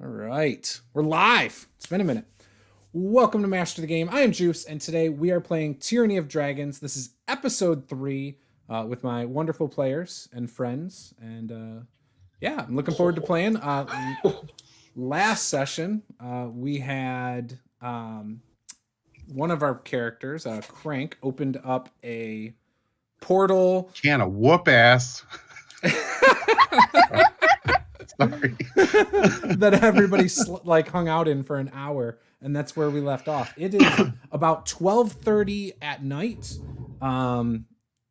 All right, we're live. It's been a minute. Welcome to Master the Game. I am Juice, and today we are playing Tyranny of Dragons. This is episode 3 with my wonderful players and friends. And yeah, I'm looking forward to playing. Last session, we had one of our characters, Crank, opened up a portal. Can of whoop ass. Sorry. That everybody hung out in for an hour, and that's where we left off. It is about 12:30 at night.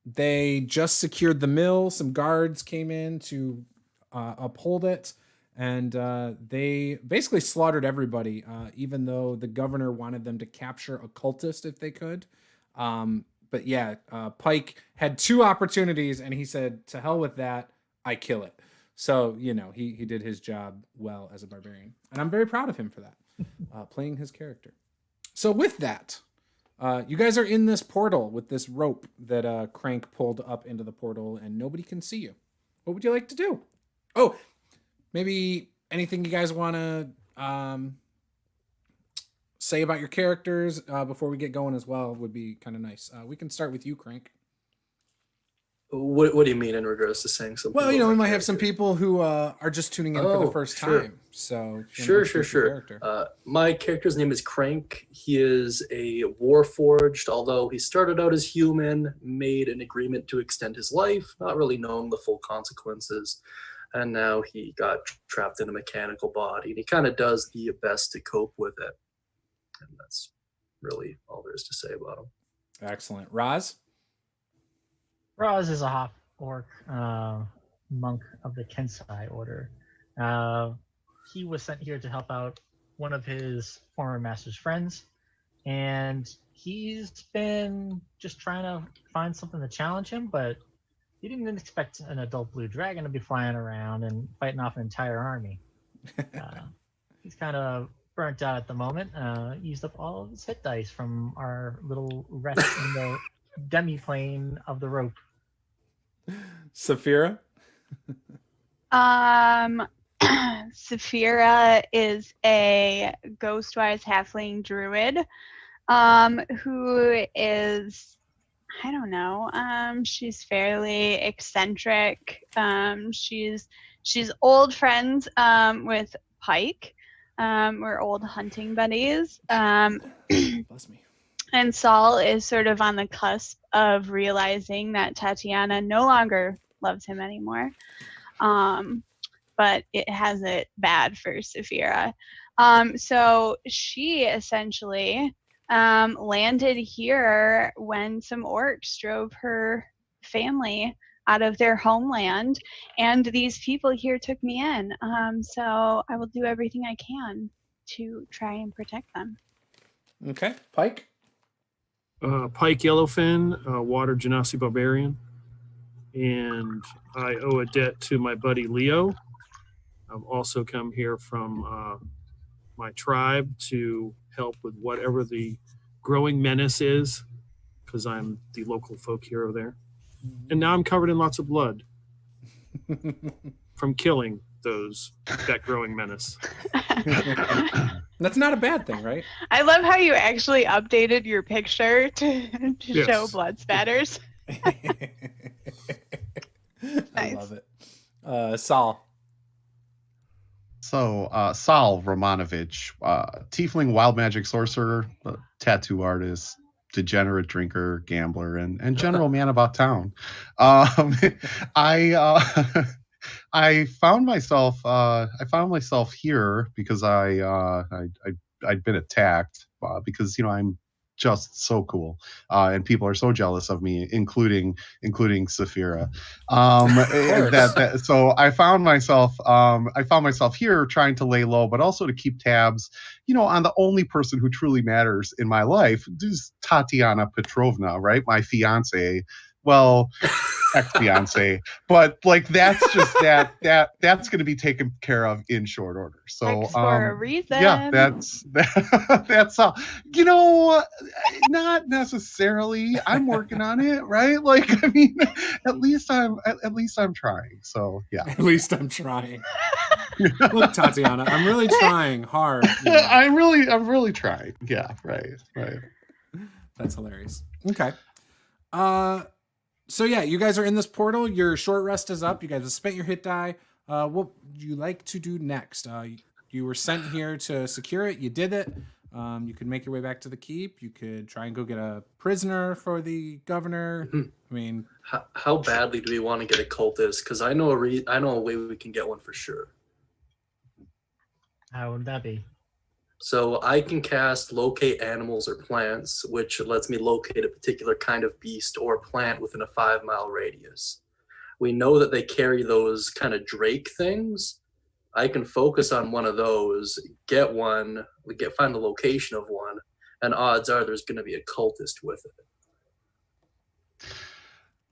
They just secured the mill. Some guards came in to uphold it, and they basically slaughtered everybody, even though the governor wanted them to capture a cultist if they could. But yeah, Pike had 2 opportunities, and he said, to hell with that, I kill it. So, you know, he did his job well as a barbarian. And I'm very proud of him for that, playing his character. So with that, you guys are in this portal with this rope that Crank pulled up into the portal, and nobody can see you. What would you like to do? Oh, maybe anything you guys want to say about your characters before we get going as well would be kind of nice. We can start with you, Crank. What do you mean in regards to saying something? Well, you know, we might have some people who are just tuning in for the first time. So sure. My character's name is Crank. He is a warforged, although he started out as human, made an agreement to extend his life, not really knowing the full consequences. And now he got trapped in a mechanical body, and he kind of does the best to cope with it. And that's really all there is to say about him. Excellent. Roz? Roz is a half orc monk of the Kensai order. He was sent here to help out one of his former master's friends, and he's been just trying to find something to challenge him, but he didn't expect an adult blue dragon to be flying around and fighting off an entire army. He's kind of burnt out at the moment. Used up all of his hit dice from our little rest in the demi-plane of the rope. Saphira? Saphira is a ghostwise halfling druid who is, I don't know, she's fairly eccentric. She's old friends with Pike. We're old hunting buddies. Bless me. And Saul is sort of on the cusp of realizing that Tatiana no longer loves him anymore. But it has it bad for Saphira. So she essentially landed here when some orcs drove her family out of their homeland, and these people here took me in. So I will do everything I can to try and protect them. Okay. Pike? Pike Yellowfin, Water Genasi Barbarian, and I owe a debt to my buddy Leo. I've also come here from my tribe to help with whatever the growing menace is, because I'm the local folk hero there. And now I'm covered in lots of blood from killing that growing menace. That's not a bad thing, right? I love how you actually updated your picture to Yes. show blood spatters. I love it. Saul? So, Sal Romanovich, tiefling wild magic sorcerer, tattoo artist, degenerate drinker, gambler, and general man about town. I found myself here because I'd been attacked because, you know, I'm just so cool, and people are so jealous of me, including Saphira. So I found myself here trying to lay low, but also to keep tabs, you know, on the only person who truly matters in my life, is Tatiana Petrovna, right? My fiance. Well, ex-fiance, but like that's just that's going to be taken care of in short order. So for a reason. Yeah, that's all. You know, not necessarily. I'm working on it, right? Like, I mean, at least I'm trying. So yeah. At least I'm trying. Look, Tatiana, I'm really trying hard. You know. I'm really trying. Yeah, right. That's hilarious. Okay. So yeah, you guys are in this portal. Your short rest is up. You guys have spent your hit die. What would you like to do next? You were sent here to secure it. You did it. You could make your way back to the keep. You could try and go get a prisoner for the governor. I mean, how badly do we want to get a cultist? Because I know a way we can get one for sure. How would that be? So I can cast locate animals or plants, which lets me locate a particular kind of beast or plant within a 5-mile radius. We know that they carry those kind of drake things. I can focus on one of those, get one, find the location of one, and odds are there's going to be a cultist with it.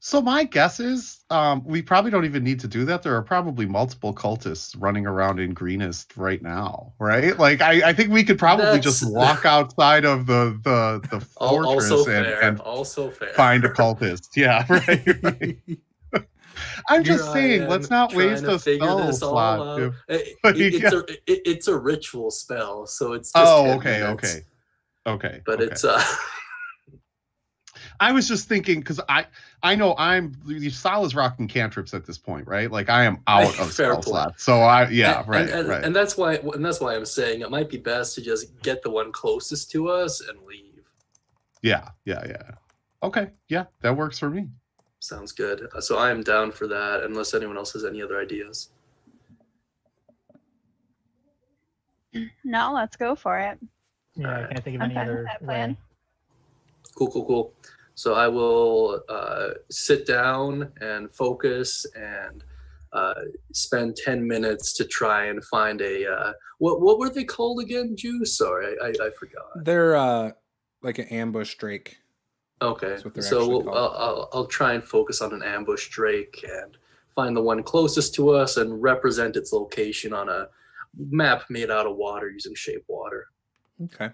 So my guess is we probably don't even need to do that. There are probably multiple cultists running around in Greenest right now, right? Like I think we could probably just walk outside of the fortress and also fair. Find a cultist. Yeah, right. I'm just saying, let's not waste a spell slot. It's a ritual spell, so it's just okay. But it's I was just thinking because I know Sal's rocking cantrips at this point, right? Like I am out of spell slots. So right. And that's why I'm saying it might be best to just get the one closest to us and leave. Yeah. Okay, yeah, that works for me. Sounds good. So I am down for that, unless anyone else has any other ideas. No, let's go for it. Yeah, I can't think of any other plan. Cool. So I will sit down and focus and spend 10 minutes to try and find a what were they called again, Juice? Sorry, I forgot. They're like an ambush drake. Okay, so I'll try and focus on an ambush drake and find the one closest to us and represent its location on a map made out of water using shape water. Okay.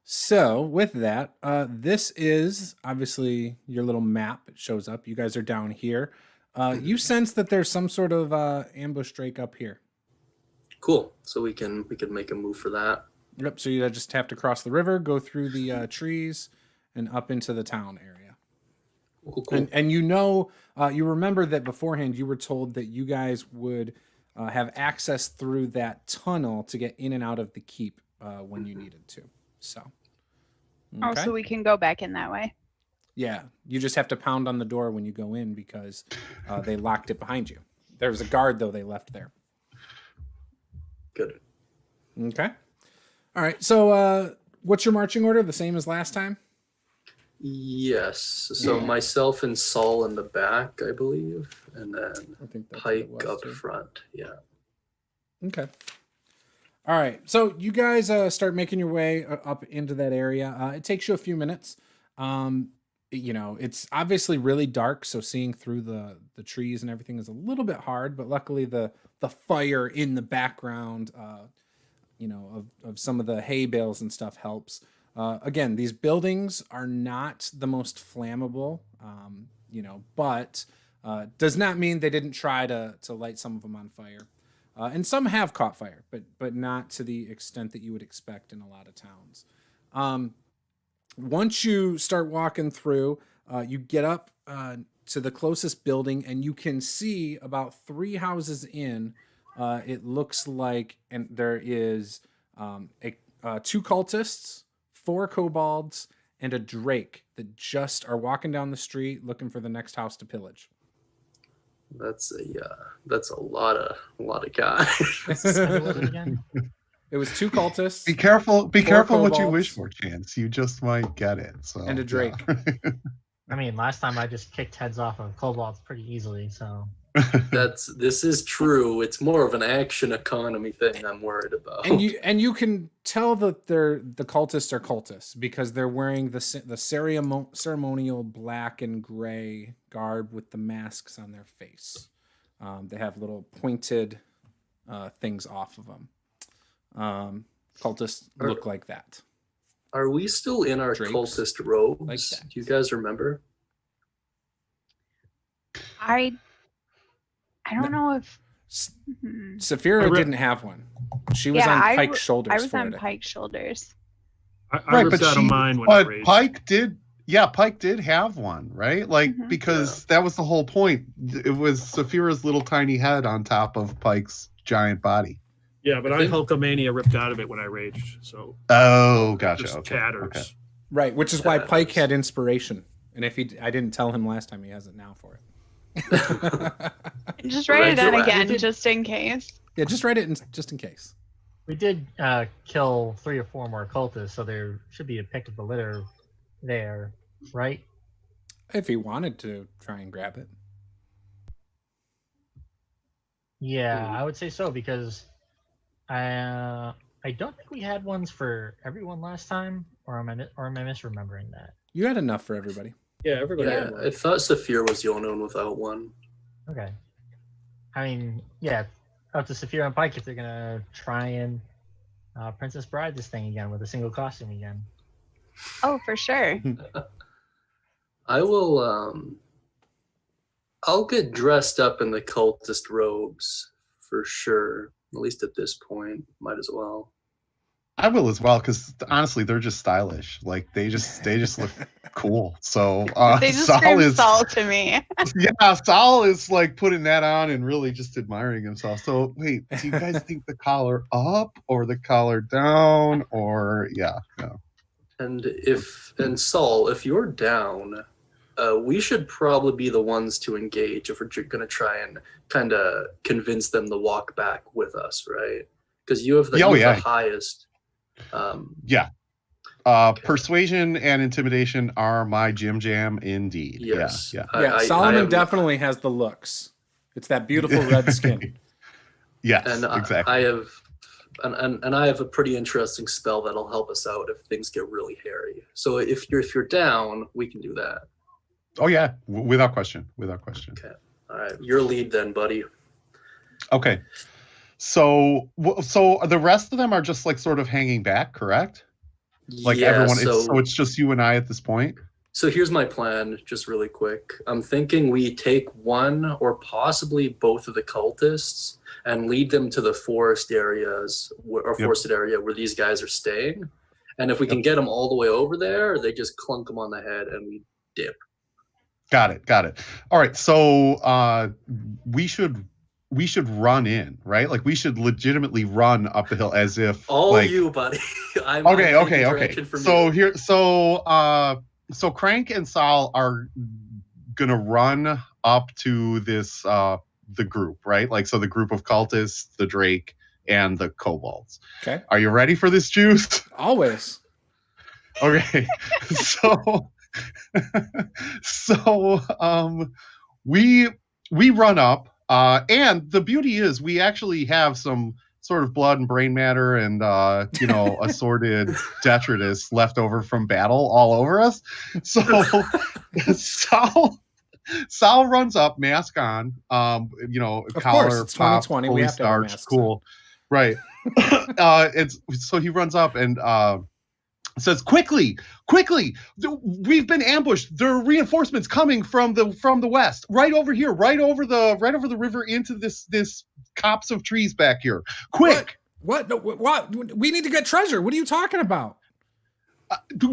So with that, this is obviously your little map. It shows up. You guys are down here. You sense that there's some sort of ambush drake up here. Cool. So we can make a move for that. Yep. So you just have to cross the river, go through the trees, and up into the town area. Cool. And you remember that beforehand you were told that you guys would have access through that tunnel to get in and out of the keep when you needed to. So. Okay. Oh, so we can go back in that way. Yeah, you just have to pound on the door when you go in because they locked it behind you. There was a guard though they left there. Good. Okay. All right. So, what's your marching order? The same as last time? Yes. So myself and Saul in the back, I believe, and then Pike up front. Yeah. Okay. All right. So you guys start making your way up into that area. It takes you a few minutes. It's obviously really dark, so seeing through the trees and everything is a little bit hard. But luckily, the fire in the background, of some of the hay bales and stuff helps. Again, these buildings are not the most flammable, but does not mean they didn't try to light some of them on fire. And some have caught fire, but not to the extent that you would expect in a lot of towns. Once you start walking through, you get up to the closest building, and you can see about 3 houses in. It looks like, and there is 2 cultists, 4 kobolds, and a drake that just are walking down the street looking for the next house to pillage. That's a lot of guys. It was 2 cultists. Be careful what you wish for, Chance. You just might get it. So and a drake. Yeah. I mean, last time I just kicked heads off of kobolds pretty easily, so this is true. It's more of an action economy thing I'm worried about. And you can tell that the cultists are cultists because they're wearing the ceremonial black and gray garb with the masks on their face. They have little pointed things off of them. Cultists look like that. Are we still in our Drapes cultist robes? like that. Do you guys remember? I don't know if Saphira didn't have one. She was on Pike's shoulders. I was for on it. Pike's shoulders. I ripped out of mine when I raged. Pike did. Yeah, Pike did have one, right? Like, because that was the whole point. It was Saphira's little tiny head on top of Pike's giant body. Yeah, but I Hulkamania ripped out of it when I raged. So. Oh, gotcha. Just okay. tatters. Okay. Right, which is why Pike had inspiration. And I didn't tell him last time, he has it now for it. Just write it in again, just in case. Yeah, just write it just in case. We did kill 3 or 4 more cultists, so there should be a pick of the litter there, right? If he wanted to try and grab it. Yeah, I would say so, because I don't think we had ones for everyone last time, or am I misremembering that? You had enough for everybody. Yeah, everybody. Yeah, I thought Saphir was the only one without one. Okay. I mean, yeah, up to Saphir and Pike if they're gonna try and Princess Bride this thing again with a single costume again. Oh, for sure. I will. I'll get dressed up in the cultist robes for sure. At least at this point, might as well. I will as well, because honestly, they're just stylish. Like they just look cool. So they just scream Saul to me. Yeah, Saul is like putting that on and really just admiring himself. So wait, do you guys think the collar up or the collar down, or yeah? And Saul, if you're down, we should probably be the ones to engage if we're going to try and kind of convince them to walk back with us, right? Because you have the highest. Persuasion and intimidation are my jam indeed. Yes. Yeah. Solomon definitely has the looks. It's that beautiful red skin. Yes, and exactly. I have a pretty interesting spell that'll help us out if things get really hairy. So if you're down, we can do that. Oh yeah, without question. Okay. All right, your lead then, buddy. Okay. So the rest of them are just like sort of hanging back, correct? Like everyone, it's just you and I at this point. So here's my plan, just really quick. I'm thinking we take one or possibly both of the cultists and lead them to the forest areas forested area where these guys are staying. And if we can get them all the way over there, they just clunk them on the head and we dip. Got it. All right. So we should run in, right? Like we should legitimately run up the hill as if you, buddy. Okay. So Crank and Sal are gonna run up to this the group, right? Like so the group of cultists, the Drake, and the kobolds. Okay. Are you ready for this, Juice? Always. Okay. We run up. And the beauty is we actually have some sort of blood and brain matter and, assorted detritus left over from battle all over us. So Sal runs up, mask on, of collar, course, it's pop, 2020. fully We have to have starched, masks cool. on. Right. So he runs up and says, quickly, we've been ambushed. There are reinforcements coming from the west, right over here, right over the river into this copse of trees back here. Quick! What? No, what? We need to get treasure. What are you talking about?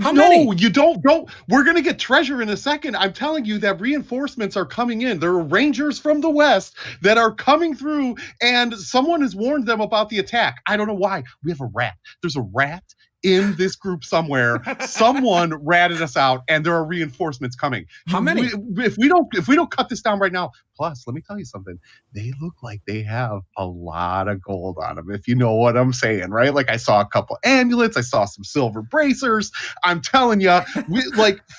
How many? You don't. We're gonna get treasure in a second. I'm telling you that reinforcements are coming in. There are rangers from the west that are coming through, and someone has warned them about the attack. I don't know why. We have a rat. There's a rat in this group somewhere. Someone ratted us out, and there are reinforcements coming. How many? If we don't cut this down right now. Plus, let me tell you something. They look like they have a lot of gold on them, if you know what I'm saying, right? Like I saw a couple amulets, I saw some silver bracers. I'm telling you,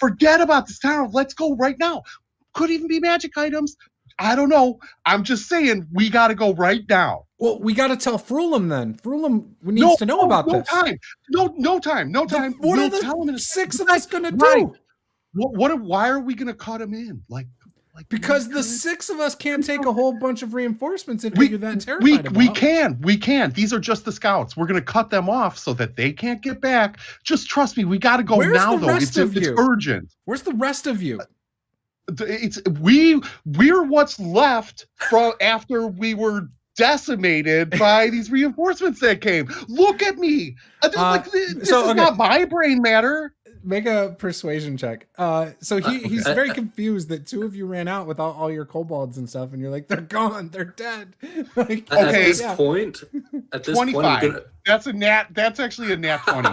forget about this town. Let's go right now. Could even be magic items. I don't know. I'm just saying we got to go right now. Well, we got to tell Frulam then. Frulam needs to know about this. No time. What are the 6 of us going to do? Why are we going to cut him in? Because the 6 of us can't take a whole bunch of reinforcements if you're that terrified about. We can. These are just the scouts. We're going to cut them off so that they can't get back. Just trust me. We got to go now, though. It's urgent. Where's the rest of you? We're what's left from after we were decimated by these reinforcements that came. Look at me. This is not my brain matter. Make a persuasion check. So he's very confused that two of you ran out without all your kobolds and stuff, and you're like, they're gone, they're dead. Like, at this point, 25. That's actually a nat 20.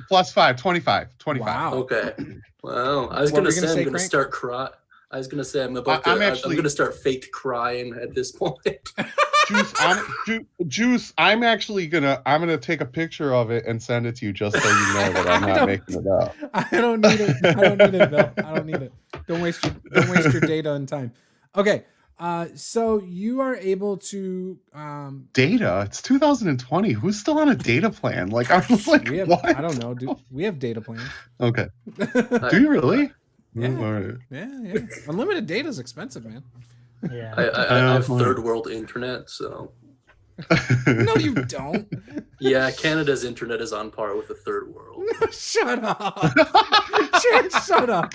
Plus 5, 25. Wow. Okay. Wow. I was gonna say I'm gonna start crying. I was gonna say I'm gonna start fake crying at this point. Juice, I'm gonna take a picture of it and send it to you just so you know that I'm not making it up. I don't need it, Bill. I don't need it. Don't waste your data and time. Okay. So you are able to data. It's 2020. Who's still on a data plan? Like, I was like, what? I don't know. We have data plans. Okay. Do you really? Yeah. Yeah. Unlimited data is expensive, man. Yeah. I have third world internet, so. No, you don't. Yeah, Canada's internet is on par with the third world. No, shut up. Shut up.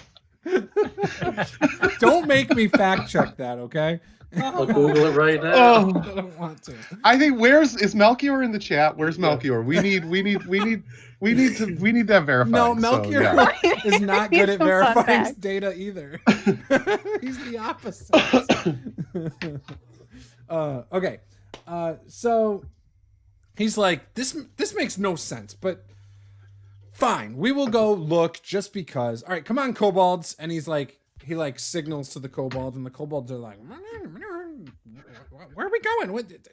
Don't make me fact check that, okay? I'll Google it right now. I don't want to. I think is Melchior in the chat? Where's Melchior? We need that verified. No, Melchior is not good at verifying data either. He's the opposite. Okay. So he's like, this makes no sense, but fine, we will go look just because. All right, come on, kobolds. And he's like, he signals to the kobolds, and the kobolds are like, where are we going?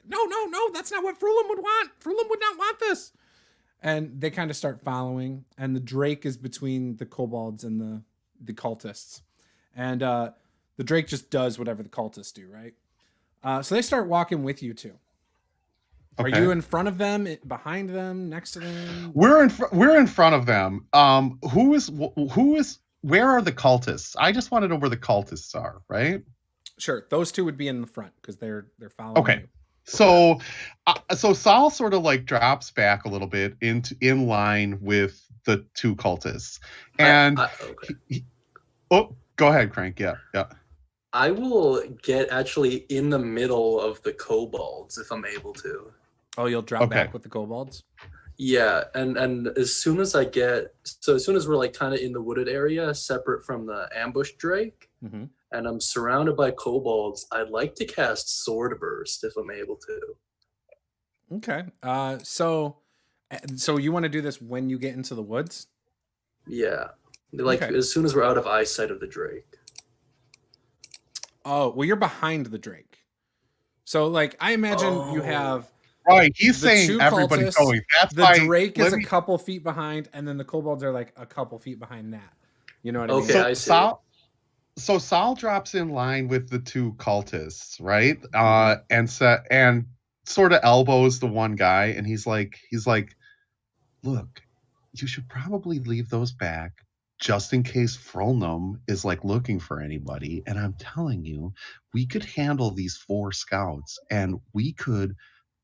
No, that's not what Frulam would want. Frulam would not want this. And they kind of start following, and the Drake is between the kobolds and the cultists. And the Drake just does whatever the cultists do, right? So they start walking with you two. Okay. Are you in front of them, behind them, next to them? We're in front of them. Where are the cultists? I just want to know where the cultists are, right? Sure. Those two would be in the front because they're following you. So Saul sort of like drops back a little bit in line with the two cultists, and go ahead, Crank. Yeah. I will get actually in the middle of the kobolds if I'm able to. Oh, you'll drop back with the kobolds? Yeah, and as soon as we're like kind of in the wooded area, separate from the ambush Drake, and I'm surrounded by kobolds, I'd like to cast Sword Burst if I'm able to. Okay. So you want to do this when you get into the woods? Yeah. As soon as we're out of eyesight of the Drake. Oh, well, you're behind the Drake. So, like, I imagine you have... Right, he's saying everybody's going. That's the Drake is a couple feet behind, and then the kobolds are like a couple feet behind that. You know what I mean? Okay, I see. So Saul drops in line with the two cultists, right? And sort of elbows the one guy, and he's like, look, you should probably leave those back just in case Frolnum is like looking for anybody. And I'm telling you, we could handle these 4 scouts, and we could.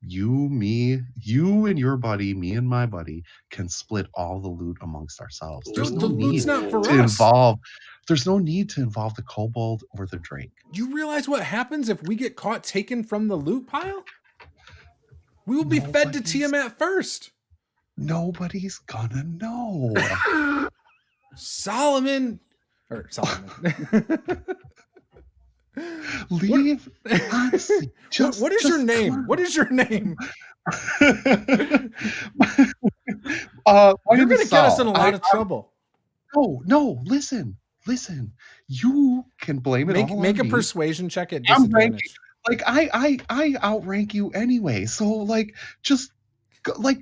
You and your buddy, me and my buddy, can split all the loot amongst ourselves. There's no need to involve the kobold or the Drake. You realize what happens if we get caught taken from the loot pile? We will be fed to Tiamat first. Nobody's gonna know. Solomon. Leave. Honestly, what is your name? What is your name? You're going to get us in a lot of trouble. No. Listen. You can blame it all on me. Make a persuasion check at disadvantage. I outrank you anyway. So just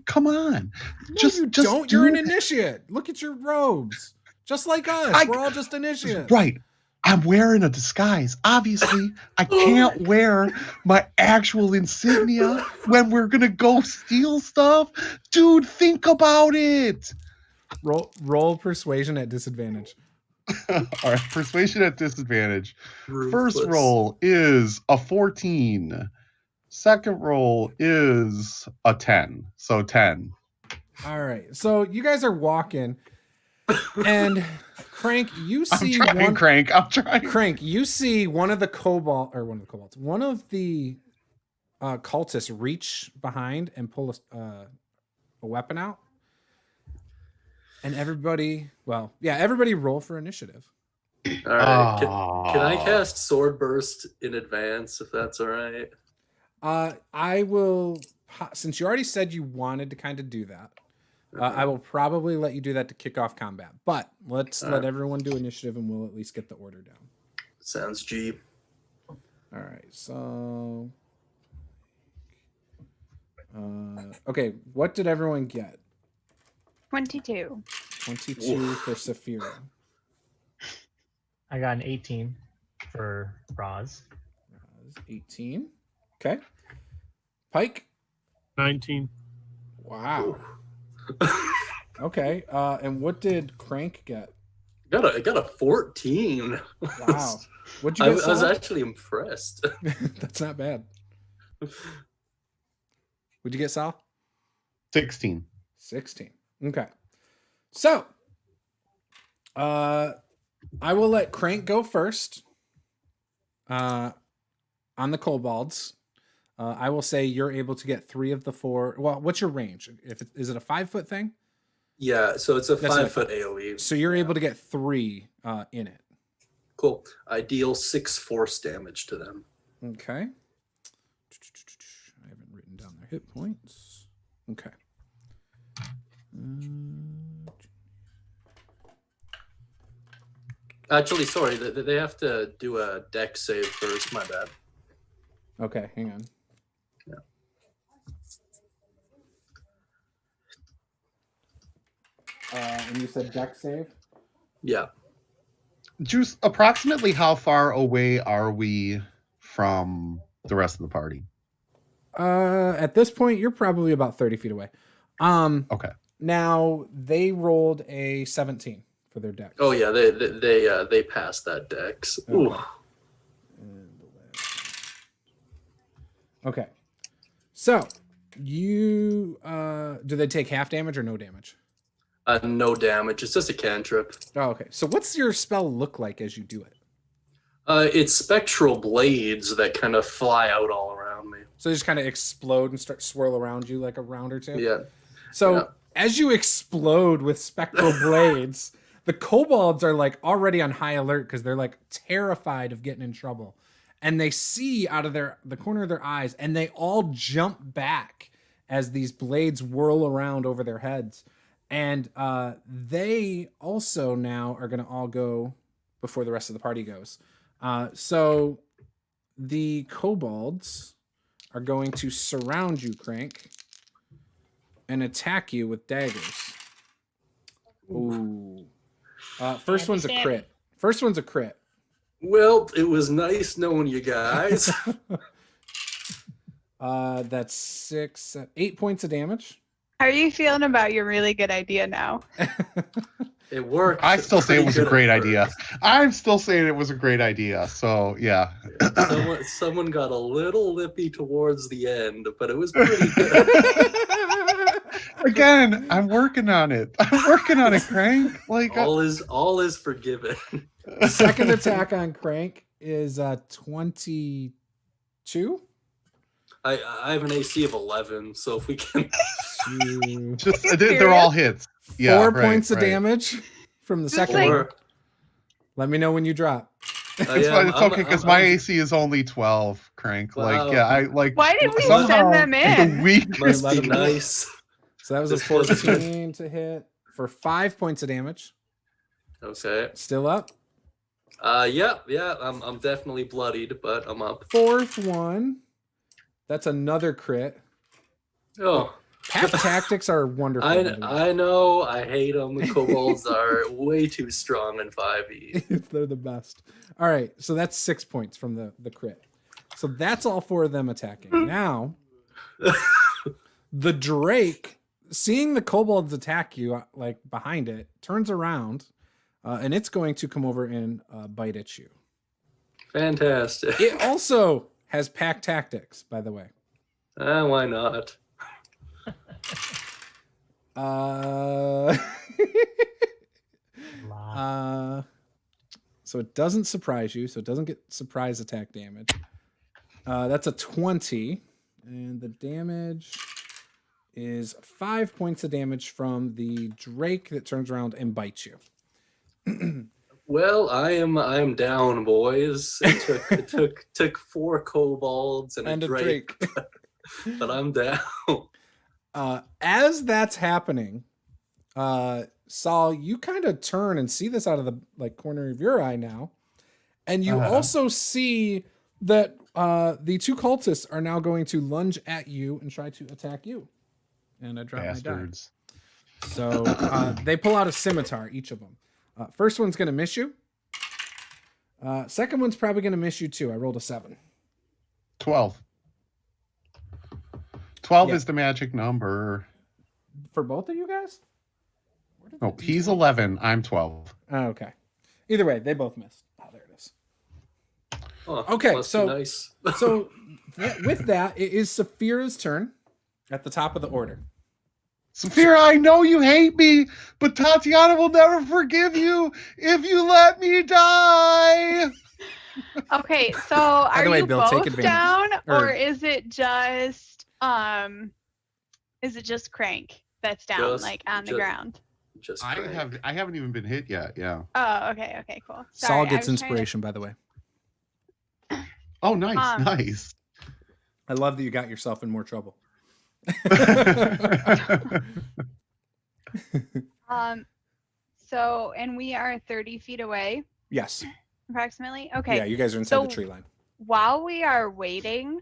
come on. No, you don't. You're an initiate. Look at your robes. Just like us. We're all just initiates. Right. I'm wearing a disguise. Obviously, I can't wear my actual insignia when we're going to go steal stuff. Dude, think about it. Roll persuasion at disadvantage. All right, persuasion at disadvantage. First roll is a 14. Second roll is a 10. So 10. All right. So you guys are walking, and Crank, you see I'm trying. Crank, you see one of the cultists reach behind and pull a weapon out. And everybody roll for initiative. All right. Can I cast Sword Burst in advance if that's all right? I will, since you already said you wanted to kind of do that, I will probably let you do that to kick off combat. But let's let everyone do initiative and we'll at least get the order down. Sounds G. All right. So, okay. What did everyone get? 22. 22 for Saphira. I got an 18 for Roz. 18. Okay. Pike. 19. Wow. Okay. And what did Crank get? I got a 14. Wow. What'd you get? I was actually impressed. That's not bad. What'd you get, Sal? 16. 16. Okay. So, I will let Crank go first. On the kobolds. I will say you're able to get 3 of the 4. Well, what's your range? Is it a 5-foot thing? Yeah, so it's a That's 5-foot AoE. So you're able to get 3 in it. Cool. I deal 6 force damage to them. Okay. I haven't written down their hit points. Okay. Actually, sorry, they have to do a dex save first. My bad. Okay, hang on. Yeah. And you said dex save? Yeah. Juice, approximately how far away are we from the rest of the party? At this point, you're probably about 30 feet away. Okay. Now they rolled a 17 for their dex. Oh yeah, they passed that dex. Ooh. Okay. So you do they take half damage or no damage? No damage. It's just a cantrip. Oh, okay. So what's your spell look like as you do it? It's spectral blades that kind of fly out all around me. So they just kind of explode and start swirl around you like a round or two? Yeah. So as you explode with spectral blades, the kobolds are like already on high alert because they're like terrified of getting in trouble. And they see out of the corner of their eyes and they all jump back as these blades whirl around over their heads. And they also now are going to all go before the rest of the party goes. So the kobolds are going to surround you, Crank, and attack you with daggers. Ooh. First one's a crit. First one's a crit. Well, it was nice knowing you guys. That's 8 points of damage. How are you feeling about your really good idea now? It worked. I still say it was a pretty great good at idea. first. I'm still saying it was a great idea. So yeah. Someone got a little lippy towards the end, but it was pretty good. Again, I'm working on it. Crank. Like all is forgiven. Second attack on Crank is 22. I have an AC of 11, so if we can. they're all hits. Yeah, 4 points of damage from the second like- one. Let me know when you drop. It's fine. It's okay because my AC is only 12. Crank. Wow. Why did we somehow send them The in? weakest. Must be nice. So that was a 14 to hit for 5 points of damage. Okay. Still up. Yeah. I'm definitely bloodied, but I'm up. Fourth one. That's another crit. Oh. Pack tactics are wonderful. by the way. I know. I hate them. The kobolds are way too strong in 5e. They're the best. All right, so that's 6 points from the crit. So that's all 4 of them attacking. Now, the Drake, seeing the kobolds attack you like behind it, turns around, and it's going to come over and bite at you. Fantastic. It also has pack tactics, by the way. Why not? So it doesn't surprise you, so it doesn't get surprise attack damage. That's a 20. And the damage is 5 points of damage from the Drake that turns around and bites you. Well, I'm down, boys. It took 4 kobolds and a Drake. But I'm down. As that's happening, Saul, you kind of turn and see this out of the corner of your eye now, and you also see that the 2 cultists are now going to lunge at you and try to attack you. And I drop my die. So they pull out a scimitar, each of them. First one's going to miss you. Second one's probably going to miss you too. I rolled a 7. 12. 12 is the magic number. For both of you guys? No, he's 11. I'm 12. Oh, okay. Either way, they both missed. Oh, there it is. Oh, okay, so nice. So with that, it is Saphira's turn at the top of the order. Saphira, I know you hate me, but Tatiana will never forgive you if you let me die. Okay, so are the way, you Bill, both take advantage. down, or Or- is it just Crank that's down, Just- on the ground? Just I Crank. haven't even been hit yet. Yeah. Oh, okay, cool. Sorry, Saul I gets was trying to- inspiration, by the way. Oh, nice, nice. I love that you got yourself in more trouble. So, and we are 30 feet away, Yes. approximately. Okay. Yeah, you guys are inside So- the tree line. While we are waiting,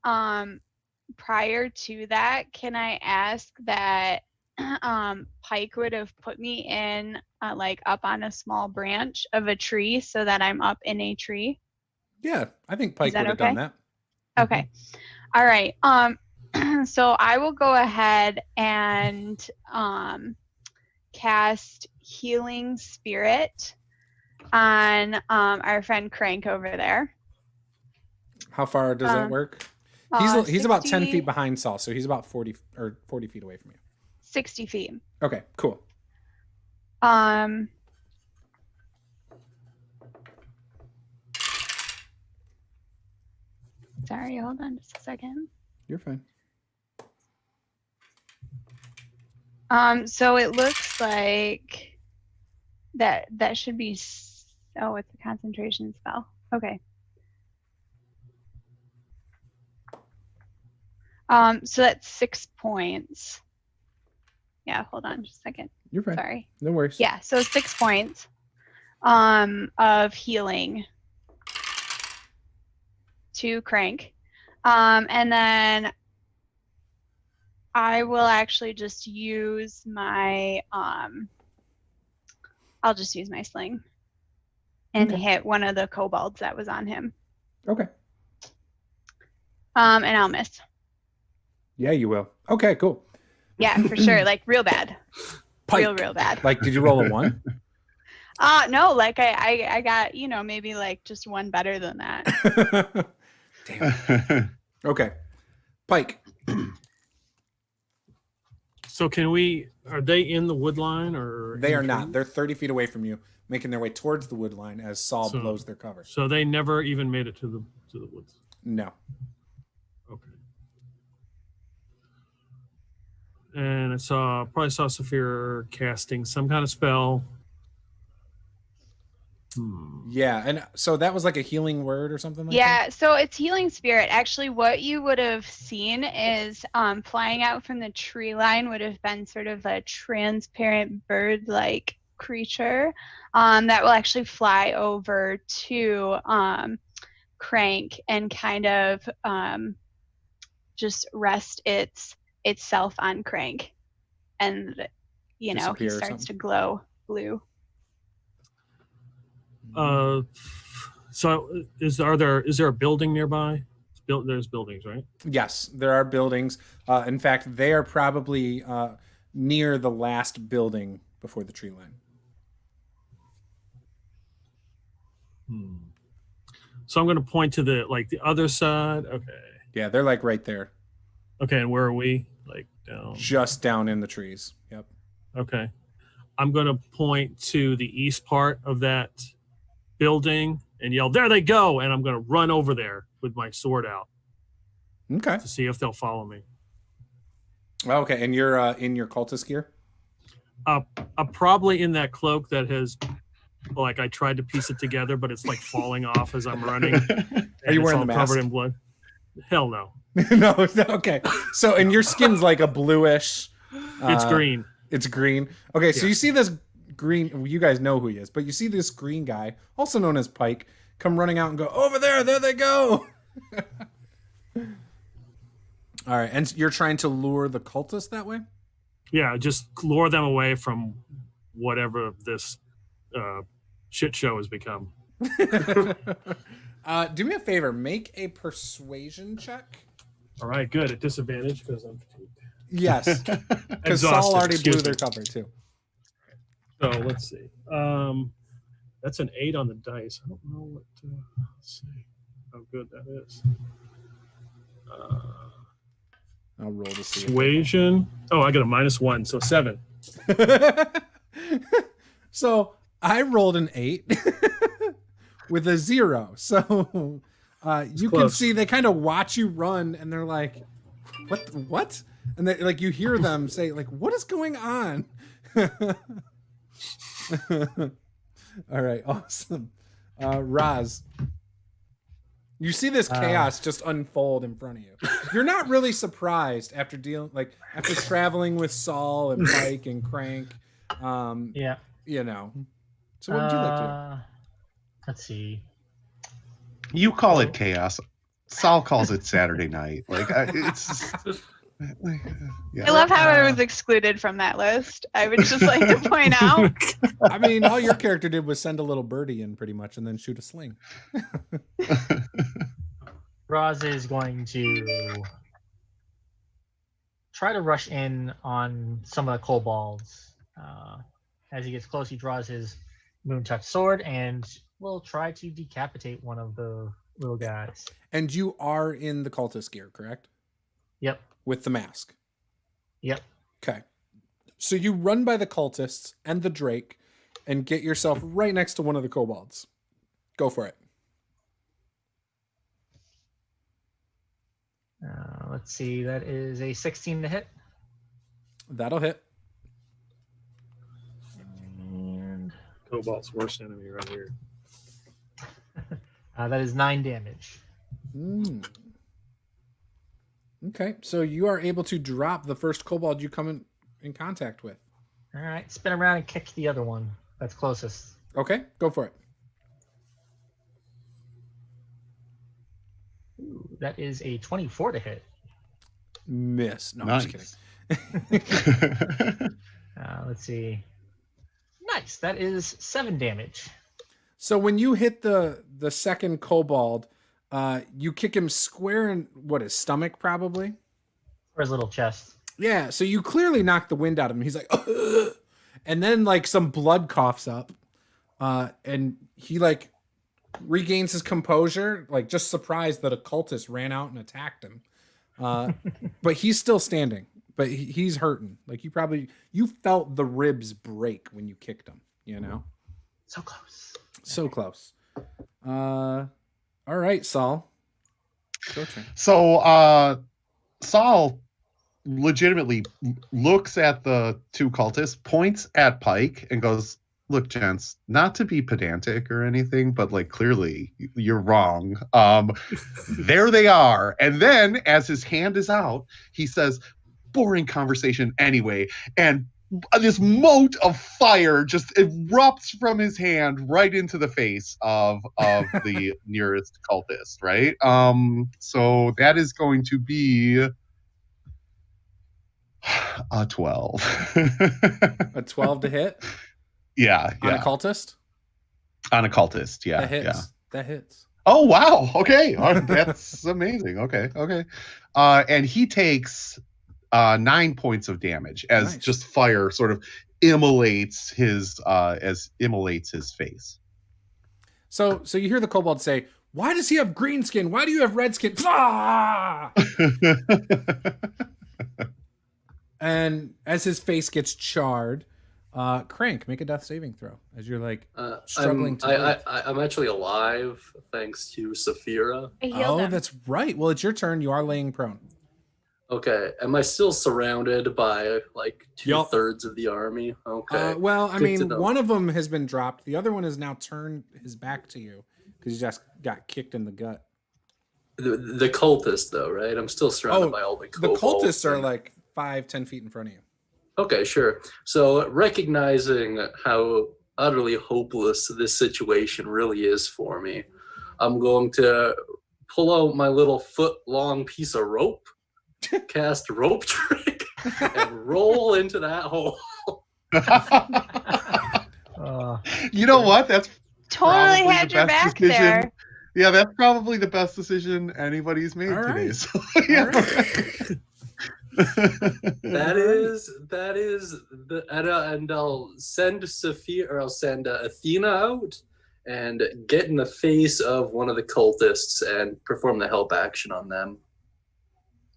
prior to that, can I ask that Pike would have put me in up on a small branch of a tree so that I'm up in a tree? Yeah, I think Pike that would have done okay? that. Okay. All right. So I will go ahead and cast Healing Spirit on our friend Crank over there. How far does that work? He's about 10 60 feet behind Saul, so he's about 40 feet away from you. 60 feet. Okay, cool. Sorry, hold on just a second. You're fine. So it looks like that should be it's a concentration spell. Okay. So that's 6 points. Yeah, hold on just a second. You're fine. Sorry. No worries. Yeah, so 6 points of healing to Crank. And then I will actually just use my I'll just use my sling and Okay. hit one of the kobolds that was on him. Okay. And I'll miss. Yeah, you will. Okay, cool. Yeah, for sure. Real bad. Pike. Real bad. Did you roll a 1? No, I got, maybe just one better than that. Damn. Okay. Pike. So are they in the wood line or? They in are the not. trees? They're 30 feet away from you, making their way towards the wood line as Saul So- blows their cover. So they never even made it to the woods. No. Okay. And I probably saw Saphir casting some kind of spell. Yeah, and so that was like a healing word or something like that? Yeah, so it's Healing Spirit. Actually, what you would have seen is flying out from the tree line would have been sort of a transparent bird-like creature that will actually fly over to Crank and kind of just rest itself on Crank, and he Disappear or starts something? to glow blue. So is there a building nearby? There's buildings, right? Yes, there are buildings. In fact, they are probably near the last building before the tree line. So I'm going to point to the other side. Okay. Yeah, they're right there. Okay, and where are we? Down. Just down in the trees. Yep. Okay. I'm going to point to the east part of that building and yell, "There they go!" And I'm going to run over there with my sword out. Okay. to see if they'll follow me. Okay, and you're in your cultist gear? I'm probably in that cloak that has, like, I tried to piece it together, but it's like falling off as I'm running. Are you wearing all the covered mask? in blood? Hell no. No, okay. So, and your skin's like a bluish. It's green. It's green. Okay, so Yeah. you see this green. You guys know who he is, but you see this green guy, also known as Pike, come running out and go over there. There they go. All right, and you're trying to lure the cultists that way? Yeah, just lure them away from whatever this shit show has become. Do me a favor. Make a persuasion check. All right, good. At disadvantage because I'm fatigued. Yes, because Saul Exhausted, already blew excuse their me. cover too. So let's see. That's an 8 on the dice. I don't know what. Let's see how good that is. I'll roll to see. Persuasion. Oh, I got a -1, so 7. So I rolled an 8 with a 0. So you can close. see they kind of watch you run, and they're like, "What?" And they, like, you hear them say, "Like, what is going on?" All right, awesome. Raz, you see this chaos just unfold in front of you. You're not really surprised after after traveling with Saul and Pike and Crank. Yeah. You know. So what would you like to Let's see. You call it chaos. Saul calls it Saturday night. Like it's. Yeah. I love how I was excluded from that list. I would just like to point out. do? I mean, all your character did was send a little birdie in pretty much and then shoot a sling. Roz is going to try to rush in on some of the kobolds. As he gets close, he draws his Moontouch sword and will try to decapitate one of the little guys. And you are in the cultist gear, correct? Yep. With the mask. Yep. Okay. So you run by the cultists and the Drake and get yourself right next to one of the kobolds. Go for it. Let's see. That is a 16 to hit. That'll hit. And Cobalt's worst enemy right here. that is 9 damage. Okay, so you are able to drop the first kobold you come in contact with. All right. Spin around and kick the other one that's closest. Okay, go for it. Ooh, that is a 24 to hit. Miss. No, Nice. I'm just kidding. Let's see. Nice. That is 7 damage. So when you hit the second kobold, you kick him square in his stomach, probably. Or his little chest. Yeah, so you clearly knocked the wind out of him. He's like, ugh! And then like some blood coughs up, and he like regains his composure, like just surprised that a cultist ran out and attacked him. But he's still standing, but he's hurting. Like you felt the ribs break when you kicked him, you know? So close. So close. All right, Saul. Your turn. So Saul legitimately looks at the two cultists, points at Pike, and goes, "Look, gents, not to be pedantic or anything, but like clearly you're wrong. There they are." And then as his hand is out, he says, "Boring conversation anyway." And this mote of fire just erupts from his hand right into the face of the nearest cultist, right? So that is going to be a 12. A 12 to hit Yeah, on yeah. a cultist? On a cultist, yeah. That hits. Yeah. That hits. Oh, wow. Okay. That's amazing. Okay. And he takes 9 points of damage as Nice. just fire sort of immolates his face. So you hear the kobold say, "Why does he have green skin? Why do you have red skin?" Ah! And as his face gets charred, Crank, make a death saving throw as you're like I'm struggling to breathe. I'm actually alive thanks to Saphira. I healed him. That's right. Well, it's your turn. You are laying prone. Okay, am I still surrounded by like Yup. 2/3 of the army? Okay. Well, I Good to mean, know. one of them has been dropped. The other one has now turned his back to you because he just got kicked in the gut. The cultist, though, right? I'm still surrounded by all the The kobolds cultists are and- like 5-10 feet in front of you. Okay, sure. So recognizing how utterly hopeless this situation really is for me, I'm going to pull out my little foot-long piece of rope, cast rope trick, and roll into that hole. You know what? That's Totally probably had the your best back decision. there. Yeah, that's probably the best decision anybody's made All today. right. So, yeah. That is the and I'll send Sophia or I'll send Athena out and get in the face of one of the cultists and perform the help action on them.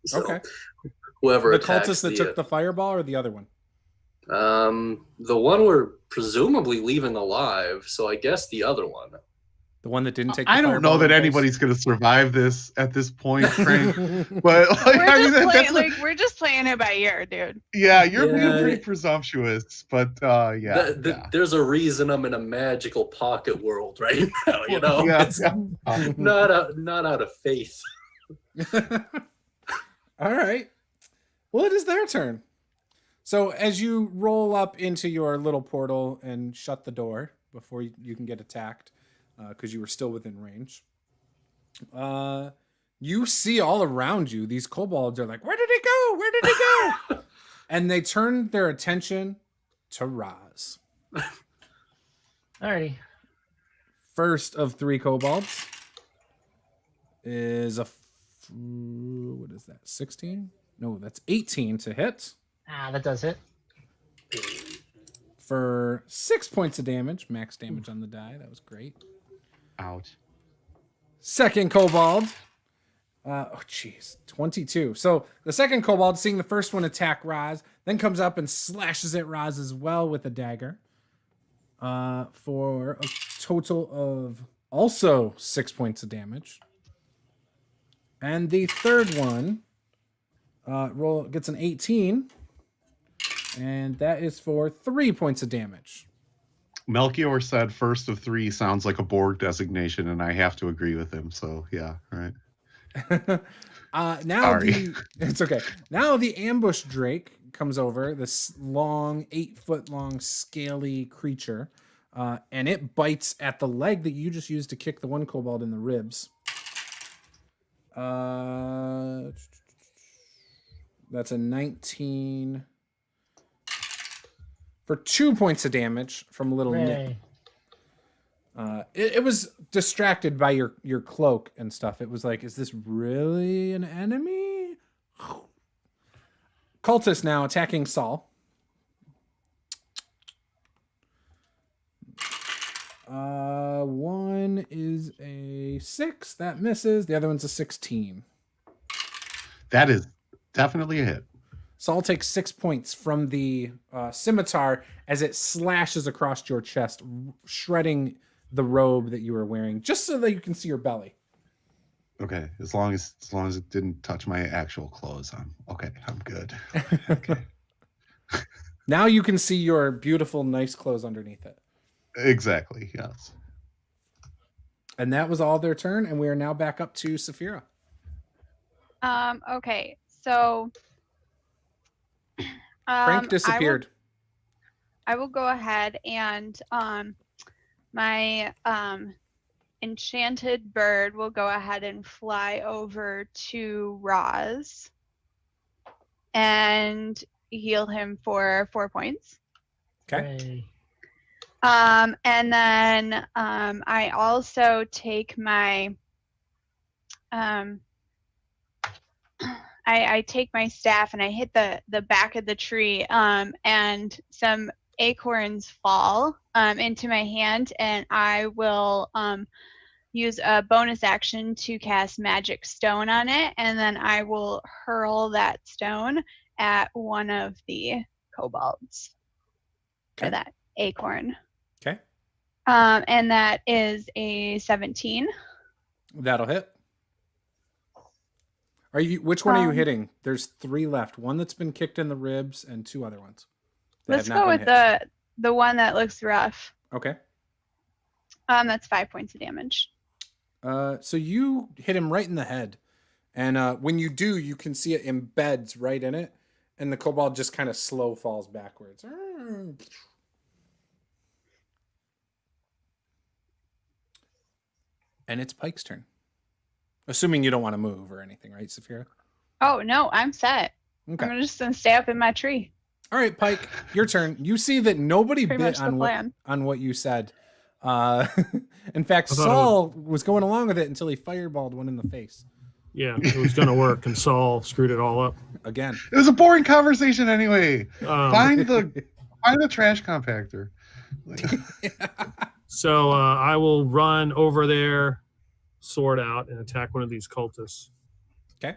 So Okay. whoever The attacks cultist that took the fireball or the other one? the one we're presumably leaving alive, so I guess the other one. The one that didn't take the I don't fireball know in that the face? anybody's going to survive this at this point, Frank. But like, We're I mean, just that's playing, we're just playing it by ear, dude. yeah, you're being Yeah. pretty presumptuous, but yeah, There's a reason I'm in a magical pocket world right now, you know? Yeah, It's yeah. not out of faith. All right. Well, it is their turn. So as you roll up into your little portal and shut the door before you can get attacked, because you were still within range, you see all around you, these kobolds are like, where did he go? Where did he go? And they turn their attention to Raz. Alrighty. First of 3 kobolds is what is that? 16? No, that's 18 to hit That does it. for 6 points of damage. Max damage on the die. That was great. Ouch. Second kobold. Oh, jeez. 22. So the second kobold, seeing the first one attack Raz, then comes up and slashes at Raz as well with a dagger. For a total of also 6 points of damage. And the third one gets an 18. And that is for 3 points of damage. Melchior said first of 3 sounds like a Borg designation, and I have to agree with him. So yeah, right. Now Sorry. it's okay. Now the ambush drake comes over, this long 8-foot long scaly creature, and it bites at the leg that you just used to kick the one kobold in the ribs. That's a 19 for 2 points of damage from a little nip. Hooray. It was distracted by your cloak and stuff. It was like, is this really an enemy? Cultist now attacking Saul. One is a 6. That misses. The other one's a 16. That is definitely a hit. Saul takes 6 points from the scimitar as it slashes across your chest, shredding the robe that you were wearing, just so that you can see your belly. Okay, as long as it didn't touch my actual clothes, I'm good. Okay. Now you can see your beautiful, nice clothes underneath it. Exactly. Yes. And that was all their turn, and we are now back up to Saphira. Okay, so Frank disappeared. I will go ahead and my enchanted bird will go ahead and fly over to Roz and heal him for 4 points. Okay. Hooray. And then I also take my I take my staff and I hit the back of the tree, and some acorns fall into my hand, and I will use a bonus action to cast Magic Stone on it, and then I will hurl that stone at one of the kobolds. for that acorn. Okay. And that is a 17. That'll hit. Which one are you hitting? There's 3 left. One that's been kicked in the ribs and 2 other ones. Let's go with the one that looks rough. Okay. That's 5 points of damage. So you hit him right in the head. And when you do, you can see it embeds right in it. And the kobold just kind of slow falls backwards. And it's Pike's turn. Assuming you don't want to move or anything, right, Saphira? Oh, no, I'm set. Okay. I'm just going to stay up in my tree. All right, Pike, your turn. You see that nobody bit on what you said. In fact, Saul was going along with it until he fireballed one in the face. Yeah, it was going to work, and Saul screwed it all up. Again. It was a boring conversation anyway. Find the trash compactor. So I will run over there, sword out, and attack one of these cultists. Okay.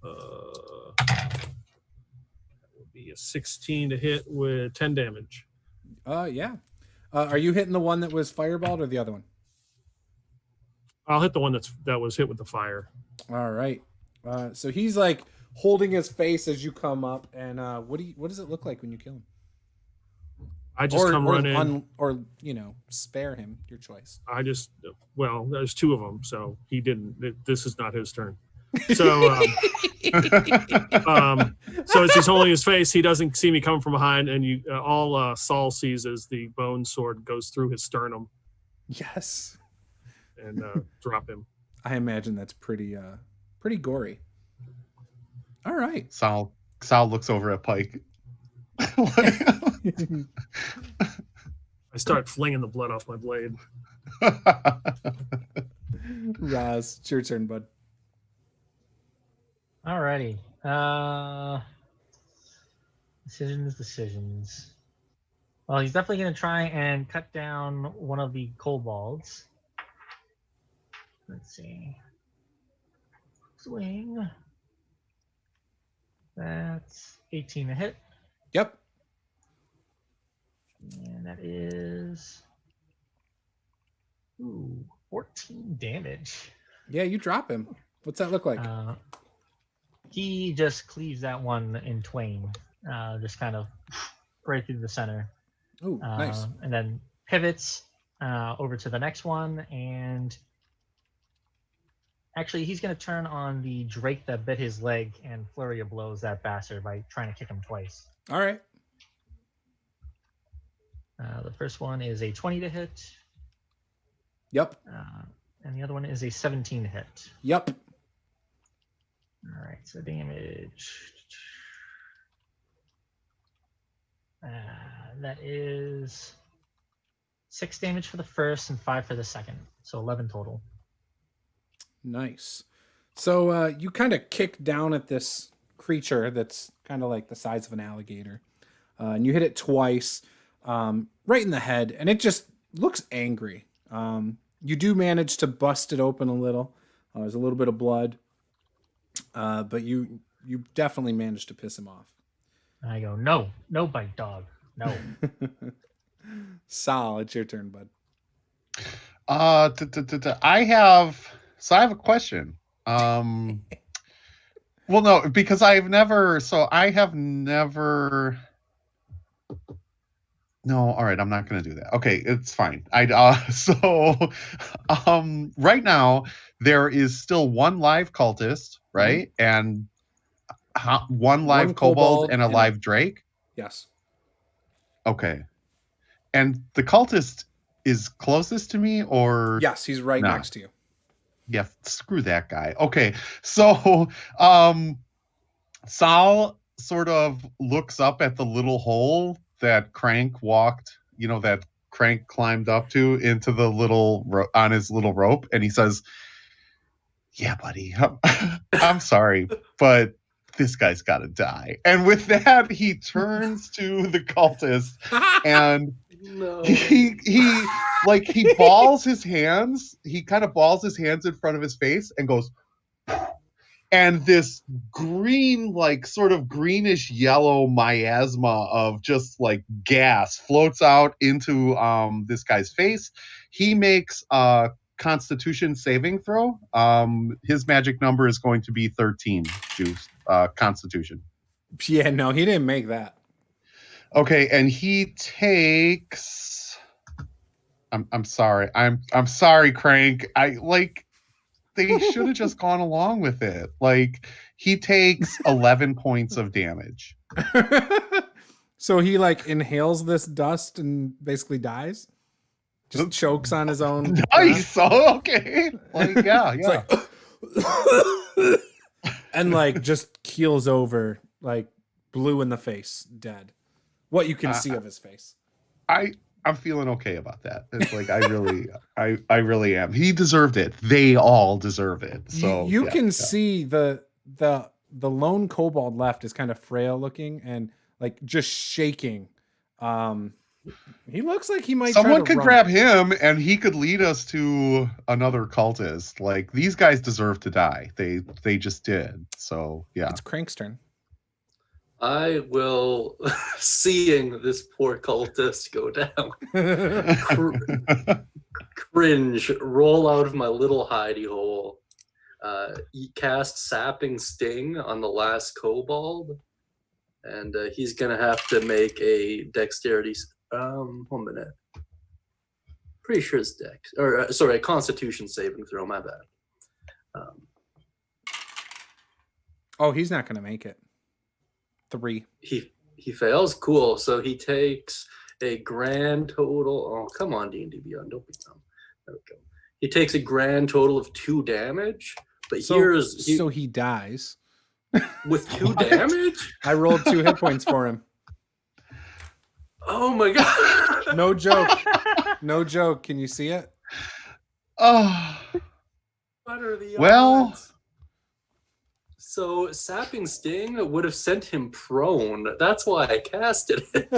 That will be a 16 to hit with 10 damage. Yeah. Are you hitting the one that was fireballed or the other one? I'll hit the one that was hit with the fire. All right. So he's like holding his face as you come up, and what does it look like when you kill him? I just come running, or spare him. Your choice. There's 2 of them, so he didn't. This is not his turn. So, so as he's holding his face, he doesn't see me coming from behind, and all Saul sees is the bone sword goes through his sternum. Yes. And drop him. I imagine that's pretty gory. All right. Saul looks over at Pike. I start flinging the blood off my blade. Raz, it's your turn, bud. Alrighty. Decisions. Well, he's definitely going to try and cut down one of the kobolds. Let's see. Swing. That's 18 to hit. Yep. And that is 14 damage. Yeah, you drop him. What's that look like? He just cleaves that one in twain, just kind of right through the center. Oh, nice. And then pivots over to the next one, and actually he's going to turn on the drake that bit his leg and flurry of blows that bastard by trying to kick him twice. All right. The first one is a 20 to hit. Yep. And the other one is a 17 to hit. Yep. All right, so damage. That is 6 damage for the first and 5 for the second. So 11 total. Nice. So you kind of kick down at this creature that's kind of like the size of an alligator. And you hit it twice, right in the head, and it just looks angry. You do manage to bust it open a little. There's a little bit of blood, but you definitely managed to piss him off. I go, no bite, dog, no. Sal, it's your turn, bud. I have a question. Well, no, because I have never. No, all right, I'm not going to do that. Okay, it's fine. Right now there is still one live cultist, right? And one live kobold and a live drake. Yes. Okay. And the cultist is closest to me, or yes, he's right next to you. Yeah, screw that guy. Okay, so Sal sort of looks up at the little hole that Crank walked, that Crank climbed up to into the little on his little rope, and he says, "Yeah, buddy, I'm sorry, but this guy's got to die." And with that, he turns to the cultist and he balls his hands. He kind of balls his hands in front of his face and goes, and this green, like sort of greenish yellow miasma of just like gas floats out into this guy's face. He makes a Constitution saving throw. His magic number is going to be 13. Juice. Constitution. Yeah, no, he didn't make that. Okay, and he takes. I'm sorry. I'm sorry, Crank. They should have just gone along with it. Like, he takes 11 points of damage. So he like inhales this dust and basically dies. Just chokes on his own. Nice. Oh, okay. Like, yeah. Like, and like just keels over, like blue in the face, dead. What you can see of his face. I'm feeling okay about that. It's like I really am. He deserved it. They all deserve it. So you can see the lone kobold left is kind of frail looking and like just shaking. He looks like he might. Someone could grab him and he could lead us to another cultist. Like, these guys deserve to die. They just did. So yeah. It's Crank's turn. I will, seeing this poor cultist go down, cringe, roll out of my little hidey hole, cast Sapping Sting on the last kobold, and he's going to have to make a dexterity, 1 minute. Pretty sure it's dex, or sorry, a constitution saving throw, my bad. Oh, he's not going to make it. 3. He fails. Cool. So he takes a grand total. Oh, come on, D&D Beyond. Don't be dumb. There we go. He takes a grand total of 2 damage. But so he dies with 2 damage. I rolled 2 hit points for him. Oh my god! No joke. No joke. Can you see it? Oh. What are the well? odds? So Sapping Sting would have sent him prone. That's why I casted it.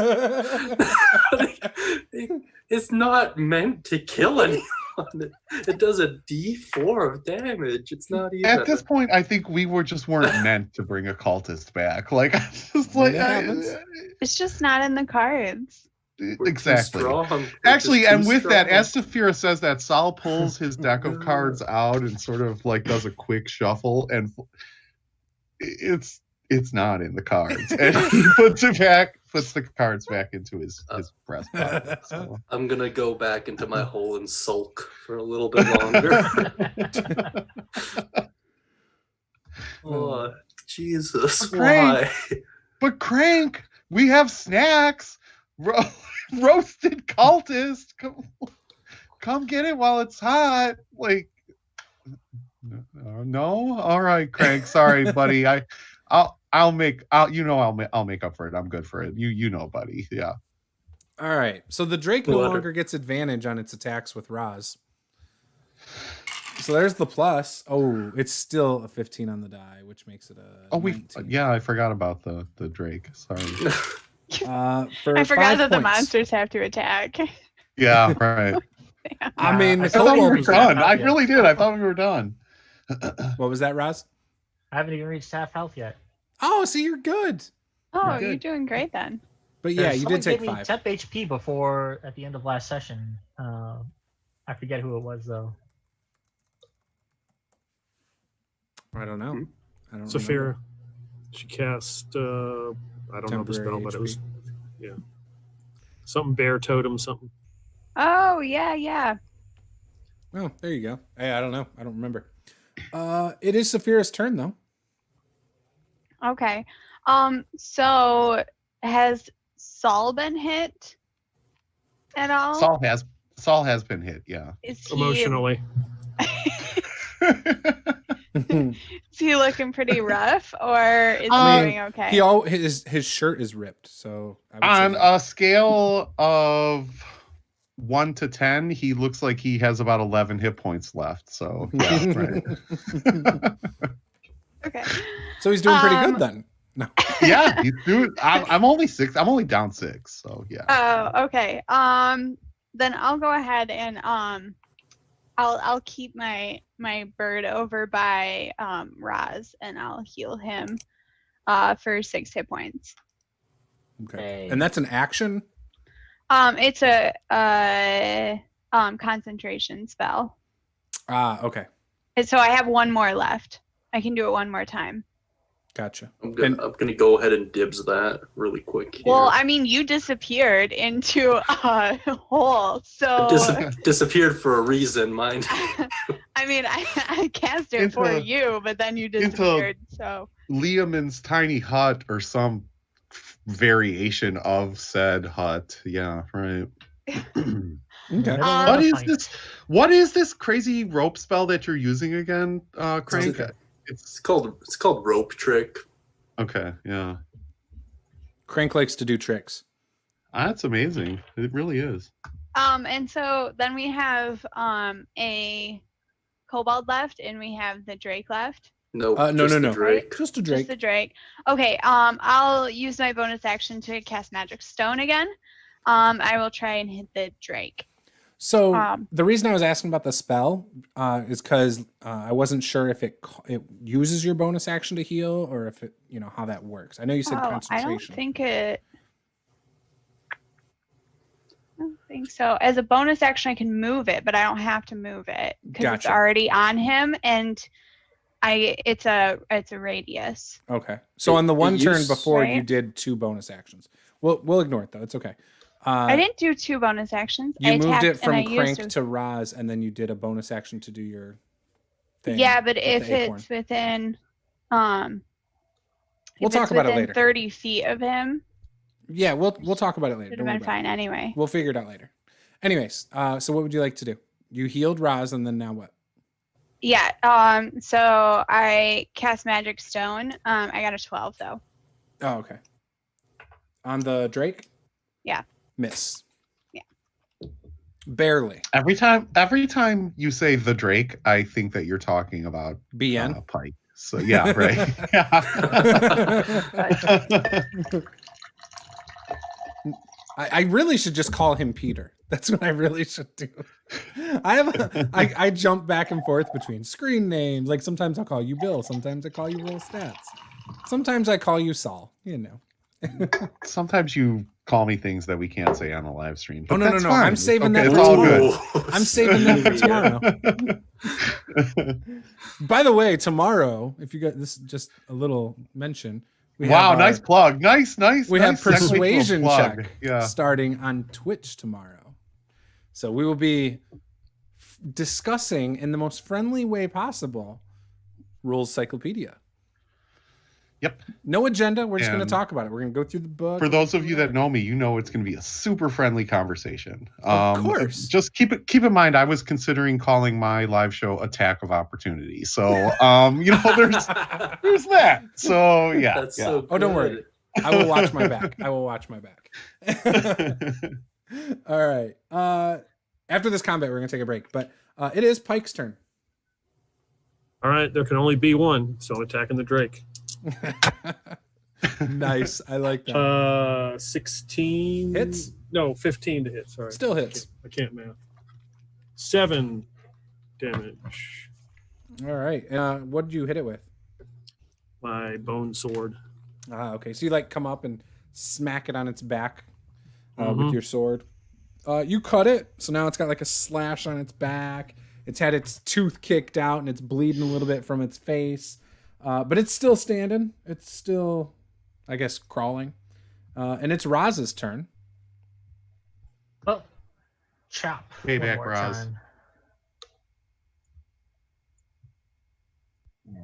It's not meant to kill anyone. It does a D4 of damage. It's not even. At this point, I think we weren't meant to bring a cultist back. Like, just like it's just not in the cards. Exactly. Actually, and with that, as Saphira says that, Sal pulls his deck of cards out and sort of like does a quick shuffle, and it's not in the cards, and he puts the cards back into his breast pocket. So. I'm gonna go back into my hole and sulk for a little bit longer. Oh, Jesus! Why? But Crank, we have snacks. Roasted cultist. Come get it while it's hot. Like. No, all right, Craig. Sorry, buddy. I'll make up for it. I'm good for it. You know, buddy. Yeah. All right. So the Drake no longer gets advantage on its attacks with Roz. So there's the plus. Oh, it's still a 15 on the die, which makes it a. 19. Yeah, I forgot about the Drake. Sorry. I forgot that the monsters have to attack. Yeah, right. I mean, I thought we were done. I really did. I thought we were done. What was that, Roz? I haven't even reached half health yet. Oh, so you're good. Oh, you're doing great then. But yeah, you did take 5. Temp HP before at the end of last session. I forget who it was though. I don't know. Saphira. She cast. I don't know the spell, but it was something bear totem something. Oh yeah. Oh, there you go. Hey, I don't know. I don't remember. It is Saphira's turn though. Okay. So has Saul been hit at all? Saul has been hit, yeah. Is he emotionally? Is he looking pretty rough, or is he doing okay? His shirt is ripped, so on a scale of 1 to 10, he looks like he has about 11 hit points left. So yeah, right. Okay. So he's doing pretty good then. No. Yeah, he's doing. I'm only 6. I'm only down 6. So yeah. Oh, okay. Then I'll go ahead and I'll keep my bird over by Raz, and I'll heal him for 6 hit points. Okay. And that's an action? It's a concentration spell. Okay. And so I have 1 more left. I can do it 1 more time. Gotcha. I'm gonna go ahead and dibs that really quick here. Well, I mean, you disappeared into a hole, so disappeared for a reason, mind. I mean, I cast it for you, but then you disappeared. So Liamon's tiny hut, or some variation of said hut. Yeah, right. Okay. What is this crazy rope spell that you're using again, Crank? It's called rope trick. Okay, yeah. Crank likes to do tricks. That's amazing. It really is. And so then we have a kobold left, and we have the drake left. No. Drake. Just a drake. Just the drake. Okay. I'll use my bonus action to cast Magic Stone again. I will try and hit the drake. So the reason I was asking about the spell is because I wasn't sure if it uses your bonus action to heal, or if it, how that works. I know you said concentration. I don't think so. As a bonus action, I can move it, but I don't have to move it because it's already on him, and it's a radius. Okay. So on the one turn before, you did 2 bonus actions. We'll ignore it though. It's okay. I didn't do 2 bonus actions. You moved it from Crank to Raz, and then you did a bonus action to do your thing. Yeah, but if it's within, we'll talk about it later. 30 feet of him. Yeah, we'll talk about it later. Would have been fine anyway. We'll figure it out later. Anyways, so what would you like to do? You healed Raz, and then now what? Yeah. So I cast Magic Stone. I got a 12 though. Oh, okay. On the Drake? Yeah. Miss. Yeah. Barely. Every time you say the Drake, I think that you're talking about BN Pike. So yeah, right. I really should just call him Peter. That's what I really should do. I jump back and forth between screen names. Like sometimes I'll call you Bill. Sometimes I call you Roll Stats. Sometimes I call you Saul. Sometimes you call me things that we can't say on a live stream. Oh, no. Fine. I'm saving that for tomorrow. I'm saving that for tomorrow. By the way, tomorrow, if you got this, just a little mention. Nice plug. Nice. We have Persuasion Check yeah. starting on Twitch tomorrow. So we will be discussing in the most friendly way possible Rules Cyclopedia. Yep. No agenda. We're just going to talk about it. We're going to go through the book. For those of you that know me, it's going to be a super friendly converation. Of course. Just keep in mind, I was considering calling my live show Attack of Opportunity. So, there's that. So, yeah. That's so good. Don't worry. I will watch my back. All right. After this combat, we're going to take a break. But it is Pike's turn. All right. There can only be one. So attacking the Drake. Nice. I like that. 16 hits. No, 15 to hit. Sorry, still hits. I can't math. 7 damage. All right. What did you hit it with? My bone sword. Okay. So you come up and smack it on its back with your sword. You cut it, so now it's got a slash on its back. It's had its tooth kicked out and it's bleeding a little bit from its face. But it's still standing. It's still, I guess, crawling. And it's Raz's turn. Oh, chop. Payback, Raz.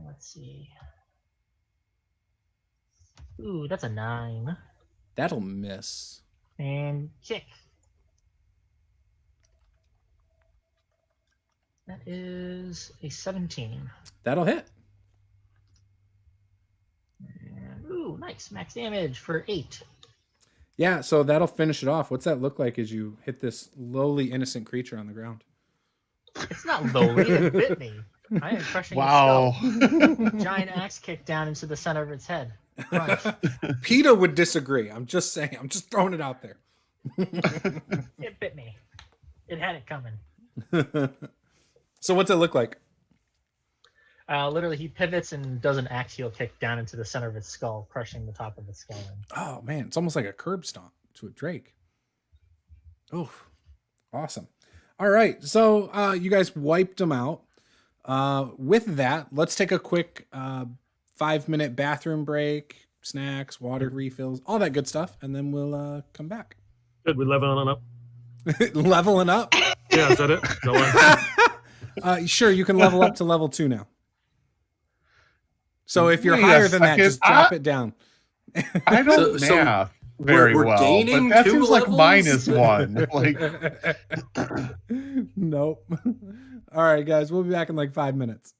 Let's see. Ooh, that's a 9. That'll miss. And kick. That is a 17. That'll hit. And, ooh, nice. Max damage for 8. Yeah, so that'll finish it off. What's that look like as you hit this lowly, innocent creature on the ground? It's not lowly. It bit me. I am crushing its skull. Giant axe kick down into the center of its head. Crunch. PETA would disagree. I'm just saying. I'm just throwing it out there. It bit me. It had it coming. So what's it look like? Literally, he pivots and does an axial kick down into the center of its skull, crushing the top of its skull in. Oh man, it's almost like a curb stomp to a drake. Oh, awesome. All right, so you guys wiped them out. With that, let's take a quick 5-minute bathroom break, snacks, water refills, all that good stuff, and then we'll come back. Good. We leveling up. Leveling up. Yeah, is that it? Is that one? Sure, you can level up to level 2 now. So if you're Wait a higher than that, second. just drop it down. I don't So math very we're well, gaining but that 2 seems like levels? -1. Like, Nope. All right, guys, we'll be back in like 5 minutes.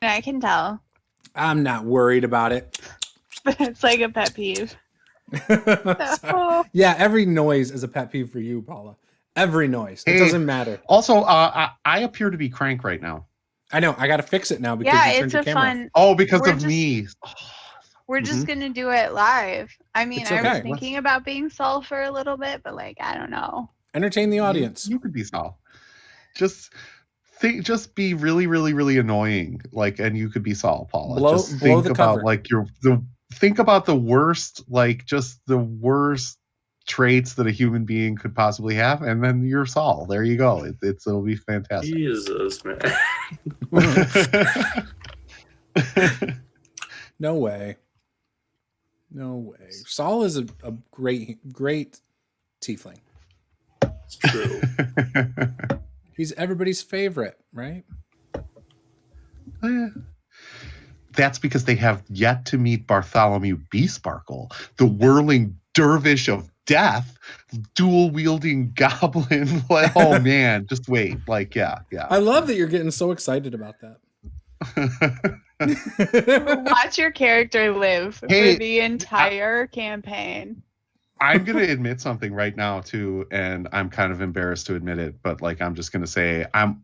I can tell. I'm not worried about it. It's like a pet peeve. Sorry. Yeah, every noise is a pet peeve for you, Paula. Every noise. It doesn't matter. Also, I appear to be crank right now. I know. I got to fix it now because Yeah, you turned it's your a camera fun. off. Oh, because We're of just- me. We're just gonna do it live. I mean, It's I was okay. thinking about being Saul for a little bit, but like, I don't know. Entertain the audience. You could be Saul. Just be really, really, really annoying. Like, and you could be Saul, Paula. Blow think the about cover. like think about the worst, like just the worst traits that a human being could possibly have, and then you're Saul. There you go. It'll be fantastic. Jesus, man. No way. Saul is a great tiefling. It's true. He's everybody's favorite, right? That's because they have yet to meet Bartholomew Beesparkle, the whirling dervish of death, dual-wielding goblin. Like, oh man, just wait. Like, yeah. I love that you're getting so excited about that. Watch your character live for Hey, the entire campaign. I'm gonna admit something right now too, and I'm kind of embarrassed to admit it, but like I'm just gonna say I'm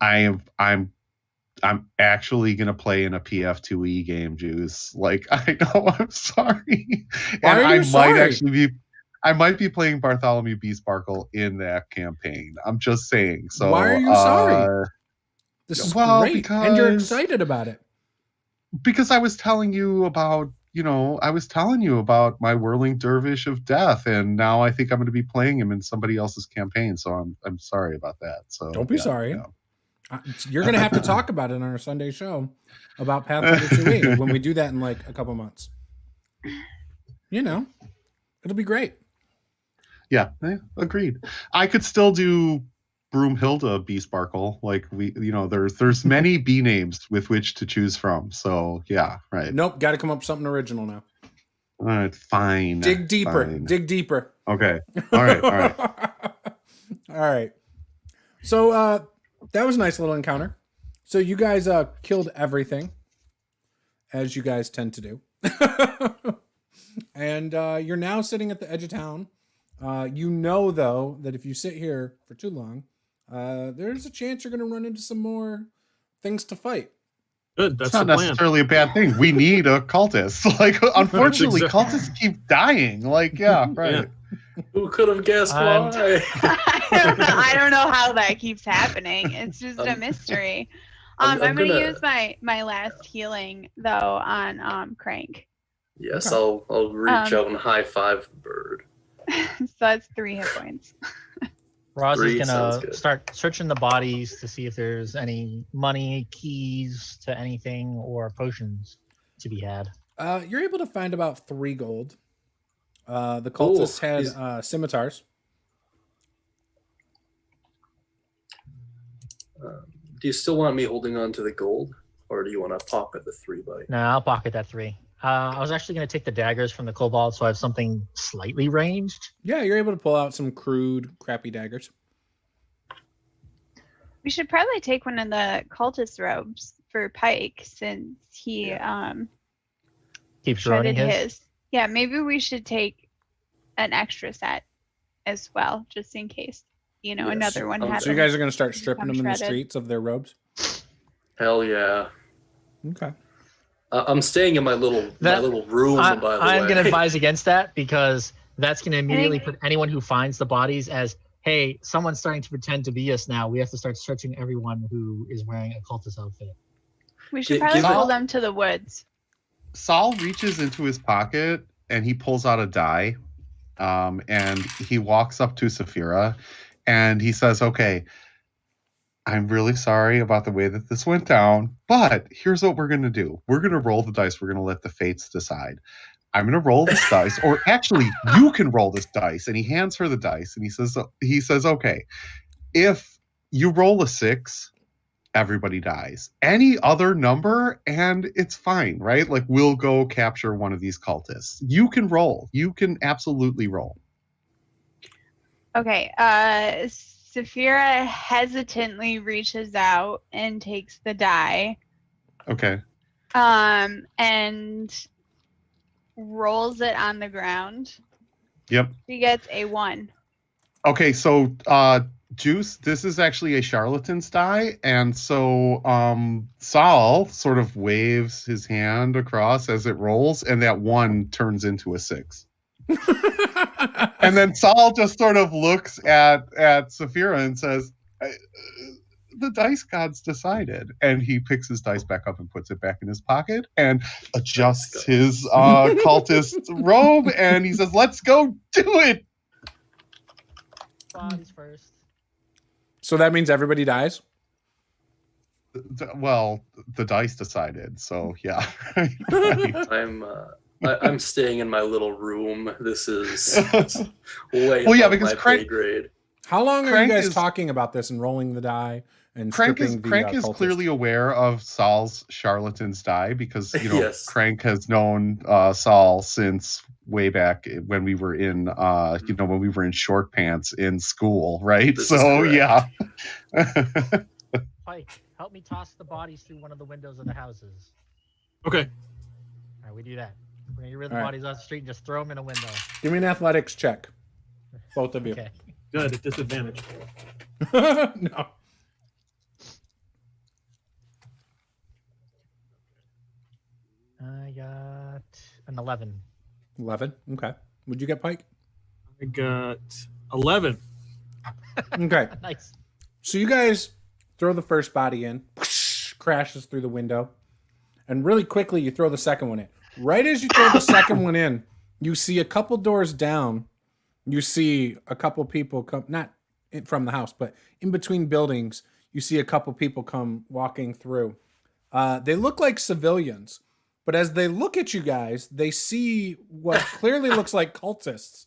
actually gonna play in a PF2E game, Juice. Like, I know, I'm sorry. Why And are you sorry? I might be playing Bartholomew Beesparkle in that campaign. I'm just saying. So Why are you sorry? This is great, and you're excited about it. Because I was telling you about my whirling dervish of death, and now I think I'm going to be playing him in somebody else's campaign. So I'm sorry about that. So Don't be sorry. Yeah. You're going to have to talk about it on our Sunday show about Pathfinder 2E when we do that in like a couple months. It'll be great. Yeah, agreed. I could still do Broomhilda Beesparkle. Like there's many B names with which to choose from. So yeah, right. Nope, got to come up with something original now. All right, fine. Dig deeper. Fine. Dig deeper. Okay. All right. All right. So that was a nice little encounter. So you guys killed everything, as you guys tend to do. And you're now sitting at the edge of town. Though, that if you sit here for too long, there's a chance you're going to run into some more things to fight. Good. That's It's not the plan. necessarily a bad thing. We need a cultist. Like, unfortunately, cultists keep dying. Like, yeah, right. Yeah. Who could have guessed why? I don't know how that keeps happening. It's just a mystery. I'm gonna use my last healing though on Crank. Yes, I'll reach out and high five the bird. So that's 3 hit points. Roz is 3 sounds gonna good. start searching the bodies to see if there's any money, keys to anything, or potions to be had. You're able to find about 3 gold. The cultists had scimitars. Do you still want me holding on to the gold, or do you want to pocket the 3 byte? No, I'll pocket that 3. I was actually going to take the daggers from the kobold, so I have something slightly ranged. Yeah, you're able to pull out some crude, crappy daggers. We should probably take one of the cultist robes for Pike since he Keeps running shredded his. his. Yeah, maybe we should take an extra set as well, just in case. Yes. Another one happens. So you guys are going to start stripping them in the shredded. streets of their robes? Hell yeah! Okay. I'm staying in my little room. By the way, I'm going to advise against that because that's going to immediately put anyone who finds the bodies as, hey, someone's starting to pretend to be us now. We have to start searching everyone who is wearing a cultist outfit. We should probably give pull it- them to the woods. Saul reaches into his pocket and he pulls out a die, and he walks up to Saphira and he says, okay, I'm really sorry about the way that this went down, but here's what we're going to do. We're going to roll the dice. We're going to let the fates decide. I'm going to roll this dice, or actually you can roll this dice. And he hands her the dice and he says, okay, if you roll a 6, everybody dies. Any other number and it's fine, right? Like, we'll go capture one of these cultists. You can roll. You can absolutely roll. Okay. Saphira hesitantly reaches out and takes the die. Okay. and rolls it on the ground. Yep. She gets a 1. Okay, so Juice, this is actually a charlatan's die, and so Saul sort of waves his hand across as it rolls, and that 1 turns into a 6. And then Saul just sort of looks at Saphira and says, the dice gods decided. And he picks his dice back up and puts it back in his pocket and adjusts his cultist robe, and he says, let's go do it. Bodies first. So that means everybody dies? Well, the dice decided, so yeah. I'm staying in my little room. This is way above because my pay grade. How long are Crank you guys is- talking about this and rolling the die and Crank stripping the is cultist? clearly aware of Saul's charlatan's die because Yes. Crank has known Saul since way back when we were in when we were in short pants in school, right? This is So correct. yeah. Pike, help me toss the bodies through one of the windows of the houses. Okay. All right, we do that. We're gonna get rid of the All right. bodies off the street and just throw them in a window. Give me an athletics check. Both of you. Okay. Good. At disadvantage. No. I got an 11. 11. Okay. Would you get Pike? I got 11. Okay. Nice. So you guys throw the first body in, whoosh, crashes through the window, and really quickly you throw the second one in. Right as you throw the second one in, you see a couple doors down. You see a couple people come, not from the house, but in between buildings. You see a couple people come walking through. They look like civilians, but as they look at you guys, they see what clearly looks like cultists,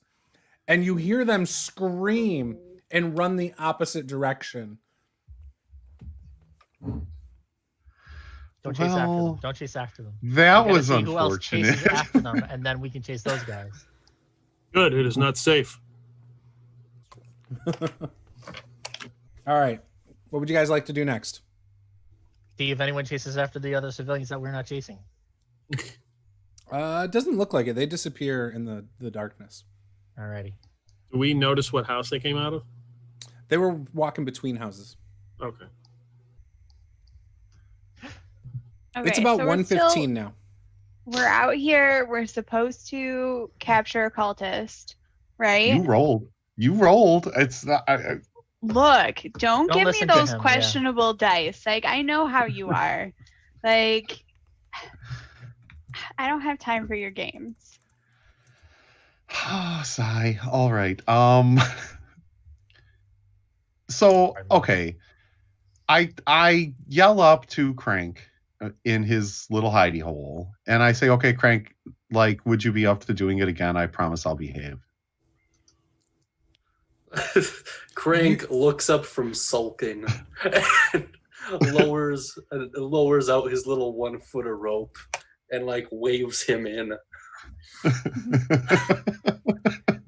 and you hear them scream and run the opposite direction. Don't chase after Well, them. Don't chase after them. That We gotta was see who else chases unfortunate. after them, and then we can chase those guys. Good. It is not safe. All right. What would you guys like to do next? See if anyone chases after the other civilians that we're not chasing. It doesn't look like it. They disappear in the darkness. Alrighty. Do we notice what house they came out of? They were walking between houses. Okay. Okay, It's about so we're 1:15 now. We're out here. We're supposed to capture a cultist, right? You rolled. It's not. Look, don't give me listen to those him, yeah. questionable dice. Like, I know how you are. Like, I don't have time for your games. Sigh. All right. So okay, I yell up to Crank in his little hidey hole, and I say, "Okay, Crank, like, would you be up to doing it again? I promise I'll behave." Crank looks up from sulking and lowers out his little 1-footer rope and like waves him in.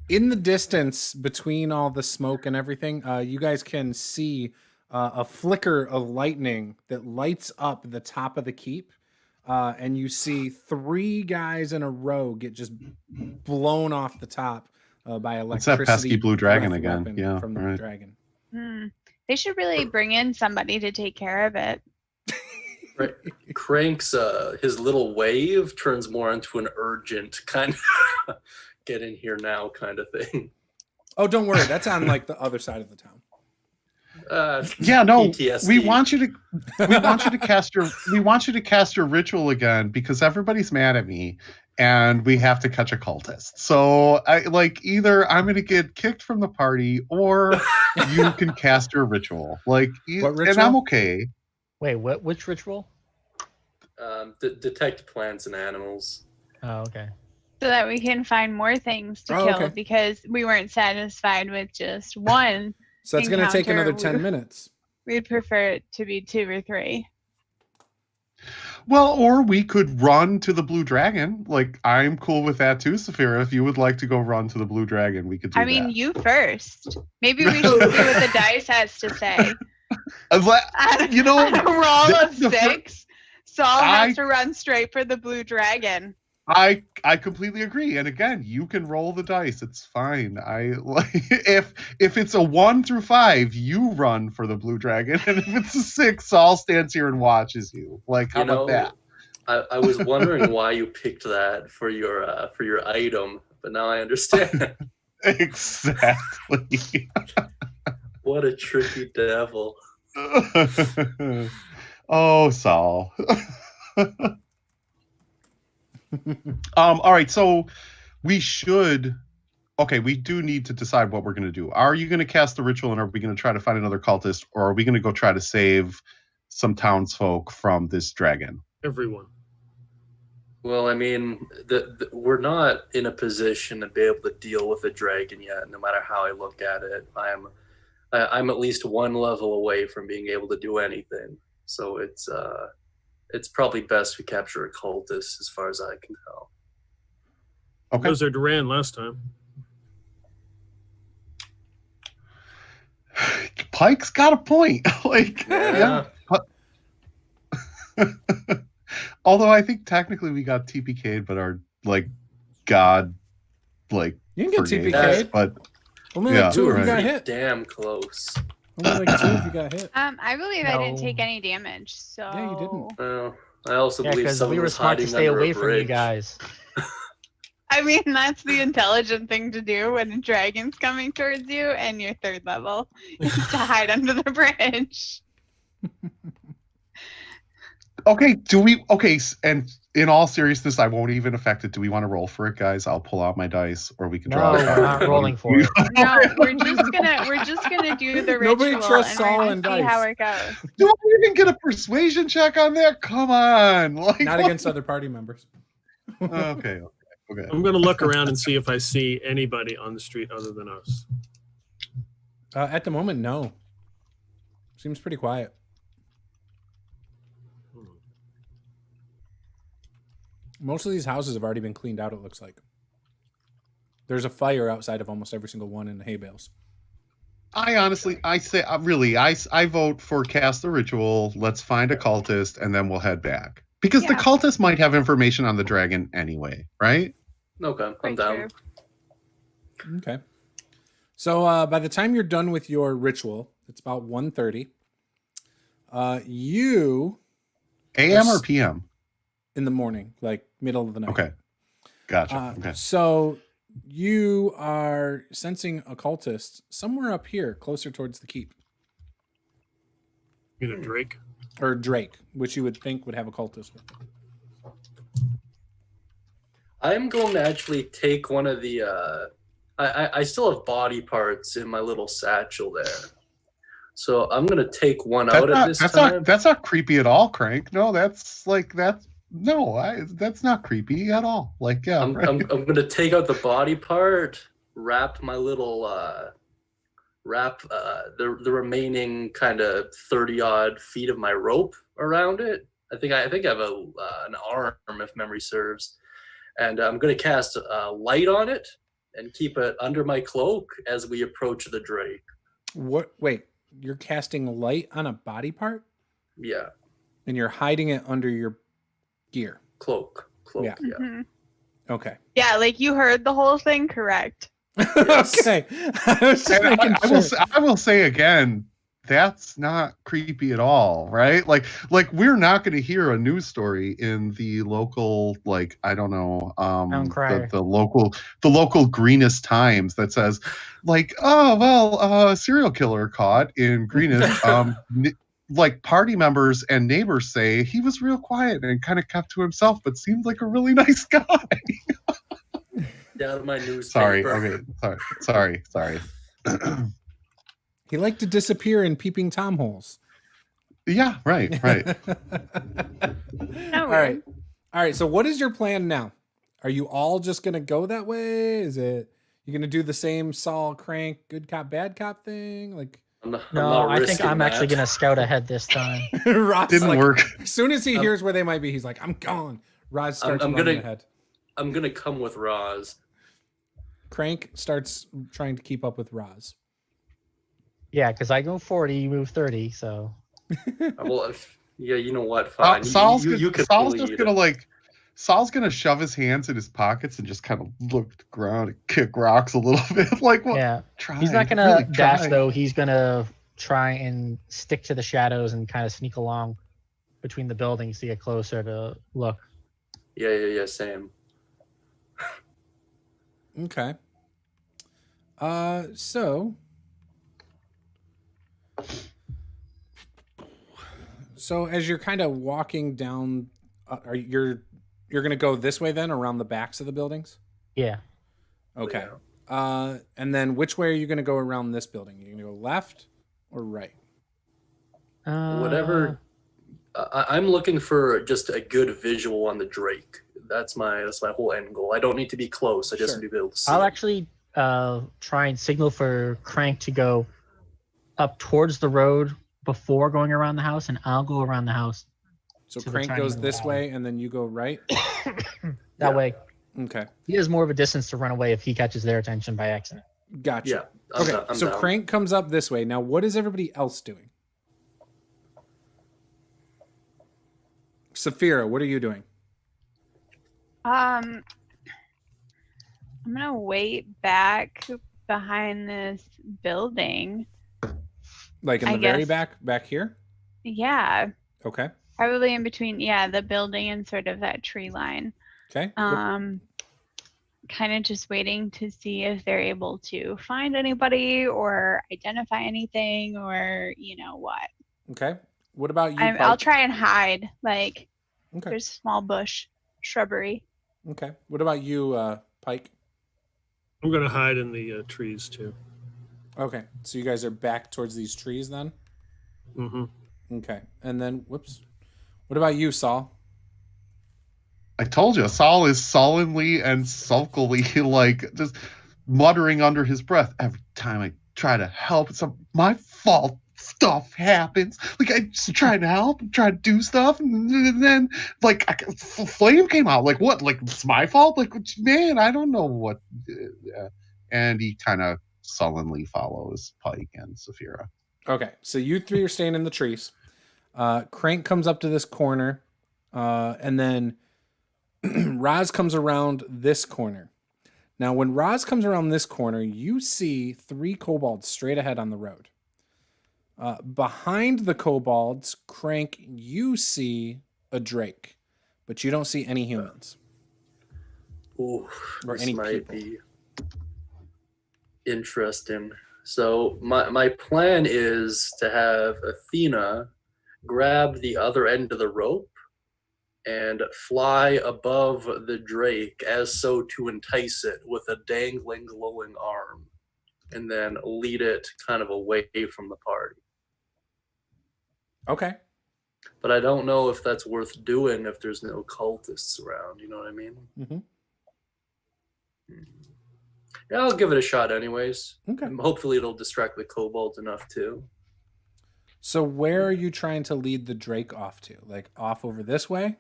In the distance between all the smoke and everything, you guys can see a flicker of lightning that lights up the top of the keep. And you see 3 guys in a row get just blown off the top by It's that electricity. pesky blue dragon breath again. weapon Yeah, from the right. dragon. They should really bring in somebody to take care of it. Right. Crank's his little wave turns more into an urgent kind of get in here now kind of thing. Oh, don't worry. That's on like the other side of the town. Yeah, no, PTSD. we want you to cast your ritual again because everybody's mad at me and we have to catch a cultist. So either I'm going to get kicked from the party or you can cast your ritual. What And ritual? I'm okay. Wait, which ritual? Detect plants and animals. Oh, okay. So that we can find more things to Oh, kill okay. because we weren't satisfied with just one. So that's going to take Encounter another 10 minutes. We'd prefer it to be 2 or 3. Well, or we could run to the blue dragon. Like, I'm cool with that too, Saphira. If you would like to go run to the blue dragon, we could do I mean, that. you first. Maybe we should see what the dice has to say. You know, On a roll of the fir- 6, Saul has to run straight for the blue dragon. I completely agree. And again, you can roll the dice. It's fine. I like if it's a 1 through 5, you run for the blue dragon, and if it's a 6, Saul stands here and watches you. Like, how about that? I was wondering why you picked that for your item, but now I understand. Exactly. What a tricky devil. Oh, Saul. All right, so we do need to decide what we're going to do. Are you going to cast the ritual, and are we going to try to find another cultist, or are we going to go try to save some from this dragon? Everyone. Well, I mean, we're not in a position to be able to deal with a dragon yet, no matter how I look at it. I'm at least one level away from being able to do anything. So it's probably best we capture a cultist, as far as I can tell. Okay. Those are Duran last time. Pike's got a point. Like, Yeah. Although I think technically we got TPK'd, but our god you can get forgave TPK'd, us, but only like 2 of you right. got hit. Damn close. Only like 2 of you got hit. I believe I didn't No. take any damage. So Yeah, you didn't. Well, I also Yeah, believe because someone we were was smart to hiding stay under away a from you bridge. guys. I mean, that's the intelligent thing to do when a dragon's coming towards you and you're 3rd level, is to hide under the bridge. Okay, and in all seriousness, I won't even affect it. Do we want to roll for it, guys? I'll pull out my dice, or we can draw No, a card. we're not rolling for it. No, we're just gonna do the ritual. Nobody trusts and Saul we're and gonna see dice. how it goes. Do I even get a persuasion check on that? Come on. Like, Not against other party members. Okay. I'm going to look around and see if I see anybody on the street other than us. At the moment, no. Seems pretty quiet. Most of these houses have already been cleaned out, it looks like. There's a fire outside of almost every single one in the hay bales. I vote for cast the ritual. Let's find a cultist, and then we'll head back. Because the cultist might have information on the dragon anyway, right? Okay, I'm down. Okay. So by the time you're done with your ritual, it's about 1:30. You... AM or PM? In the morning, like middle of the night. Okay. Gotcha. Okay. So you are sensing a cultist somewhere up here, closer towards the keep. You know, Drake? Or Drake, which you would think would have a cultist with him. I'm going to actually take one of the... I still have body parts in my little satchel there. So I'm going to take one out at this time. That's not creepy at all, Crank. No, that's not creepy at all. Like, yeah. I'm going to take out the body part, wrap my little... the remaining kind of 30-odd feet of my rope around it. I think I have an arm, if memory serves. And I'm going to cast a light on it and keep it under my cloak as we approach the Drake. What? Wait, you're casting light on a body part? Yeah. And you're hiding it under your gear? Cloak, yeah. Mm-hmm. Okay. Yeah, like you heard the whole thing correct. Okay. I was just making sure. I will say again, that's not creepy at all, right? Like we're not going to hear a news story in the local, like, I don't know, the local Greenest Times that says, like, oh well, a serial killer caught in Greenest. Like party members and neighbors say he was real quiet and kind of kept to himself, but seemed like a really nice guy. Down my newspaper. Sorry. Okay. Sorry. He liked to disappear in peeping Tom holes. Yeah. Right. No, All right. So what is your plan now? Are you all just going to go that way? Is it, you're going to do the same Saul Crank, good cop, bad cop thing? Like, No, I think I'm actually going to scout ahead this time. Ross Didn't work. As soon as he hears where they might be, he's like, I'm gone. Roz starts running ahead. I'm going to come with Roz. Crank starts trying to keep up with Roz. Yeah, because I go 40, you move 30, so... Well, Yeah, you know what? Fine. Saul's you can Saul's lead. just gonna Saul's gonna shove his hands in his pockets and just kind of look at the ground and kick rocks a little bit. Like, what? Yeah. Try. He's not gonna really dash try. though. He's gonna try and stick to the shadows and kind of sneak along between the buildings to get closer to look. Yeah. Same. Okay. So as you're kind of walking down, you're gonna go this way then, around the backs of the buildings? Yeah. Okay. And then which way are you gonna go around this building? You're gonna go left or right? Whatever. I'm looking for just a good visual on the Drake. That's my whole end goal. I don't need to be close. I just need to be able to see. I'll actually try and signal for Crank to go up towards the road before going around the house, and I'll go around the house. So to the Crank goes triangle this alley. way, and then you go right. That way, Okay, he has more of a distance to run away if he catches their attention by accident. gotcha. Yeah. Okay, I'm so down. Crank comes up this way. Now, what is everybody else doing? Saphira, what are you doing? I'm gonna wait back behind this building. Like in I the very guess. back here? Yeah, Okay. probably in between. Yeah, the building and sort of that tree line. Okay. Kind of just waiting to see if they're able to find anybody or identify anything, or what. Okay. What about you? I'll Pike? try and hide. Like Okay. there's a small bush, shrubbery. Okay. What about you, Pike? I'm going to hide in the trees too. Okay. So you guys are back towards these trees then? Mm-hmm. Okay. And then, whoops. What about you, Saul? I told you, Saul is sullenly and sulkily just muttering under his breath every time I try to help. It's my fault. Stuff happens. I just trying to help, try to do stuff, and then flame came out. What? It's my fault. Man, I don't know what. And he kind of sullenly follows Pike and Saphira. Okay. So you three are staying in the trees. Crank comes up to this corner, and then Roz comes around this corner. Now, when Roz comes around this corner, you see 3 kobolds straight ahead on the road. Behind the kobolds, Crank, you see a drake, but you don't see any humans. Ooh, Or this any might people. be interesting. So my plan is to have Athena grab the other end of the rope and fly above the drake as so to entice it with a dangling, glowing arm, and then lead it kind of away from the party. Okay. But I don't know if that's worth doing if there's no cultists around. You know what I mean? Mm-hmm. Yeah, I'll give it a shot anyways. Okay. Hopefully it'll distract the kobolds enough too. So where are you trying to lead the drake off to? Off over this way?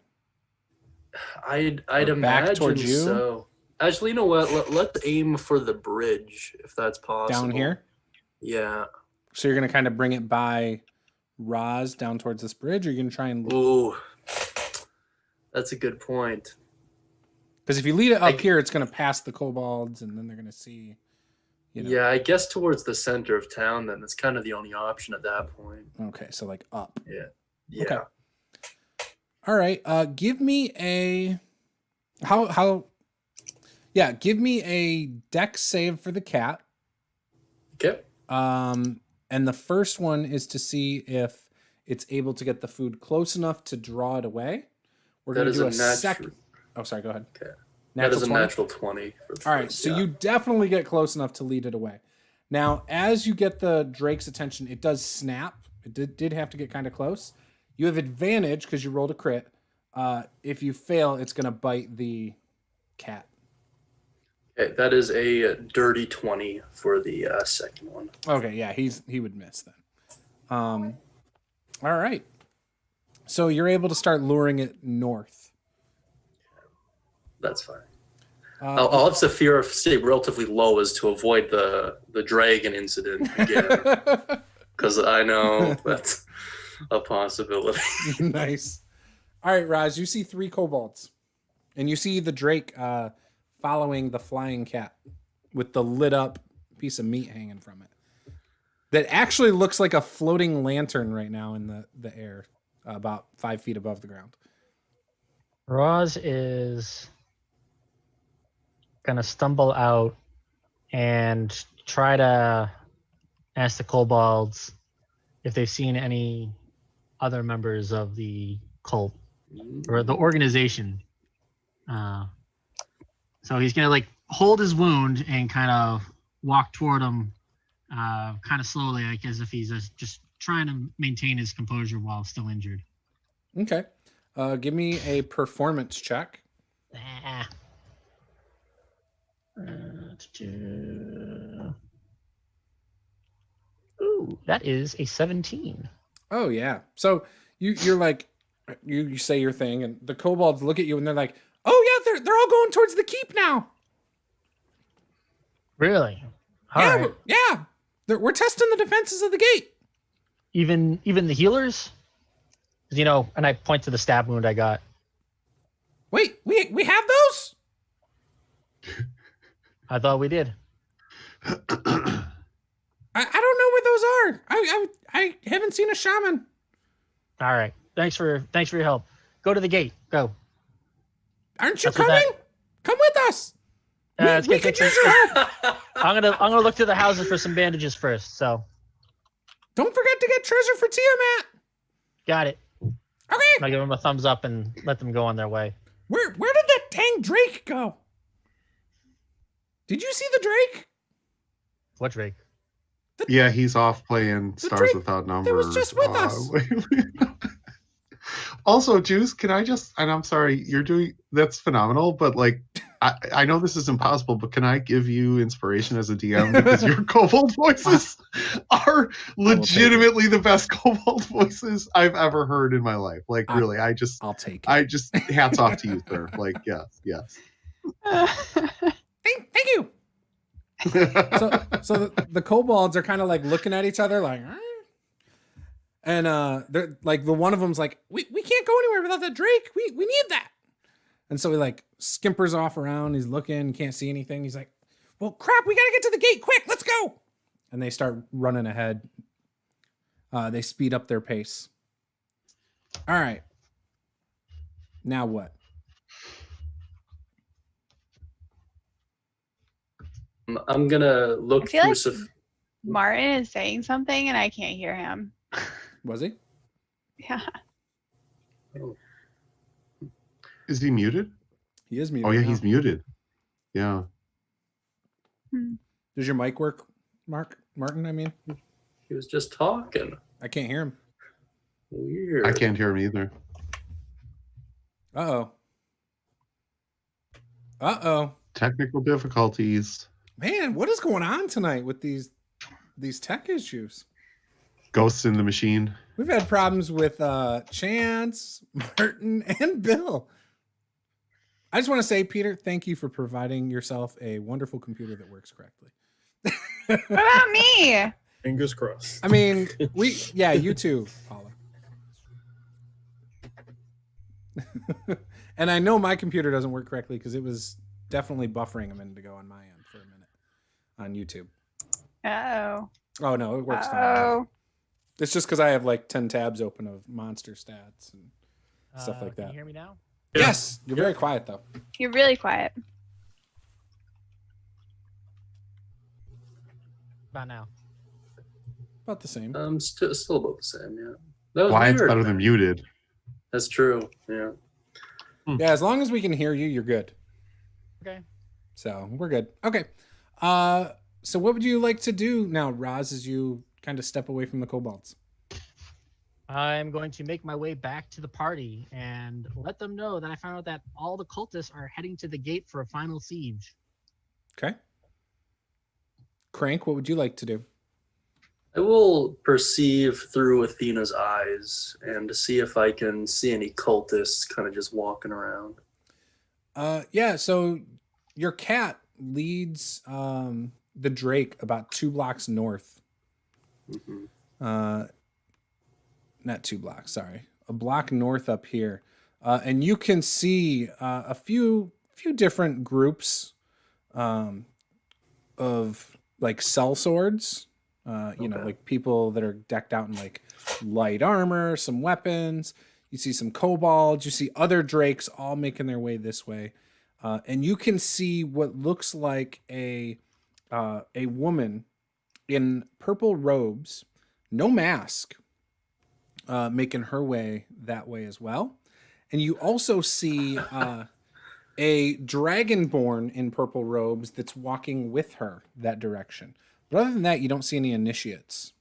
I'd Or back imagine towards you? so. Actually, you know what? Let's aim for the bridge if that's possible. Down here? Yeah. So you're going to kind of bring it by Roz down towards this bridge, or you're going to try and... Ooh, that's a good point. Because if you lead it up here, it's going to pass the kobolds, and then they're going to see... Yeah, I guess towards the center of town, then that's kind of the only option at that point. Okay, so up. Yeah. Okay. All right. Give me a... give me a dex save for the cat. Okay. And the first one is to see if it's able to get the food close enough to draw it away. We're going to do a second. Oh, sorry. Go ahead. Okay. Natural that is a 20? natural 20. For the All right. first, So you definitely get close enough to lead it away. Now, as you get the drake's attention, it does snap. It did have to get kind of close. You have advantage because you rolled a crit. If you fail, it's going to bite the cat. Okay, that is a dirty 20 for the second one. Okay, yeah, he would miss then. All right. So you're able to start luring it north. That's fine. I'll have Saphira stay relatively low as to avoid the dragon incident again. Because I know that's... a possibility. Nice. All right, Roz, you see 3 kobolds. And you see the Drake following the flying cat with the lit up piece of meat hanging from it. That actually looks like a floating lantern right now in the air, about 5 feet above the ground. Roz is gonna stumble out and try to ask the kobolds if they've seen any other members of the cult or the organization. So he's gonna like hold his wound and kind of walk toward him, kind of slowly, like as if he's just trying to maintain his composure while still injured. Okay. Give me a performance check. Ooh, that is a 17. Oh yeah. So you're like you say your thing, and the kobolds look at you and they're like, "Oh yeah, they're all going towards the keep now." Really? Yeah, All right. yeah. We're testing the defenses of the gate. Even the healers? 'Cause, you know, and I point to the stab wound I got. Wait, we have those? I thought we did. I don't know where those are. I haven't seen a shaman. All right. Thanks for your help. Go to the gate. Go. Aren't you That's what coming? Come with us. It's We gonna could take use your help. I'm gonna look through the houses for some bandages first. So Don't forget to get treasure for Tiamat. got it. Okay. I'll give them a thumbs up and let them go on their way. Where did that dang Drake go? Did you see the Drake? What Drake? Yeah, he's off playing Stars Drake Without Number. that was just with us. Also, Juice, can I just, and I'm sorry, you're doing, that's phenomenal, but like, I know this is impossible, but can I give you inspiration as a DM? Because your kobold voices are legitimately the best kobold voices I've ever heard in my life. Like, really, I'll take it. Hats off to you, sir. Like, yes. Thank you. So the kobolds are kind of like looking at each other like, "Huh?" And they're like, the one of them's like, we can't go anywhere without that Drake. We need that. And so he like skimpers off around. He's looking, can't see anything. He's like, well, crap, we got to get to the gate quick. Let's go. And they start running ahead. They speed up their pace. All right. Now what? I'm gonna look I feel through. like Martin is saying something and I can't hear him. Was he? Yeah. Is he muted? He is muted. Oh, yeah, now. he's muted. Yeah. Does your mic work, Martin, I mean? He was just talking. I can't hear him. Weird. I can't hear him either. Uh-oh. Technical difficulties. Man, what is going on tonight with these tech issues? Ghosts in the machine. We've had problems with Chance, Martin, and Bill. I just want to say, Peter, thank you for providing yourself a wonderful computer that works correctly. What about me? Fingers crossed. I mean, you too, Paula. And I know my computer doesn't work correctly because it was definitely buffering a minute ago on my end for a minute on YouTube. Uh-oh. Oh, no, it works fine. Oh. It's just because I have like 10 tabs open of monster stats and stuff like that. Can you hear me now? Yeah. Yes, you're very quiet though. You're really quiet. About now. About the same. Still about the same. Yeah. That was Why it's weird. better than muted. That's true. Yeah. Yeah, as long as we can hear you, you're good. Okay. So we're good. Okay. So what would you like to do now, Roz, as you kind of step away from the kobolds? I'm going to make my way back to the party and let them know that I found out that all the cultists are heading to the gate for a final siege. Okay. Crank, what would you like to do? I will perceive through Athena's eyes and to see if I can see any cultists kind of just walking around. Yeah, so your cat leads the Drake about 2 blocks north. Mm-hmm. not 2 blocks, sorry, a block north up here. And you can see a few different groups of like sellswords, you know, like people that are decked out in like light armor, some weapons. You see some kobolds, you see other drakes all making their way this way. And you can see what looks like a woman in purple robes, no mask, making her way that way as well. And you also see a dragonborn in purple robes that's walking with her that direction. But other than that, you don't see any initiates.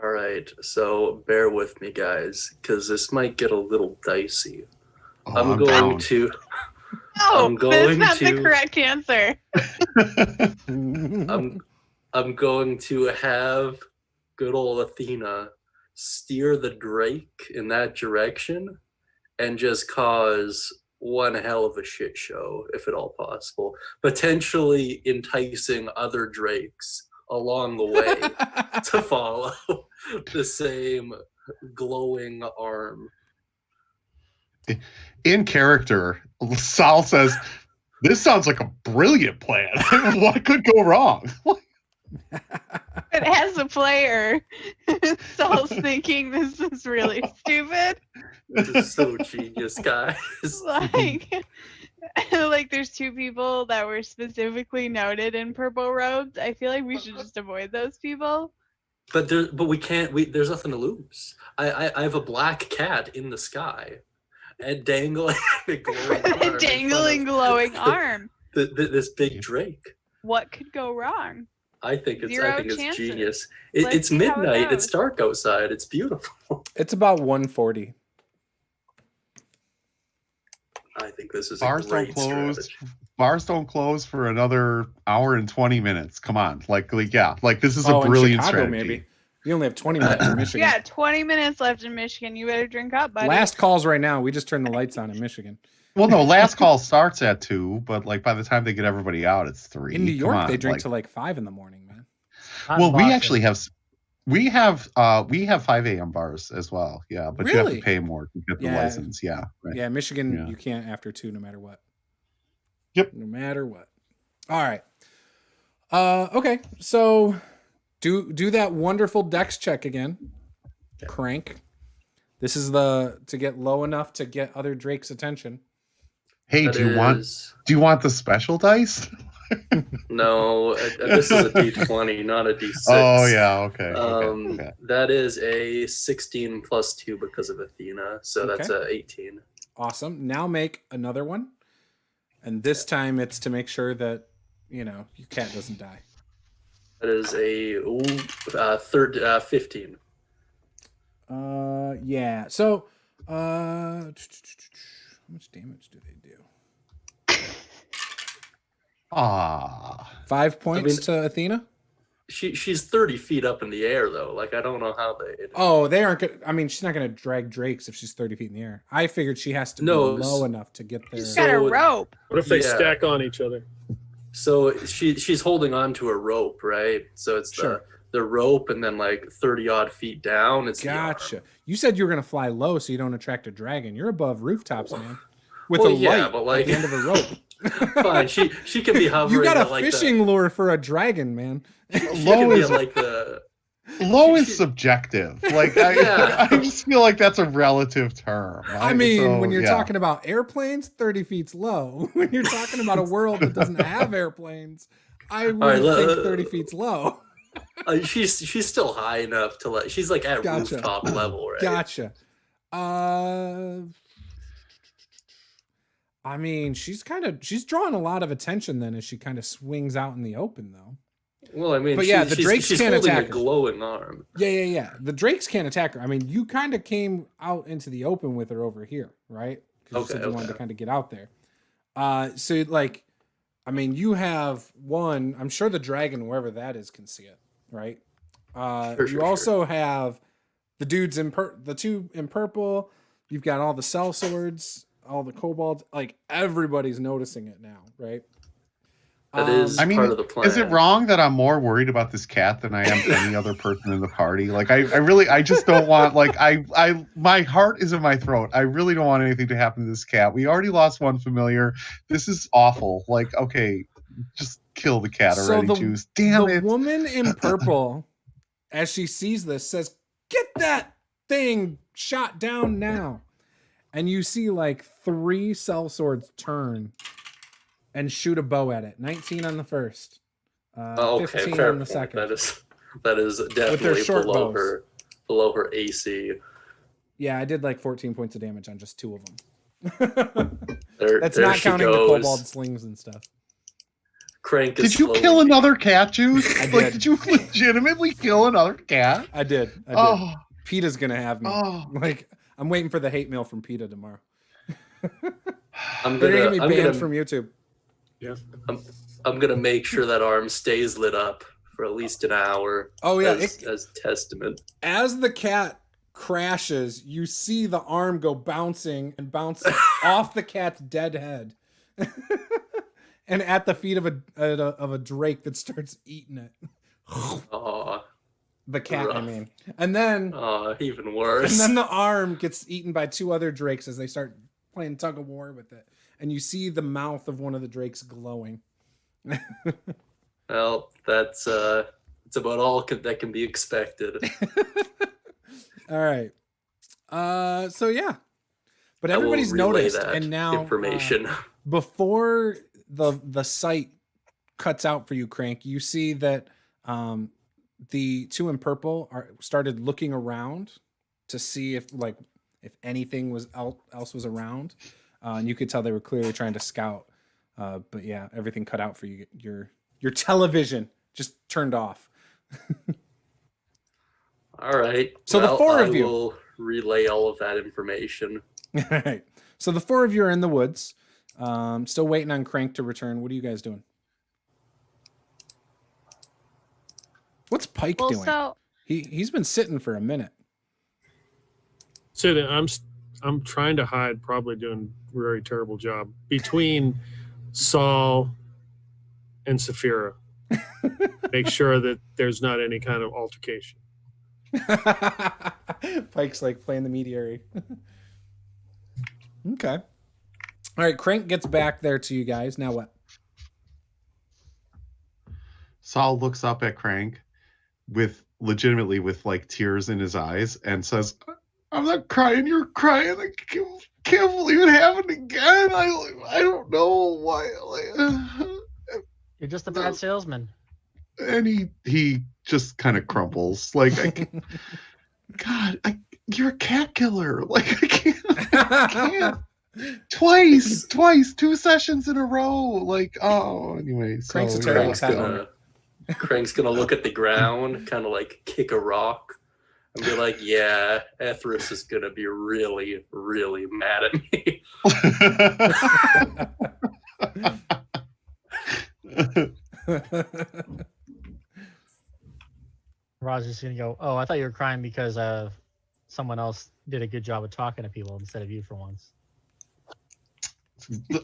All right, so bear with me, guys, because this might get a little dicey. I'm going to. No, that's not the correct answer. I'm going to have good old Athena steer the Drake in that direction and just cause one hell of a shit show, if at all possible, potentially enticing other Drakes along the way to follow the same glowing arm. In character, Sal says, "This sounds like a brilliant plan. What could go wrong?" But as a player, Saul's thinking this is really stupid. This is so genius, guys. Like there's 2 people that were specifically noted in purple robes. I feel like we should just avoid those people. But we can't. There's nothing to lose. I have a black cat in the sky, and dangling a glowing arm. This big Drake. What could go wrong? I think it's genius. It's see how it midnight. goes. It's dark outside. It's beautiful. It's about 1:40. I think this is Bars a great don't close. strategy. Bars don't close for another hour and 20 minutes. Come on, like this is Oh, a in brilliant Chicago, strategy. maybe. You only have 20 minutes in Michigan. Yeah, 20 minutes left in Michigan. You better drink up, buddy. Last calls right now. We just turned the lights on in Michigan. Well, no, last call starts at 2, but like by the time they get everybody out, it's 3. In New York, Come on, they drink like, till like 5 in the morning, man. well, we actually have 5 a.m. bars as well. Yeah, but you have Really? to pay more to get the license. Yeah, right. Yeah, Michigan, Yeah. you can't after 2 no matter what. Yep. No matter what. All right. Okay, so do that wonderful dex check again. Crank. This is to get low enough to get other Drake's attention. Hey, do you want the special dice? No, this is a D20, not a D6. Oh yeah, okay. Okay. That is a 16 plus 2 because of Athena, so that's a 18. Awesome. Now make another one, and this time it's to make sure that your cat doesn't die. That is a 15. Yeah. So, how much damage do they do? 5 points to Athena. She's 30 feet up in the air though. Like I don't know how they. Oh, they aren't good. I mean, she's not going to drag Drakes if she's 30 feet in the air. I figured she has to be low enough to get there. She's got a rope. What if they stack on each other? So she's holding on to a rope, right? So it's the rope, and then like 30 odd feet down. It's gotcha. You said you were going to fly low so you don't attract a dragon. You're above rooftops, man. With a light but like at the end of a rope. Fine, she can be hovering. You got a like fishing lure for a dragon, man. Low is like the. Low is subjective. Like I just feel like that's a relative term. Right? I mean, when you're talking about airplanes, 30 feet's low. When you're talking about a world that doesn't have airplanes, I would think 30 feet's low. She's still high enough to like. She's like at rooftop level, right? Gotcha. I mean, she's drawing a lot of attention then as she kind of swings out in the open, though. Well, I mean, but yeah, the Drakes can't attack her. A glowing arm. Yeah. The Drakes can't attack her. I mean, you kind of came out into the open with her over here, right? Because you said you wanted to kind of get out there. So like, I mean, you have one. I'm sure the dragon, wherever that is, can see it, right? You also have the dudes the 2 in purple. You've got all the sellswords, all the kobolds. Like everybody's noticing it now, right? That is I mean, part of the plan. is it wrong that I'm more worried about this cat than I am any other person in the party? Like, I just don't want, like, my heart is in my throat. I really don't want anything to happen to this cat. We already lost one familiar. This is awful. Like, okay, just kill the cat already, Juice. Damn it. The woman in purple, as she sees this, says, "Get that thing shot down now." And you see like 3 sellswords turn and shoot a bow at it. 19 on the first. 15 fair on the point. second. That is definitely below her AC. Yeah, I did like 14 points of damage on just 2 of them. That's there not she counting the goes. kobold slings and stuff. Crank is Did you slowly- kill another cat, Juice? I Like, did. did you legitimately kill another cat? I did. Oh, PETA's gonna have me. oh. Like, I'm waiting for the hate mail from PETA tomorrow. I'm They're gonna gonna, get I'm me banned gonna, from YouTube. Yeah. I'm gonna make sure that arm stays lit up for at least an hour. Oh yeah, as testament. as the cat crashes, you see the arm go bouncing and bounce off the cat's dead head, and at the feet of a drake that starts eating it. Aw, The cat, I rough. mean, and then Even worse. and then the arm gets eaten by 2 other drakes as they start playing tug of war with it, and you see the mouth of one of the drakes glowing. Well, it's about all that can be expected. All right. So yeah, but I will everybody's relay noticed, that and now information. before the site cuts out for you, Crank, you see that the 2 in purple started looking around to see if anything else was around, and you could tell they were clearly trying to scout. But yeah, everything cut out for you. Your television just turned off. All right. So the 4 of you I will relay all of that information. All right. So the 4 of you are in the woods, still waiting on Crank to return. What are you guys doing? What's Pike doing? So He's been sitting for a minute. So I'm trying to hide, probably doing a very terrible job between Saul and Saphira. Make sure that there's not any kind of altercation. Pike's like playing the mediary. Okay. All right. Crank gets back there to you guys. Now what? Saul looks up at Crank legitimately with like tears in his eyes and says, "I'm not crying, you're crying. I can't believe it happened again. I don't know why." You're just a bad salesman. And he just kind of crumples. Like, you're a cat killer. Like, I can't. Twice, 2 sessions in a row. Like, anyway. So, Crank's a terrible Crank's gonna look at the ground, kind of like kick a rock, and be like, "Yeah, Avernus is gonna be really, really mad at me." Roz is gonna go, "Oh, I thought you were crying because someone else did a good job of talking to people instead of you for once."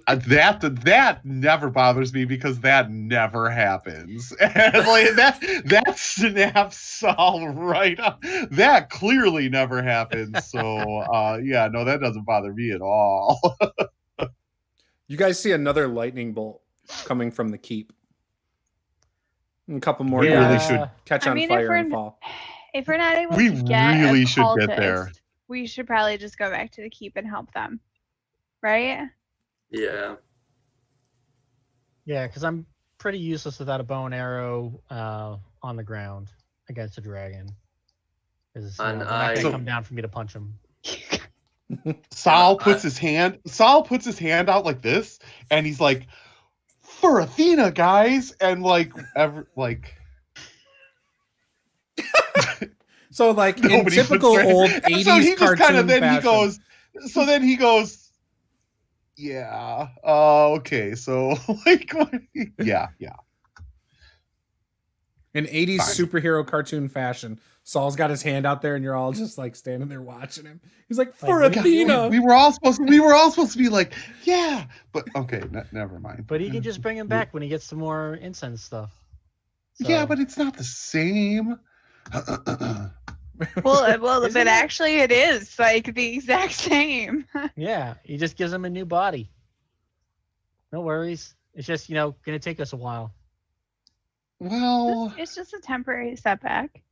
That never bothers me because that never happens. And like that snaps Saul right up. That clearly never happens. So yeah, no, that doesn't bother me at all. You guys see another lightning bolt coming from the keep. And a couple more We guys really should catch I on mean, fire and fall. if we're not able We to get really a should get cultist, there. we should probably just go back to the keep and help them, right? Yeah. Yeah, because I'm pretty useless without a bow and arrow on the ground against a dragon. Because they're not I- gonna come down for me to punch him. Saul puts his hand out like this, and he's like, "For Athena, guys!" And So like in nobody typical puts their- old And 80s so he just kind of cartoon fashion. he goes, "Yeah, okay." So like, yeah. In 80s Fine. superhero cartoon fashion, Saul's got his hand out there, and you're all just like standing there watching him. He's like, for Like, Athena. We were all supposed to be like, yeah, but okay, never mind. But he can just bring him back when he gets some more incense stuff. So, Yeah, but it's not the same. Well, Isn't but it? actually, it is like the exact same. yeah, he just gives him a new body. No worries. It's just, going to take us a while. Well, It's just a temporary setback.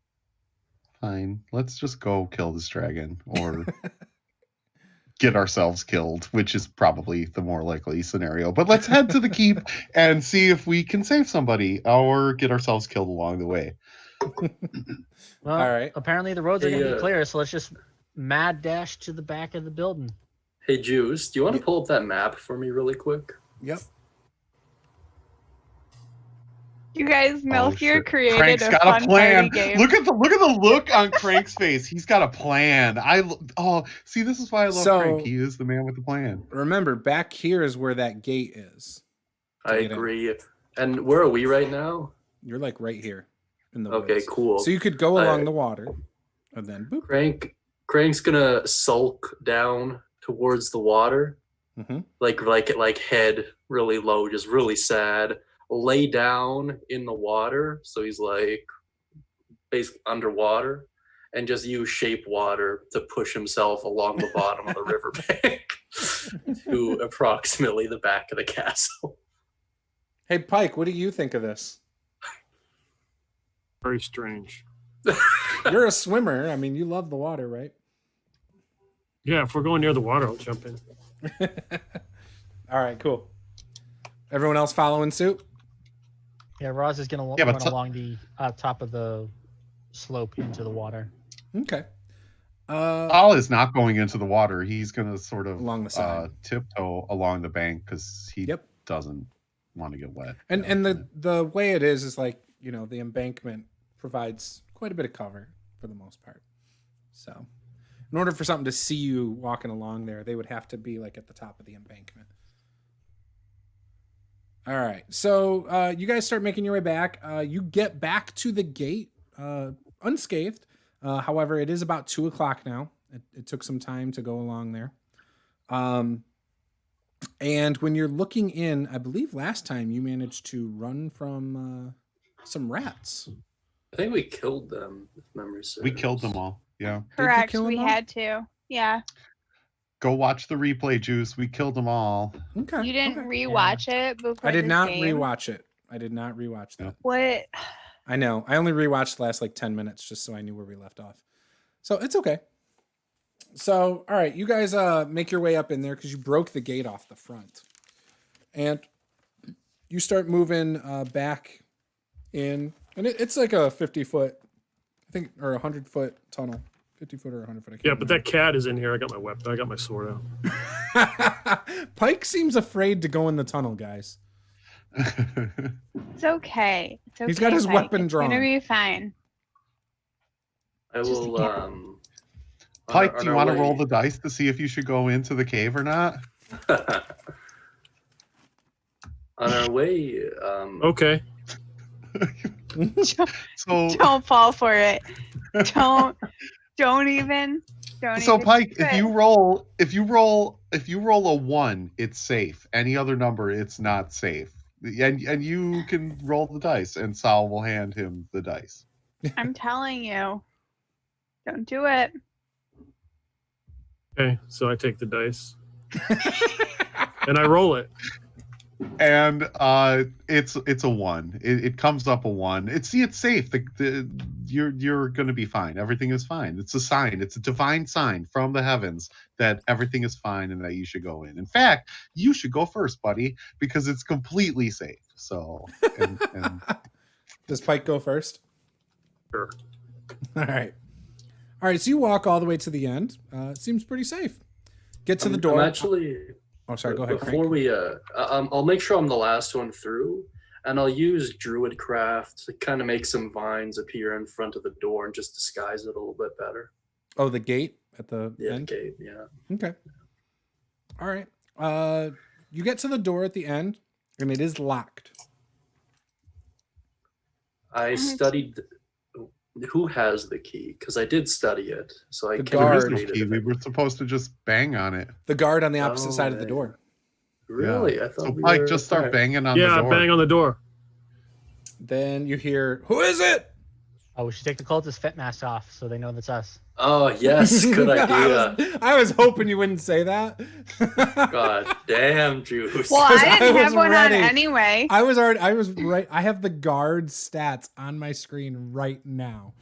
fine. Let's just go kill this dragon or get ourselves killed, which is probably the more likely scenario. But let's head to the keep and see if we can save somebody or get ourselves killed along the way. Well, All right. apparently the roads are going to Hey, be clear, so let's just mad dash to the back of the building. Hey, Juice, do you want to pull up that map for me really quick? Yep. You guys, Melchior created Crank's a got fun a plan. party game. Look at the look on Crank's face. He's got a plan. See, this is why I love Crank. He is the man with the plan. Remember, back here is where that gate is. I agree. And where are we right now? You're like right here in the Okay, woods. cool. So you could go along the water, and then boop. Crank's gonna sulk down towards the water, like head really low, just really sad. Lay down in the water, so he's like basically underwater, and just use shape water to push himself along the bottom of the riverbank to approximately the back of the castle. Hey, Pike, what do you think of this? Very strange. You're a swimmer. I mean, you love the water, right? Yeah, if we're going near the water, I'll jump in. All right, cool. Everyone else following suit? Yeah, Roz is going to run along the top of the slope into the water. Okay. Paul is not going into the water. He's going to sort of along the side, tiptoe along the bank because he doesn't want to get wet. And the way it is like, the embankment provides quite a bit of cover for the most part. So in order for something to see you walking along there, they would have to be like at the top of the embankment. All right. So you guys start making your way back. You get back to the gate unscathed. However, it is about 2:00 now. It took some time to go along there. And when you're looking in, I believe last time you managed to run from some rats. I think we killed them, if memory serves. We killed them all. Yeah. Correct. We had to. Yeah. Go watch the replay, Juice. We killed them all. Okay. You didn't rewatch it before I did not game? rewatch it. I did not rewatch that. What? I know. I only rewatched the last 10 minutes just so I knew where we left off. So it's okay. So, all right, you guys make your way up in there because you broke the gate off the front. And you start moving back in. And it's like a 50-foot, I think, or 100-foot tunnel. 50-foot or 100-foot. Yeah, but that cat is in here. I got my weapon. I got my sword out. Pike seems afraid to go in the tunnel, guys. It's okay. It's okay. He's got his weapon drawn. It's gonna be fine. I will. Pike, do you want to roll the dice to see if you should go into the cave or not? On our way. Okay. So don't fall for it. Don't even. So Pike, if you roll a 1, it's safe. Any other number, it's not safe. And you can roll the dice, and Sal will hand him the dice. I'm telling you, don't do it. Okay, so I take the dice and I roll it. And it's a 1. It comes up a 1. It's safe. You're going to be fine. Everything is fine. It's a sign. It's a divine sign from the heavens that everything is fine and that you should go in. In fact, you should go first, buddy, because it's completely safe. So, and does Pike go first? Sure. All right. So you walk all the way to the end. It seems pretty safe. Get to the door. I'm actually. Oh, sorry. Go ahead. Before Frank. I'll make sure I'm the last one through, and I'll use Druidcraft to kind of make some vines appear in front of the door and just disguise it a little bit better. Oh, the gate at the end? The gate, yeah. Okay. All right. You get to the door at the end, and it is locked. I studied. Who has the key? Because I did study it, so I The can There is guard. no read key. it. We were supposed to just bang on it. The guard on the opposite side of the right. door. Really? I thought So we Mike, were... just start alright. banging on the Yeah, door. bang on the door. Then you hear, "Who is it?" Oh, we should take the cultist fit mask off so they know that's us. Oh yes, good idea. I was hoping you wouldn't say that. God damn, Juice. Well, Because I I didn't was have one ready. on anyway. I was right. I have the guard stats on my screen right now.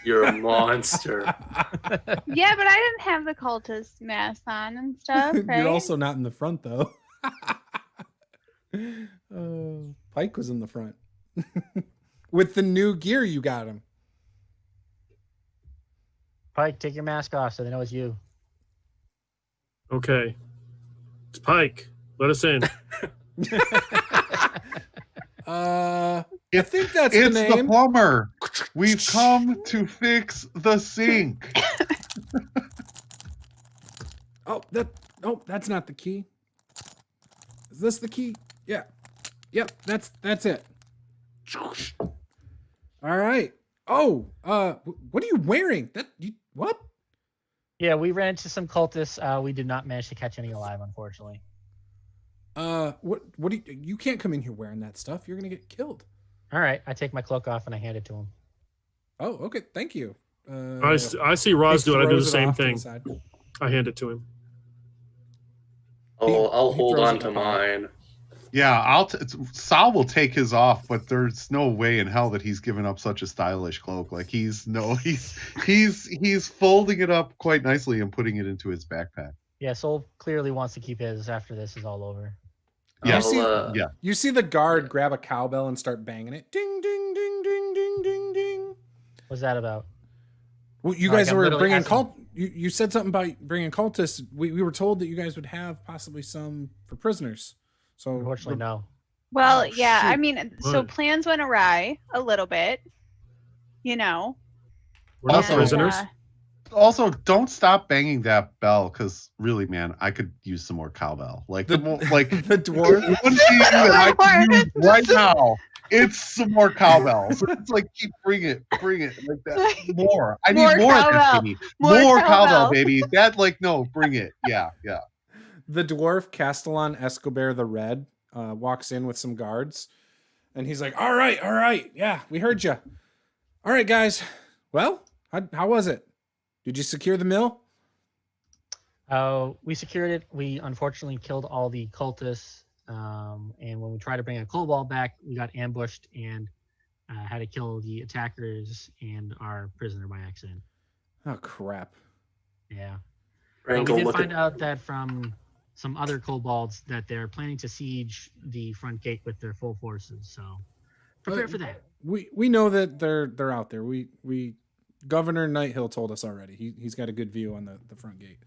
You're a monster. Yeah, but I didn't have the cultist mask on and stuff, right? You're also not in the front though. Pike was in the front. With the new gear you got him. Pike, take your mask off so they know it's you. Okay. It's Pike. Let us in. I think that's It's the the name. plumber. We've come to fix the sink. That's not the key. Is this the key? Yeah. Yep, that's it. All right. Oh, what are you wearing? What? Yeah, we ran into some cultists. We did not manage to catch any alive, unfortunately. What do you can't come in here wearing that stuff. You're going to get killed. All right, I take my cloak off and I hand it to him. Oh, okay. Thank you. I see Roz do it. I do the throws it same off to the thing. side. I hand it to him. I'll He hold throws on it to up. mine. Yeah, Sal will take his off, but there's no way in hell that he's given up such a stylish cloak. Like he's folding it up quite nicely and putting it into his backpack. Yeah, Soul clearly wants to keep his after this is all over. Yeah, I'll, You see the guard grab a cowbell and start banging it. Ding, ding, ding, ding, ding, ding, ding. What's that about? Well, you Like, guys I'm were literally bringing asking- cult. You said something about bringing cultists. We were told that you guys would have possibly some for prisoners. So Unfortunately, no. Well, Oh, yeah, I shoot. mean, so What? plans went awry a little bit, you know. We're not Also- prisoners. Also, don't stop banging that bell, because really, man, I could use some more cowbell. Like the the dwarf. one thing that I could use right now, it's some more cowbell. So it's like keep bring it like that. More. I need More more of cowbell. that, baby. More More cowbell. cowbell, baby. That no, bring it. Yeah. The dwarf Castellan Escobar the Red walks in with some guards, and he's like, "All right, yeah, we heard you. All right, guys. Well, how was it? Did you secure the mill?" We secured it. We unfortunately killed all the cultists. And when we tried to bring a kobold back, we got ambushed and had to kill the attackers and our prisoner by accident. Oh crap! Yeah. Wrangle, We did look find at, out that from some other kobolds that they're planning to siege the front gate with their full forces. So prepare for that. We know that they're out there. We Governor Nighthill told us already. He's got a good view on the front gate.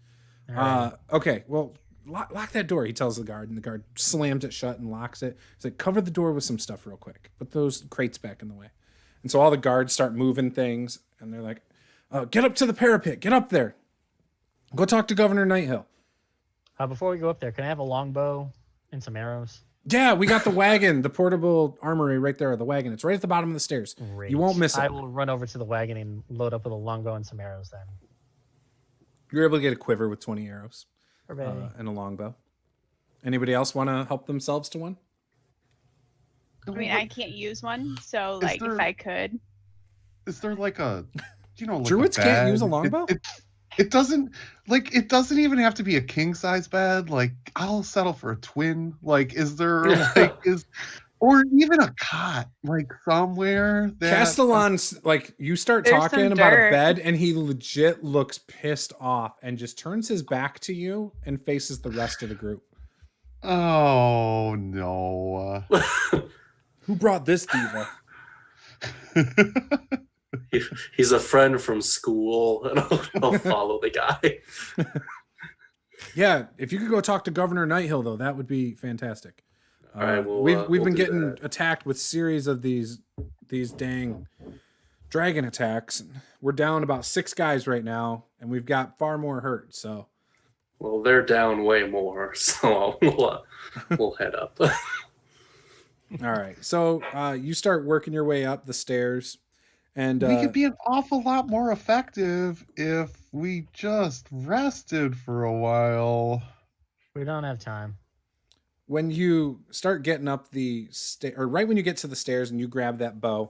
All right. Okay, well, lock that door, he tells the guard, and the guard slams it shut and locks it. He's like, cover the door with some stuff real quick. Put those crates back in the way. And so all the guards start moving things, and they're like, get up to the parapet. Get up there. Go talk to Governor Nighthill. Before we go up there, can I have a longbow and some arrows? Yeah, we got the wagon, the portable armory right there. The wagon. It's right at the bottom of the stairs. Great. You won't miss it. I will run over to the wagon and load up with a longbow and some arrows then. You're able to get a quiver with 20 arrows Hooray. and a longbow. Anybody else want to help themselves to one? I mean, I can't use one, so Is like there- if I could. Is there like a like Druids a can't bed? use a longbow? It doesn't even have to be a king size bed. Like I'll settle for a twin. Like is there or even a cot like somewhere that Castellan's like you start There's talking some about a dirt. bed and he legit looks pissed off and just turns his back to you and faces the rest of the group. Oh no. Who brought this diva? he's a friend from school, and I'll follow the guy. Yeah, if you could go talk to Governor Nighthill though, that would be fantastic. All right, we'll, we've we'll been do getting that. attacked with series of these dang dragon attacks. We're down about 6 guys right now, and we've got far more hurt. So Well, they're down way more, so we'll head up. All right. So you start working your way up the stairs, and We could be an awful lot more effective if we just rested for a while. We don't have time. when you start getting up the or right when you get to the stairs and you grab that bow,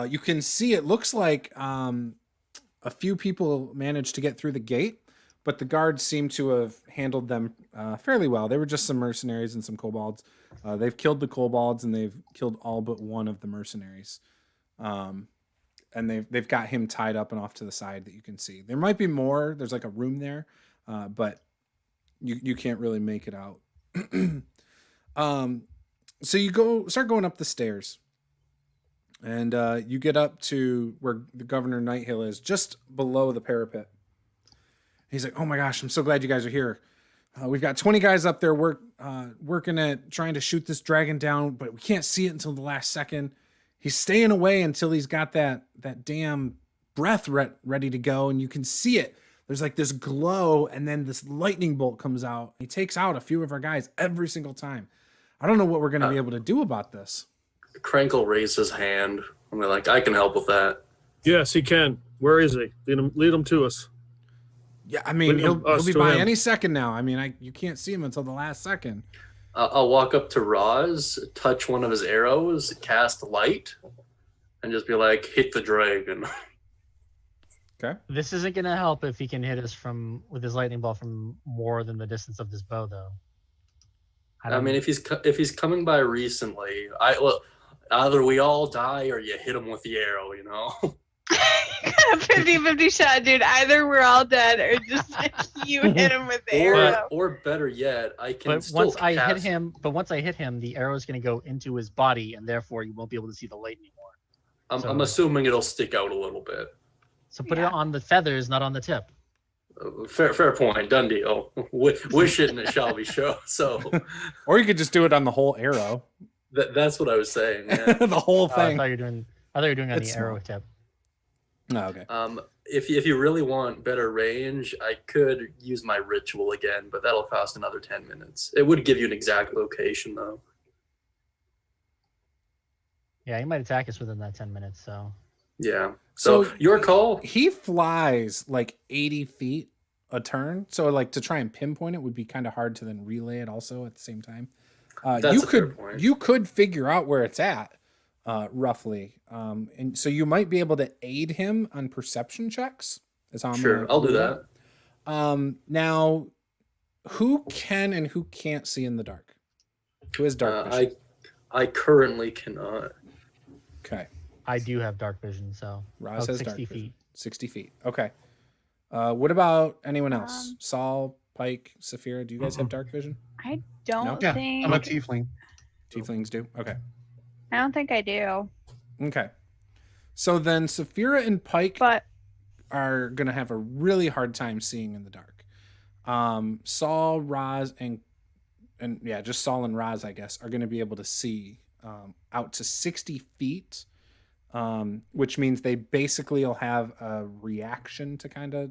you can see it looks like a few people managed to get through the gate, but the guards seem to have handled them fairly well. They were just some mercenaries and some kobolds. They've killed the kobolds and they've killed all but one of the mercenaries. And they've got him tied up and off to the side that you can see. There might be more. There's like a room there, but you can't really make it out. So you start going up the stairs, and you get up to where the Governor Nighthill is, just below the parapet. He's like, "Oh my gosh, I'm so glad you guys are here. We've got 20 guys up there working at trying to shoot this dragon down, but we can't see it until the last second. He's staying away until he's got that damn breath ready to go, and you can see it. There's like this glow, and then this lightning bolt comes out. He takes out a few of our guys every single time. I don't know what we're going to be able to do about this." Crankle raised his hand, and they're like, "I can help with that." Yes, he can. Where is he? Lead him to us. Yeah, I mean, he'll be to by him. any second now. I mean, you can't see him until the last second. I'll walk up to Roz, touch one of his arrows, cast light, and just be like, "Hit the dragon." Okay. This isn't going to help if he can hit us with his lightning bolt from more than the distance of this bow, though. I mean, if he's coming by recently, either we all die or you hit him with the arrow, you know? You got a 50-50 shot, dude. Either we're all dead or just you hit him with the arrow. Or better yet, I can But still once I hit him, the arrow is going to go into his body, and therefore you won't be able to see the light anymore. I'm assuming it'll stick out a little bit. So put it on the feathers, not on the tip. Fair point. Done deal. Wish it and it shall be shown. So, Or you could just do it on the whole arrow. That's what I was saying. Yeah. The whole I thing. thought you were doing on It's the arrow tip. Oh, okay. If you really want better range, I could use my ritual again, but that'll cost another 10 minutes. It would give you an exact location, though. Yeah, he might attack us within that 10 minutes, so... Yeah. So your call. He flies like 80 feet a turn. So like to try and pinpoint it would be kind of hard to then relay it also at the same time. That's a fair point. You could figure out where it's at roughly. And so you might be able to aid him on perception checks. That's how I'll do that. Now, who can and who can't see in the dark? Who has dark vision? I currently cannot. Okay. I do have dark vision, so... Roz has 60 dark vision. feet. 60 feet. Okay. What about anyone else? Saul, Pike, Saphira, do you guys have dark vision? I don't Yeah, think... I'm a tiefling. Tieflings do? Okay. I don't think I do. Okay. So then Saphira and Pike But are going to have a really hard time seeing in the dark. Saul, Roz, and just Saul and Roz, I guess, are going to be able to see out to 60 feet, which means they basically will have a reaction to kind of,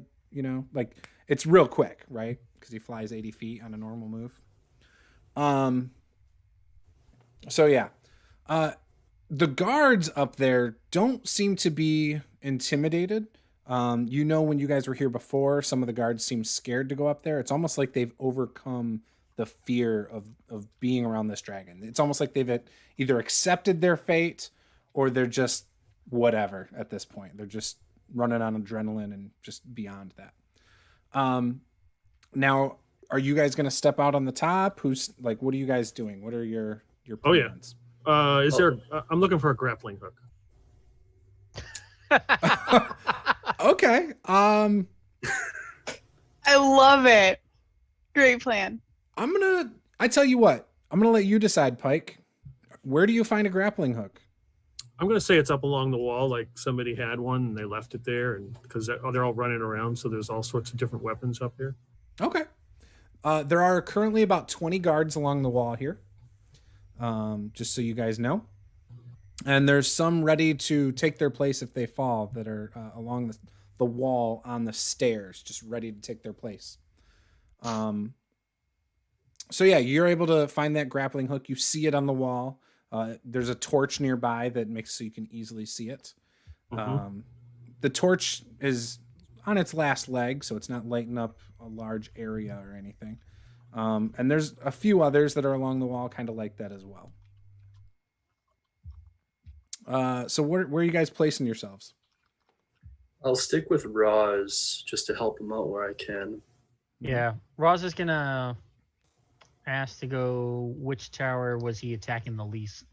like it's real quick, right? Because he flies 80 feet on a normal move. So yeah. The guards up there don't seem to be intimidated. When you guys were here before, some of the guards seem scared to go up there. It's almost like they've overcome the fear of being around this dragon. It's almost like they've either accepted their fate or they're just whatever at this point. They're just running on adrenaline and just beyond that. Now, are you guys going to step out on the top? What are you guys doing? What are your plans? I'm looking for a grappling hook. Okay. I love it. Great plan. I tell you what, I'm going to let you decide, Pike. Where do you find a grappling hook? I'm going to say it's up along the wall, like somebody had one and they left it there, and because they're all running around, so there's all sorts of different weapons up here. Okay. There are currently about 20 guards along the wall here, just so you guys know. And there's some ready to take their place if they fall that are along the wall on the stairs, just ready to take their place. So yeah, you're able to find that grappling hook. You see it on the wall. There's a torch nearby that makes so you can easily see it. The torch is on its last leg, so it's not lighting up a large area or anything. And there's a few others that are along the wall kind of like that as well. So where are you guys placing yourselves? I'll stick with Roz just to help him out where I can. Yeah, Roz is gonna ask to go. Which tower was he attacking the least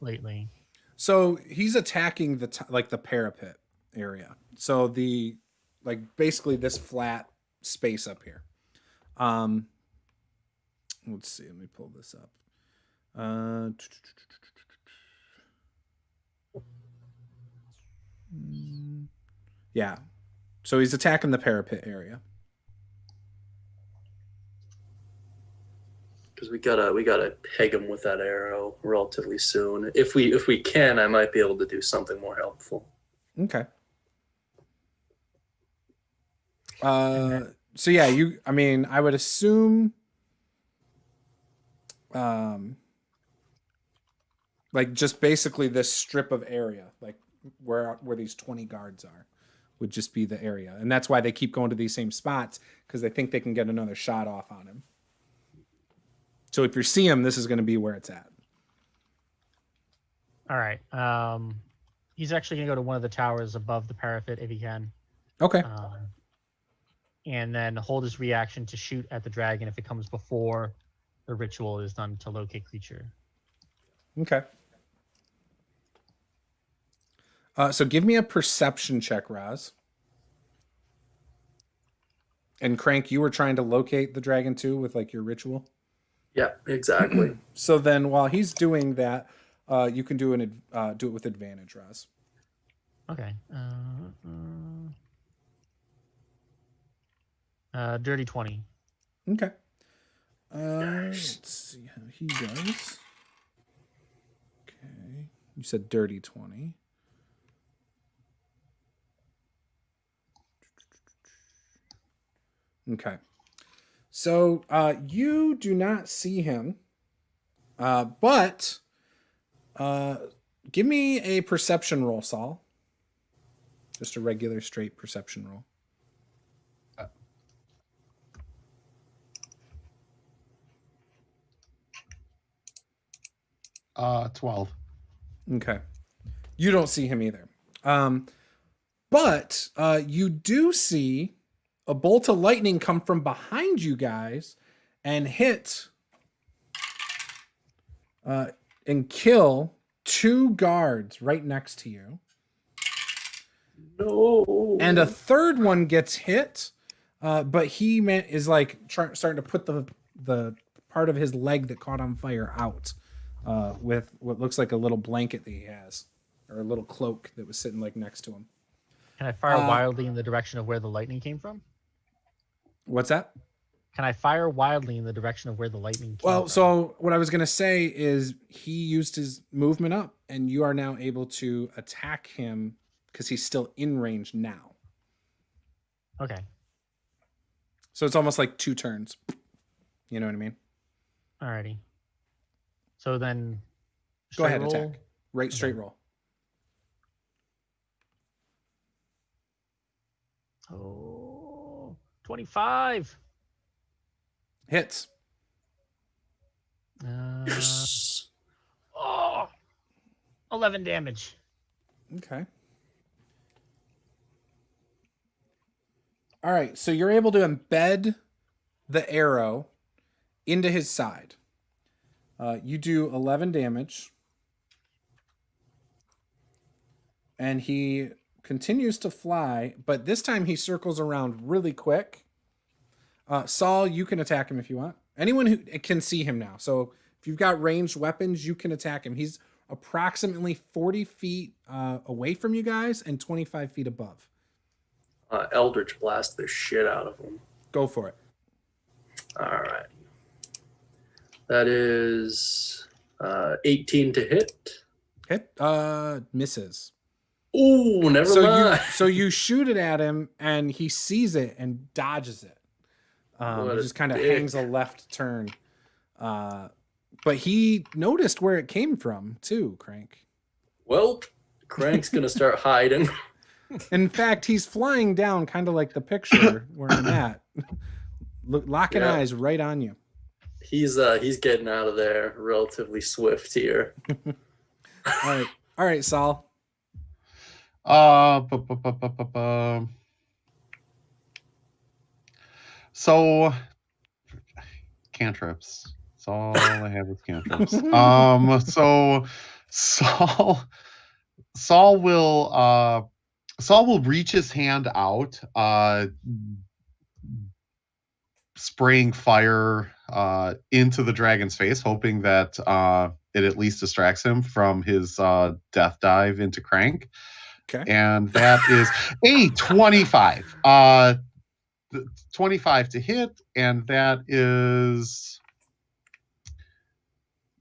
lately? So he's attacking the the parapet area. So basically this flat space up here. Let's see. Let me pull this up. Yeah. So he's attacking the parapet area. Because we gotta peg him with that arrow relatively soon. If we can, I might be able to do something more helpful. Okay. So yeah, I would assume just basically this strip of area, like where these 20 guards are, would just be the area. And that's why they keep going to these same spots, because they think they can get another shot off on him. So if you see him, this is going to be where it's at. All right. He's actually going to go to one of the towers above the parapet if he can. Okay. And then hold his reaction to shoot at the dragon if it comes before the ritual is done to locate creature. Okay. So give me a perception check, Raz. And Crank, you were trying to locate the dragon too with your ritual? Yeah, exactly. So then while he's doing that, you can do it with advantage, Raz. Okay. Dirty 20. Okay. Let's see how he does. Okay. You said dirty 20. Okay. So you do not see him, but give me a perception roll, Saul. Just a regular straight perception roll. 12. Okay. You don't see him either. But you do see a bolt of lightning come from behind you guys and hit and kill 2 guards right next to you. No. And a third one gets hit, but he is starting to put the part of his leg that caught on fire out with what looks like a little blanket that he has, or a little cloak that was sitting next to him. Can I fire wildly in the direction of where the lightning came from? What's that? Can I fire wildly in the direction of where the lightning came from? So what I was going to say is he used his movement up, and you are now able to attack him because he's still in range now. Okay. So it's almost like 2 turns. You know what I mean? Alrighty. So then... Go ahead, roll. attack. Right, straight roll. Oh, 25. Hits. Yes. 11 damage. Okay. All right, so you're able to embed the arrow into his side. You do 11 damage. And he continues to fly, but this time he circles around really quick. Saul, you can attack him if you want. Anyone who can see him now. So if you've got ranged weapons, you can attack him. He's approximately 40 feet away from you guys and 25 feet above. Eldritch blast the shit out of him. Go for it. All right. That is 18 to hit. Hit. Misses. Ooh, never mind. So you shoot it at him, and he sees it and dodges it. He just kind of hangs a left turn. But he noticed where it came from too, Crank. Well, Crank's gonna start hiding. In fact, he's flying down kind of like the picture where I'm at. Locking eyes right on you. He's getting out of there relatively swift here. All right, Saul. So cantrips. That's all I have is cantrips. So Saul will reach his hand out, spraying fire into the dragon's face, hoping that it at least distracts him from his death dive into Crank. Okay. And that is a 25. 25 to hit, and that is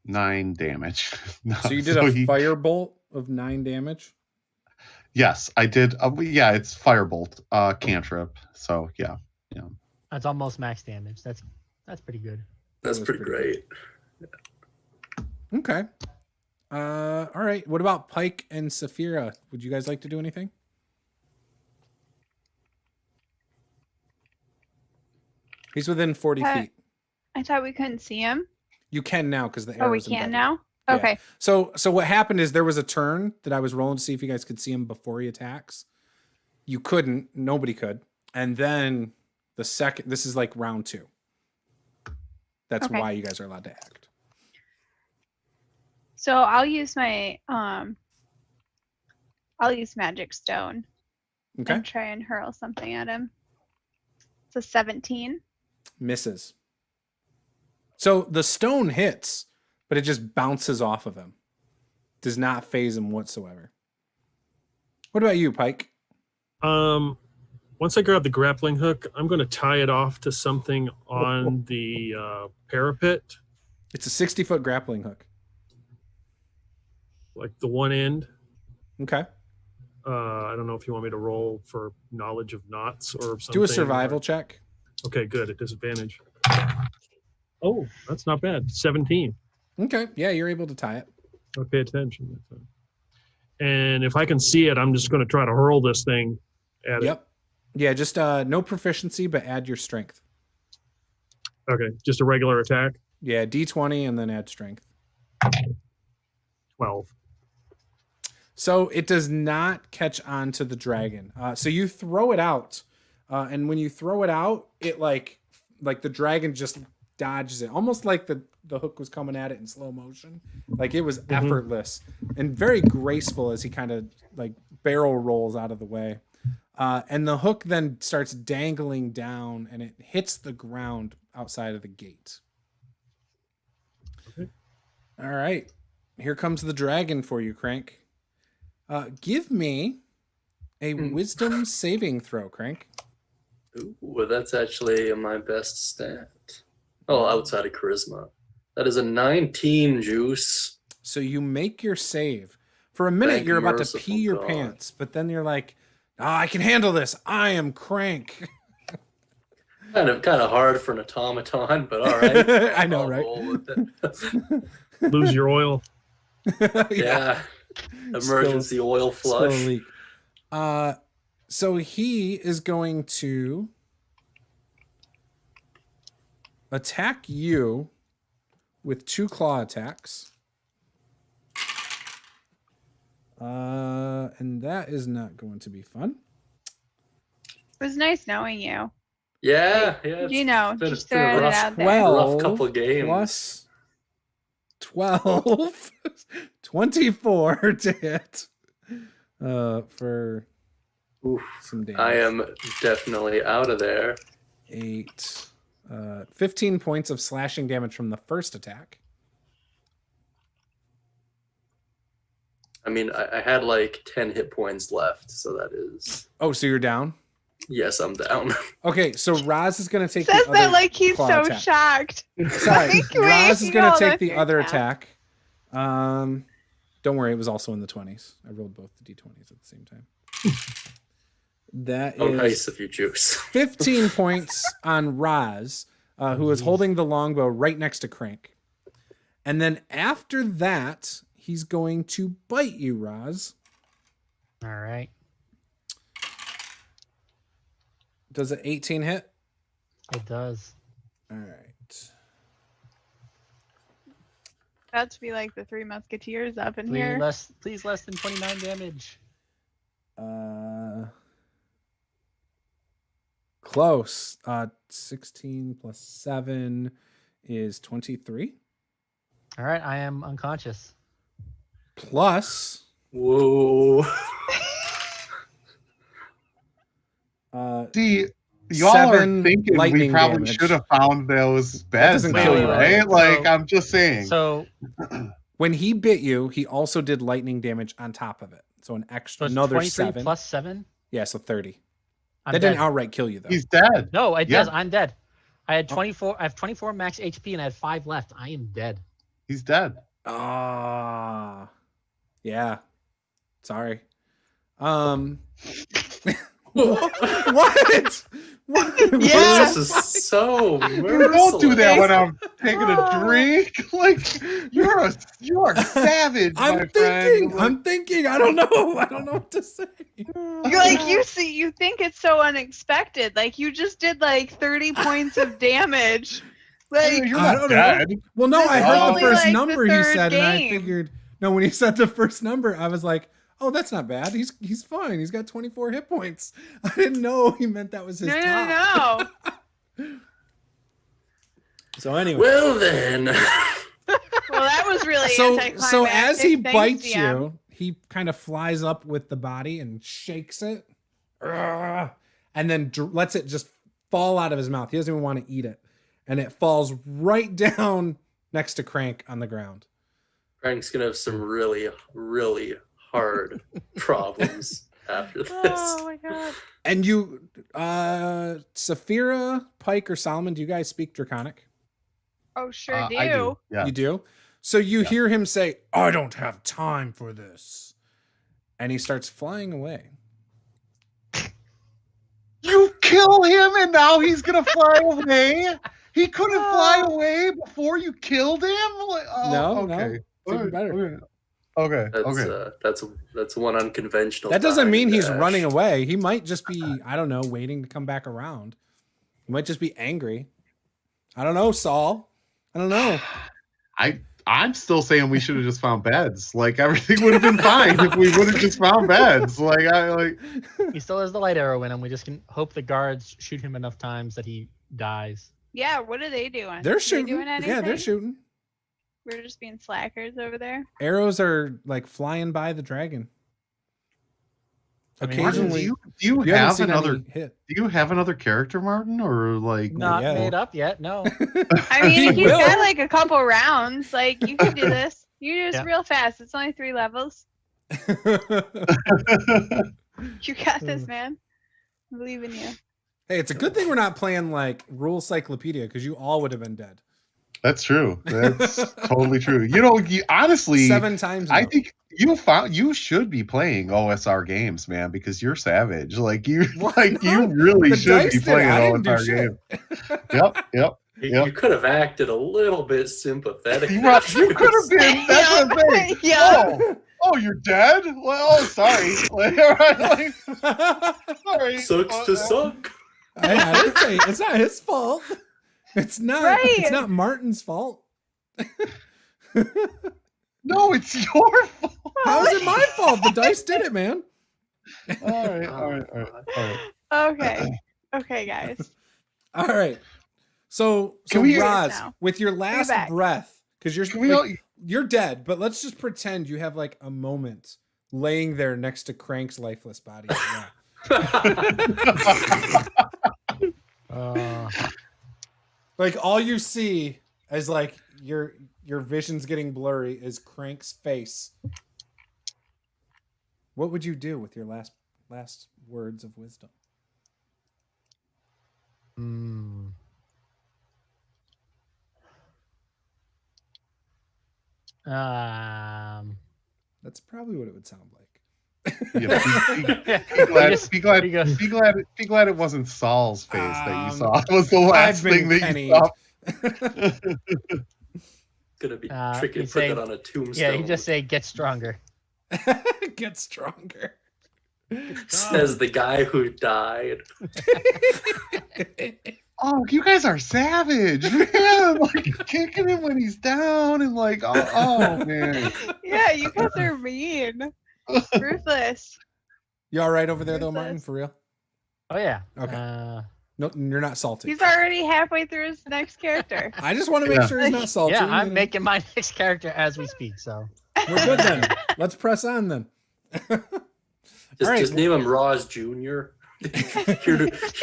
9 damage. So you did a firebolt of 9 damage? Yes, I did. Yeah, it's firebolt cantrip. So yeah. That's almost max damage. That's pretty good. That's pretty great. Okay. All right. What about Pike and Saphira? Would you guys like to do anything? He's within 40 feet. I thought we couldn't see him. You can now because the arrow's we can embedded. now? Yeah. Okay. So what happened is there was a turn that I was rolling to see if you guys could see him before he attacks. You couldn't. Nobody could. And then the second, this is like round 2. That's why you guys are allowed to act. So I'll use my magic stone. Okay. And try and hurl something at him. It's a 17. Misses. So the stone hits, but it just bounces off of him. Does not phase him whatsoever. What about you, Pike? Once I grab the grappling hook, I'm going to tie it off to something on the parapet. It's a 60-foot grappling hook. Like the one end. Okay. I don't know if you want me to roll for knowledge of knots or something. Do a survival check. Okay, good. At disadvantage. Oh, that's not bad. 17. Okay. Yeah, you're able to tie it. I'll pay attention. And if I can see it, I'm just going to try to hurl this thing at it. Yeah, just no proficiency, but add your strength. Okay, just a regular attack? Yeah, D20 and then add strength. 12. So it does not catch on to the dragon. So you throw it out. And when you throw it out, it like the dragon just dodges it. Almost like the hook was coming at it in slow motion. Like it was effortless and very graceful as he kind of like barrel rolls out of the way. And the hook then starts dangling down and it hits the ground outside of the gate. Okay. All right. Here comes the dragon for you, Crank. Give me a wisdom saving throw, Crank. Ooh, that's actually my best stat. Oh, outside of charisma. That is a 19, Juice. So you make your save. For a minute, you're about to pee your God. pants, but then you're like, I can handle this. I am Crank. Kind of hard for an automaton, but all right. I know, I'll right? roll with it. Lose your oil. Yeah. Emergency oil Spill a flush. leak. So he is going to attack you with 2 claw attacks. And that is not going to be fun. It was nice knowing you. Yeah. Just throwing it out there. Rough couple games. Plus 12. 24 to hit. For some damage. I am definitely out of there. 8. 15 points of slashing damage from the first attack. I mean, I had like 10 hit points left, so that is... Oh, so you're down? Yes, I'm down. Okay, so Raz is going to take Says the other that like he's claw so attack. shocked. Sorry, Like, Raz is making going all to take the the other face attack. Don't worry, it was also in the 20s. I rolled both the d20s at the same time. That Oh, is nice of you, Juice. 15 points on Raz, who is holding the longbow right next to Crank. And then after that, he's going to bite you, Roz. All right. Does an 18 hit? It does. All right. About to be like the Three Musketeers up in here. Please less than 29 damage. Close. 16 plus 7 is 23. All right, I am unconscious. Plus. Whoa. See, y'all are 7 thinking we lightning probably damage. should have found those beds, doesn't though, kill you, right? right? Like, So- I'm just saying. So When he bit you, he also did lightning damage on top of it. So an extra, it's another 23 7. plus 7. Yeah, so 30. I'm That dead. didn't outright kill you, though. He's dead. No, it Yeah. does. I'm dead. I had 24. I have 24 max HP and I had 5 left. I am dead. He's dead. Ah, yeah. Sorry. What? What? Yeah. This is so Don't do that when I'm taking a Oh. drink. Like, you're a savage, my I'm friend. thinking. I don't know. I don't know what to say. You're like, you think it's so unexpected. Like, you just did like 30 points of damage. Like, You're I not don't know. dead. Well, no, This I is heard the only, first like, the number he third said, and I game. figured. No, when he said the first number, I was like, "Oh, that's not bad. He's fine. He's got 24 hit points." I didn't know he meant that was his top. no. So anyway, Well then. Well, that was really so anticlimactic. as he Thanks, bites DM. you, he kind of flies up with the body and shakes it, and then lets it just fall out of his mouth. He doesn't even want to eat it, and it falls right down next to Crank on the ground. Frank's gonna have some really, really hard problems after this. Oh my god. And you, Saphira, Pike, or Solomon, do you guys speak Draconic? Oh, sure I do. Yeah. You do? So you hear him say, "I don't have time for this." And he starts flying away. You kill him and now he's gonna fly away? He couldn't fly away before you killed him? Like, No, okay. it's even better. Okay. That's one unconventional. That doesn't time mean he's dash. running away. He might just be, I don't know, waiting to come back around. He might just be angry. I don't know, Saul. I don't know. I'm still saying we should have just found beds. Like, everything would have been fine if we would have just found beds. He still has the light arrow in him. We just can hope the guards shoot him enough times that he dies. Yeah, what are they doing? They're Are they shooting. doing anything? Yeah, they're shooting. We're just being slackers over there. Arrows are like flying by the dragon. I mean, Occasionally, do you you haven't have seen another any hit. do you have another character, Martin? Or like Not yeah. made up yet. No. I mean, He if he's will. got like a couple rounds, like you can do this. You do this Yeah. real fast. It's only 3 levels. You got this, man. I believe in you. Hey, it's a good thing we're not playing like Rule Cyclopedia because you all would have been dead. That's true. That's totally true. You know, honestly, 7 times. I now. think you should be playing OSR games, man, because you're savage. Like you really The should dice be did. playing I an didn't do OSR shit. game. Yep. You could have acted a little bit sympathetic. You could have been. That's what I'm saying. Yeah. Oh, you're dead? Well, sorry. Like, sorry. Sucks to suck. I didn't say it's not his fault. It's not. Right. It's not Martin's fault. No, it's your fault. How is it my fault? The dice did it, man. All right. Okay, guys. All right. So Can we- Roz, now. with your last back. breath, because Can we all- you're dead, but let's just pretend you have like a moment laying there next to Crank's lifeless body. Yeah. Like all you see is like your vision's getting blurry is Crank's face. What would you do with your last words of wisdom? That's probably what it would sound like. Yeah, be glad it wasn't Saul's face that you saw. It was the last I've been thing that Kenny. you saw. Gonna be tricky to he'd put say- that on a tombstone. Yeah, he just say get stronger. Get stronger. says the guy who died. Oh, you guys are savage, man! Like kicking him when he's down, and like, oh man. Yeah, you guys are mean. Ruthless. You all right over there though, Martin? For real? Oh yeah. Okay. No, you're not salty. He's already halfway through his next character. I just want to make sure he's not salty. Yeah, you I'm know? making my next character as we speak. So We're good then. Let's press on then. Just name him Roz Jr. here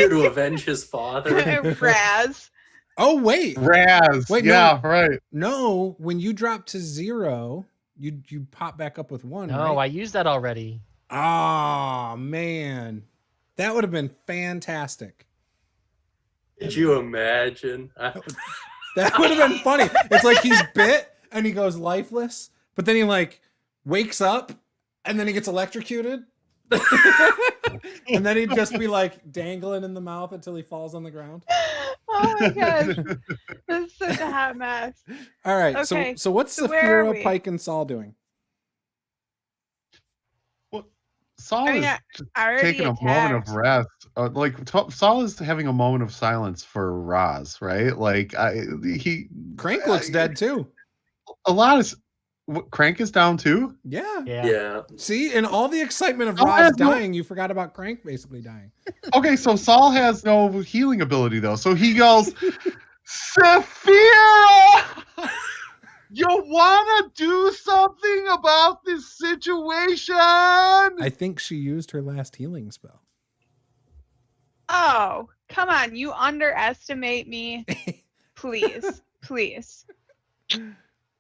to avenge his father. Raz. Oh wait. Raz. Wait, yeah, right. No, when you drop to 0, you pop back up with 1. no, right? I used that already. Oh man, that would have been fantastic. Could you imagine? That would have been funny. It's like he's bit and he goes lifeless, but then he like wakes up and then he gets electrocuted. And then he'd just be like dangling in the mouth until he falls on the ground. Oh my gosh. This is such a hot mess. All right. Okay, So what's so where are Saphira, we? Pike, and Saul doing? Saul I mean, is I already taking a attacked. moment of rest. Saul is having a moment of silence for Roz, right? Like Crank looks dead too. a lot of Crank is down too. Yeah. Yeah. See, in all the excitement of Saul Roz has no- dying, you forgot about Crank basically dying. Okay, so Saul has no healing ability though, so he goes, Saphira, you wanna do something about this situation? I think she used her last healing spell. Oh, come on. You underestimate me. Please. Please.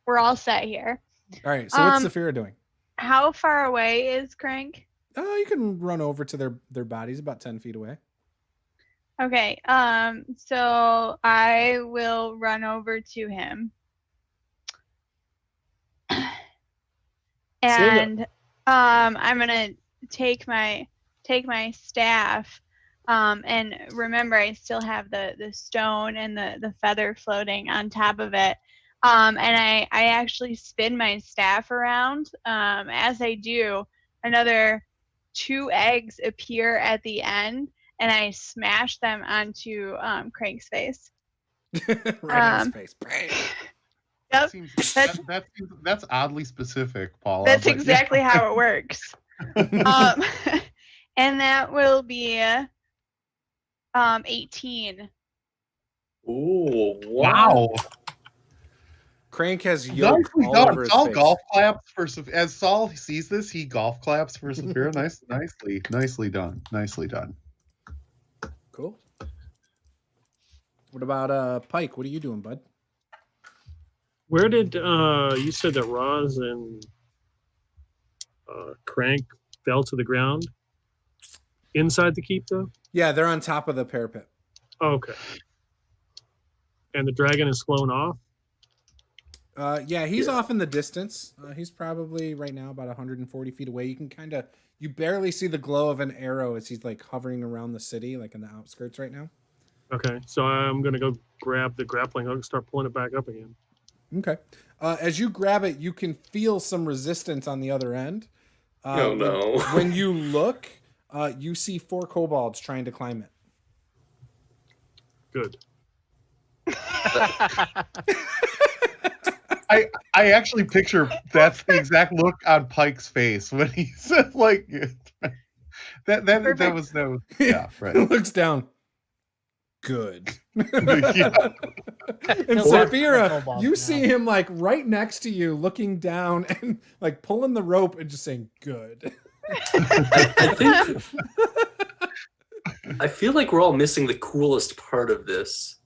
We're all set here. All right. So what's Um, Saphira doing? How far away is Crank? Oh, you can run over to their bodies about 10 feet away. Okay. So I will run over to him. And I'm gonna take my staff. And remember, I still have the stone and the feather floating on top of it. And I actually spin my staff around. As I do, another 2 eggs appear at the end, and I smash them onto Crank's face. Right in his face. Bang. Yep, That's oddly specific, Paula. that's but yeah. exactly how it works. And that will be 18. Ooh, Wow. Crank has yolk Nicely all done. over his Saul face. golf claps for as Saul sees this, he golf claps for Saphira. Nicely done. Nicely done. Cool. What about Pike? What are you doing, bud? Where did you said that Roz and Crank fell to the ground? Inside the keep, though? Yeah, they're on top of the parapet. Oh, okay. And the dragon is flown off? Yeah, he's off in the distance. He's probably right now about 140 feet away. You can you barely see the glow of an arrow as he's like hovering around the city, like in the outskirts right now. Okay, so I'm going to go grab the grappling hook and start pulling it back up again. Okay. As you grab it, you can feel some resistance on the other end. Oh, no. When you look, you see 4 kobolds trying to climb it. Good. I actually picture that's the exact look on Pike's face when he said like that was yeah, right. Looks down. Good. Yeah. And Saphira, you see him like right next to you, looking down and like pulling the rope and just saying, "Good." I feel like we're all missing the coolest part of this.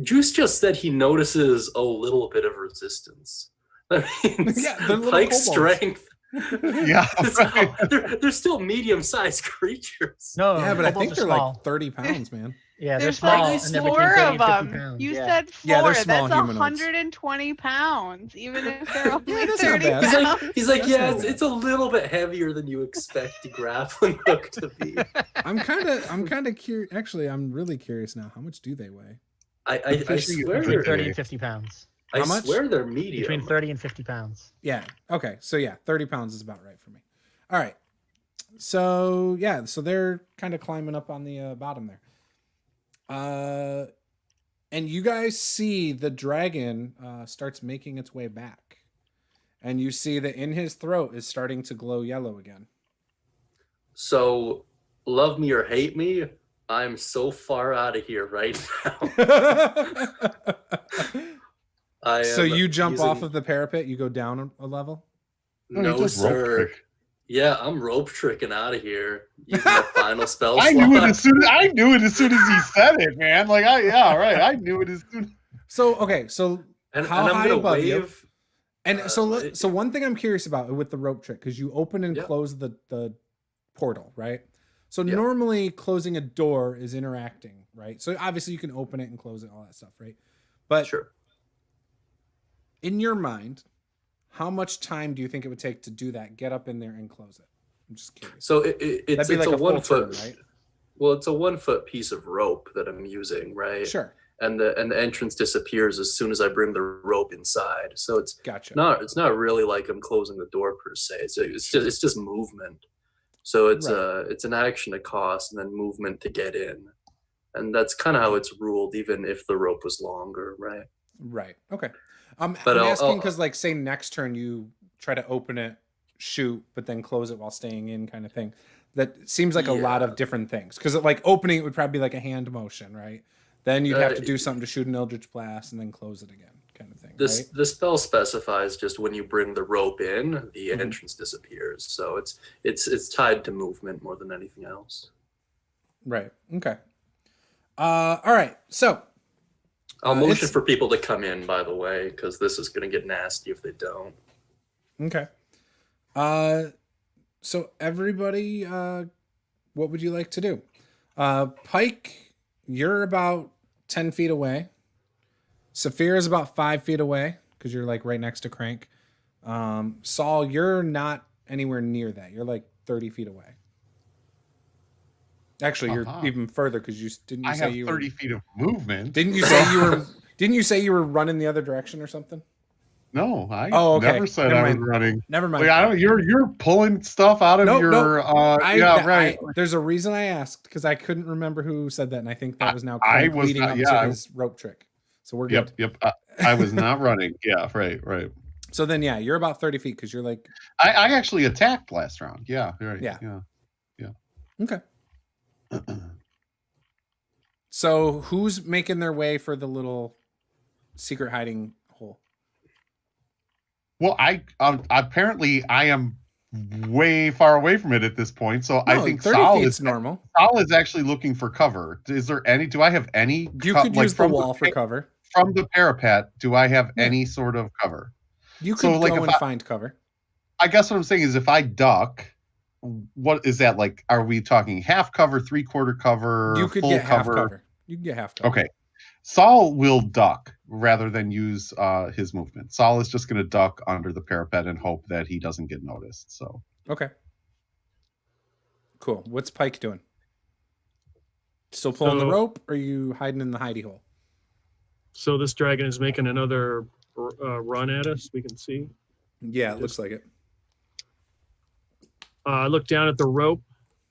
Juice just said he notices a little bit of resistance. I mean, Yeah, they're little Pike's kobolds. strength. Yeah, They're still medium-sized creatures. No, Yeah, but I think kobolds they're are small. like 30 pounds, man. Yeah, they're There's small. like and they're 4 between 30 of and 50 them. pounds. You Yeah. said 4. Yeah, they're small That's humanoids. 120 pounds, even if they're only Yeah, that's not 30 bad. pounds. He's like, That's yeah, not bad. it's a little bit heavier than you expect the grappling hook to be. I'm kind of curious. Actually, I'm really curious now. How much do they weigh? I Especially swear. Between 30 and 50 pounds. How much? swear they're medium. Between 30 and 50 pounds. Yeah. Okay. So yeah, 30 pounds is about right for me. All right. So yeah, so they're kind of climbing up on the bottom there. And you guys see the dragon starts making its way back. And you see that in his throat is starting to glow yellow again. So, love me or hate me, I'm so far out of here right now. So you jump off of the parapet, you go down a level? No, sir. Yeah, I'm rope tricking out of here using my final spell I slot. knew it as soon as he said it, man. Like I knew it as soon. So okay, so and how I'm high gonna above wave, you? And so one thing I'm curious about with the rope trick, because you open and close the portal, right? So normally closing a door is interacting, right? So obviously you can open it and close it, all that stuff, right? But in your mind, how much time do you think it would take to do that? Get up in there and close it. I'm just curious. So it's like a 1 foot, turn, right? Well, it's a 1 foot piece of rope that I'm using, right? Sure. And the entrance disappears as soon as I bring the rope inside. So it's gotcha. It's not really like I'm closing the door per se. It's just movement. So it's an action to cost and then movement to get in. And that's kind of how it's ruled, even if the rope was longer, right? Right. Okay. I'm But asking because, like, say next turn you try to open it, shoot, but then close it while staying in, kind of thing. That seems like a lot of different things. Because like opening it would probably be like a hand motion, right? Then you'd have to do something to shoot an Eldritch Blast and then close it again, kind of thing. The spell specifies just when you bring the rope in, the entrance disappears. So it's tied to movement more than anything else. Right. Okay. All right. So I'll motion for people to come in, by the way, because this is going to get nasty if they don't. Okay. So everybody, what would you like to do? Pike, you're about 10 feet away. Saphira is about 5 feet away because you're like right next to Crank. Saul, you're not anywhere near that. You're like 30 feet away. Actually, you're even further because you didn't. You I say have you 30 were, feet of movement. Didn't you say you were? Didn't you say you were running the other direction or something? No, I okay. never said I was running. Never mind. Like, you're pulling stuff out of your. Right. There's a reason I asked because I couldn't remember who said that, and I think that was now leading up to his rope trick. So we're good. Yep. I was not running. Yeah, right. So then, you're about 30 feet because you're like. I actually attacked last round. Yeah, right. Yeah. Okay. So who's making their way for the little secret hiding hole? Well, I apparently I am way far away from it at this point, so I think 30 Saul feet's is normal. Saul is actually looking for cover. Is there any? Do I have any? You could use the wall for cover from the parapet. Do I have any sort of cover? You could go and find cover. I guess what I'm saying is if I duck. What is that like? Are we talking half cover, 3/4 cover? You could get half cover. You can get half cover. Okay. Saul will duck rather than use his movement. Saul is just going to duck under the parapet and hope that he doesn't get noticed. So okay, cool. What's Pike doing? Still pulling the rope, or are you hiding in the hidey hole? So this dragon is making another run at us. We can see. Yeah, it looks like it. I look down at the rope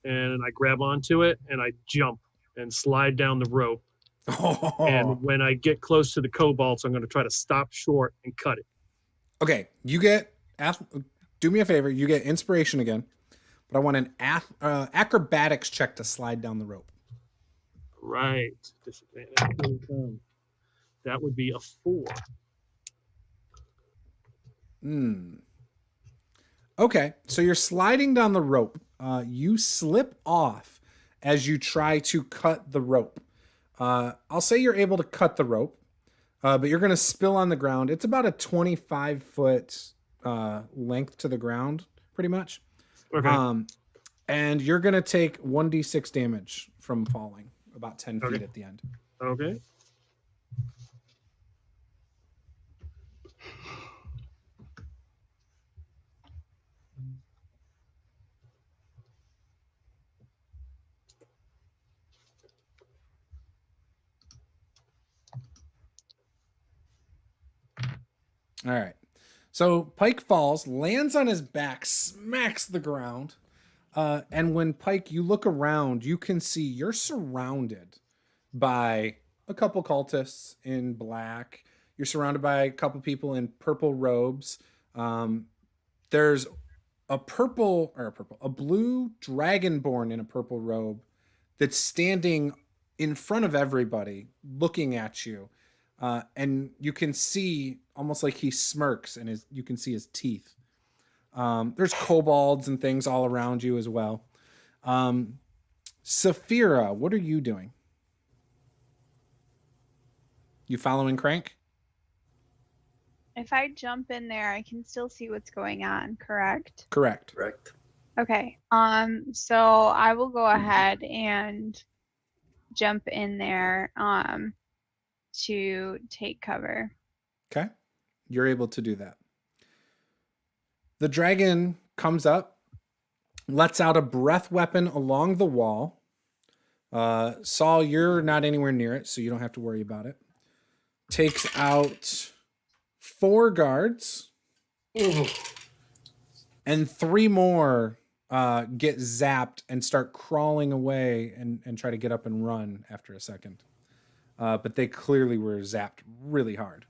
and I grab onto it and I jump and slide down the rope. And when I get close to the kobolds, I'm going to try to stop short and cut it. Okay, you get. Do me a favor. You get inspiration again, but I want an acrobatics check to slide down the rope. Right. Disadvantage. That would be a 4. Okay, so you're sliding down the rope. You slip off as you try to cut the rope. I'll say you're able to cut the rope, but you're going to spill on the ground. It's about a 25-foot length to the ground, pretty much. Okay. And you're going to take 1d6 damage from falling, about 10 feet at the end. Okay. All right. So Pike falls, lands on his back, smacks the ground. And when Pike, you look around, you can see you're surrounded by a couple cultists in black. You're surrounded by a couple people in purple robes. There's a blue dragonborn in a purple robe that's standing in front of everybody, looking at you. And you can see almost like he smirks, and you can see his teeth. There's kobolds and things all around you as well. Saphira, what are you doing? You following Crank? If I jump in there, I can still see what's going on, correct? Correct. Okay. So I will go ahead and jump in there to take cover. Okay. You're able to do that. The dragon comes up, lets out a breath weapon along the wall. Saul, you're not anywhere near it, so you don't have to worry about it. Takes out 4 guards. And 3 more get zapped and start crawling away and try to get up and run after a second. But they clearly were zapped really hard.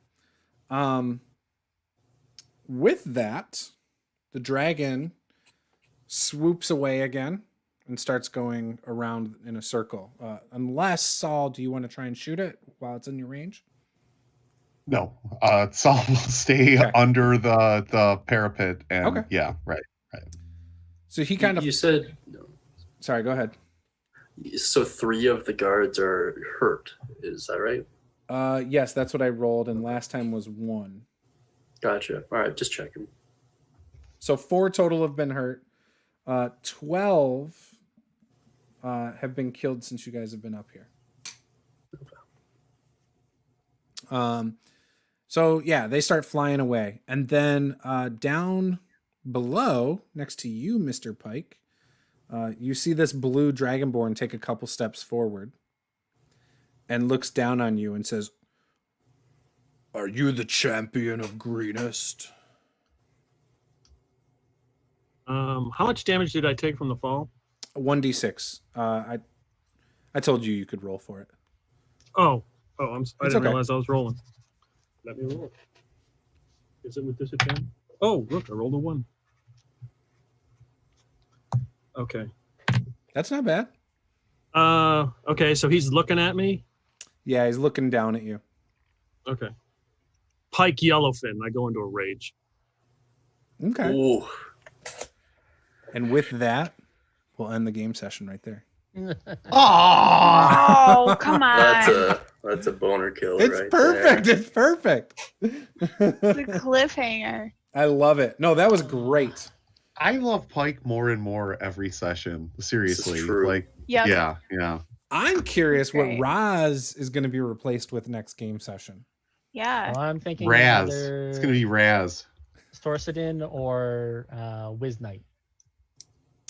With that, the dragon swoops away again and starts going around in a circle. Unless, Saul, do you want to try and shoot it while it's in your range? No, Saul will stay under the parapet, and yeah, right. So he kind of. You said. Sorry, go ahead. So 3 of the guards are hurt. Is that right? Yes, that's what I rolled, and last time was 1. Gotcha. All right, just checking. So 4 total have been hurt. 12 have been killed since you guys have been up here. So yeah, they start flying away, and then down below, next to you, Mr. Pike, you see this blue dragonborn take a couple steps forward and looks down on you and says, "Are you the champion of Greenest?" How much damage did I take from the fall? 1d6. I told you could roll for it. I didn't realize I was rolling. Let me roll. Is it with disadvantage? Oh, look, I rolled a 1. Okay. That's not bad. Okay, so he's looking at me? Yeah, he's looking down at you. Okay. Pike Yellowfin. I go into a rage. Okay. Ooh. And with that, we'll end the game session right there. Oh, come on. That's a boner kill. It's right perfect. There. It's perfect. It's a cliffhanger. I love it. No, that was great. I love Pike more and more every session. Seriously, This is true. like, Yep. yeah. I'm curious what Great. Raz is going to be replaced with next game session. Yeah. Well, I'm thinking Raz. either It's gonna be Raz. Sorcerin or Wiz Knight.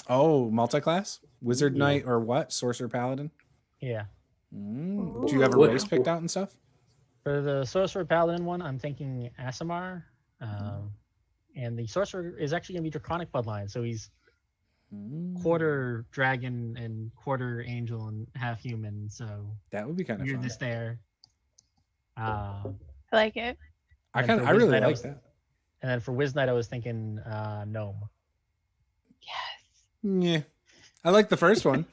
Oh, multi-class? Wizard Yeah. Knight or what? Sorcerer Paladin? Yeah. Do you have a What- race picked out and stuff? For the Sorcerer Paladin one, I'm thinking Asimar. And the Sorcerer is actually going to be Draconic Bloodline. So he's quarter dragon and quarter angel and half human. So That would be kind of fun. weirdness there. I like it. I and for really Wiz Knight, like that. And then for Wiz Knight, I was thinking Gnome. Yes. Yeah. I like the first one.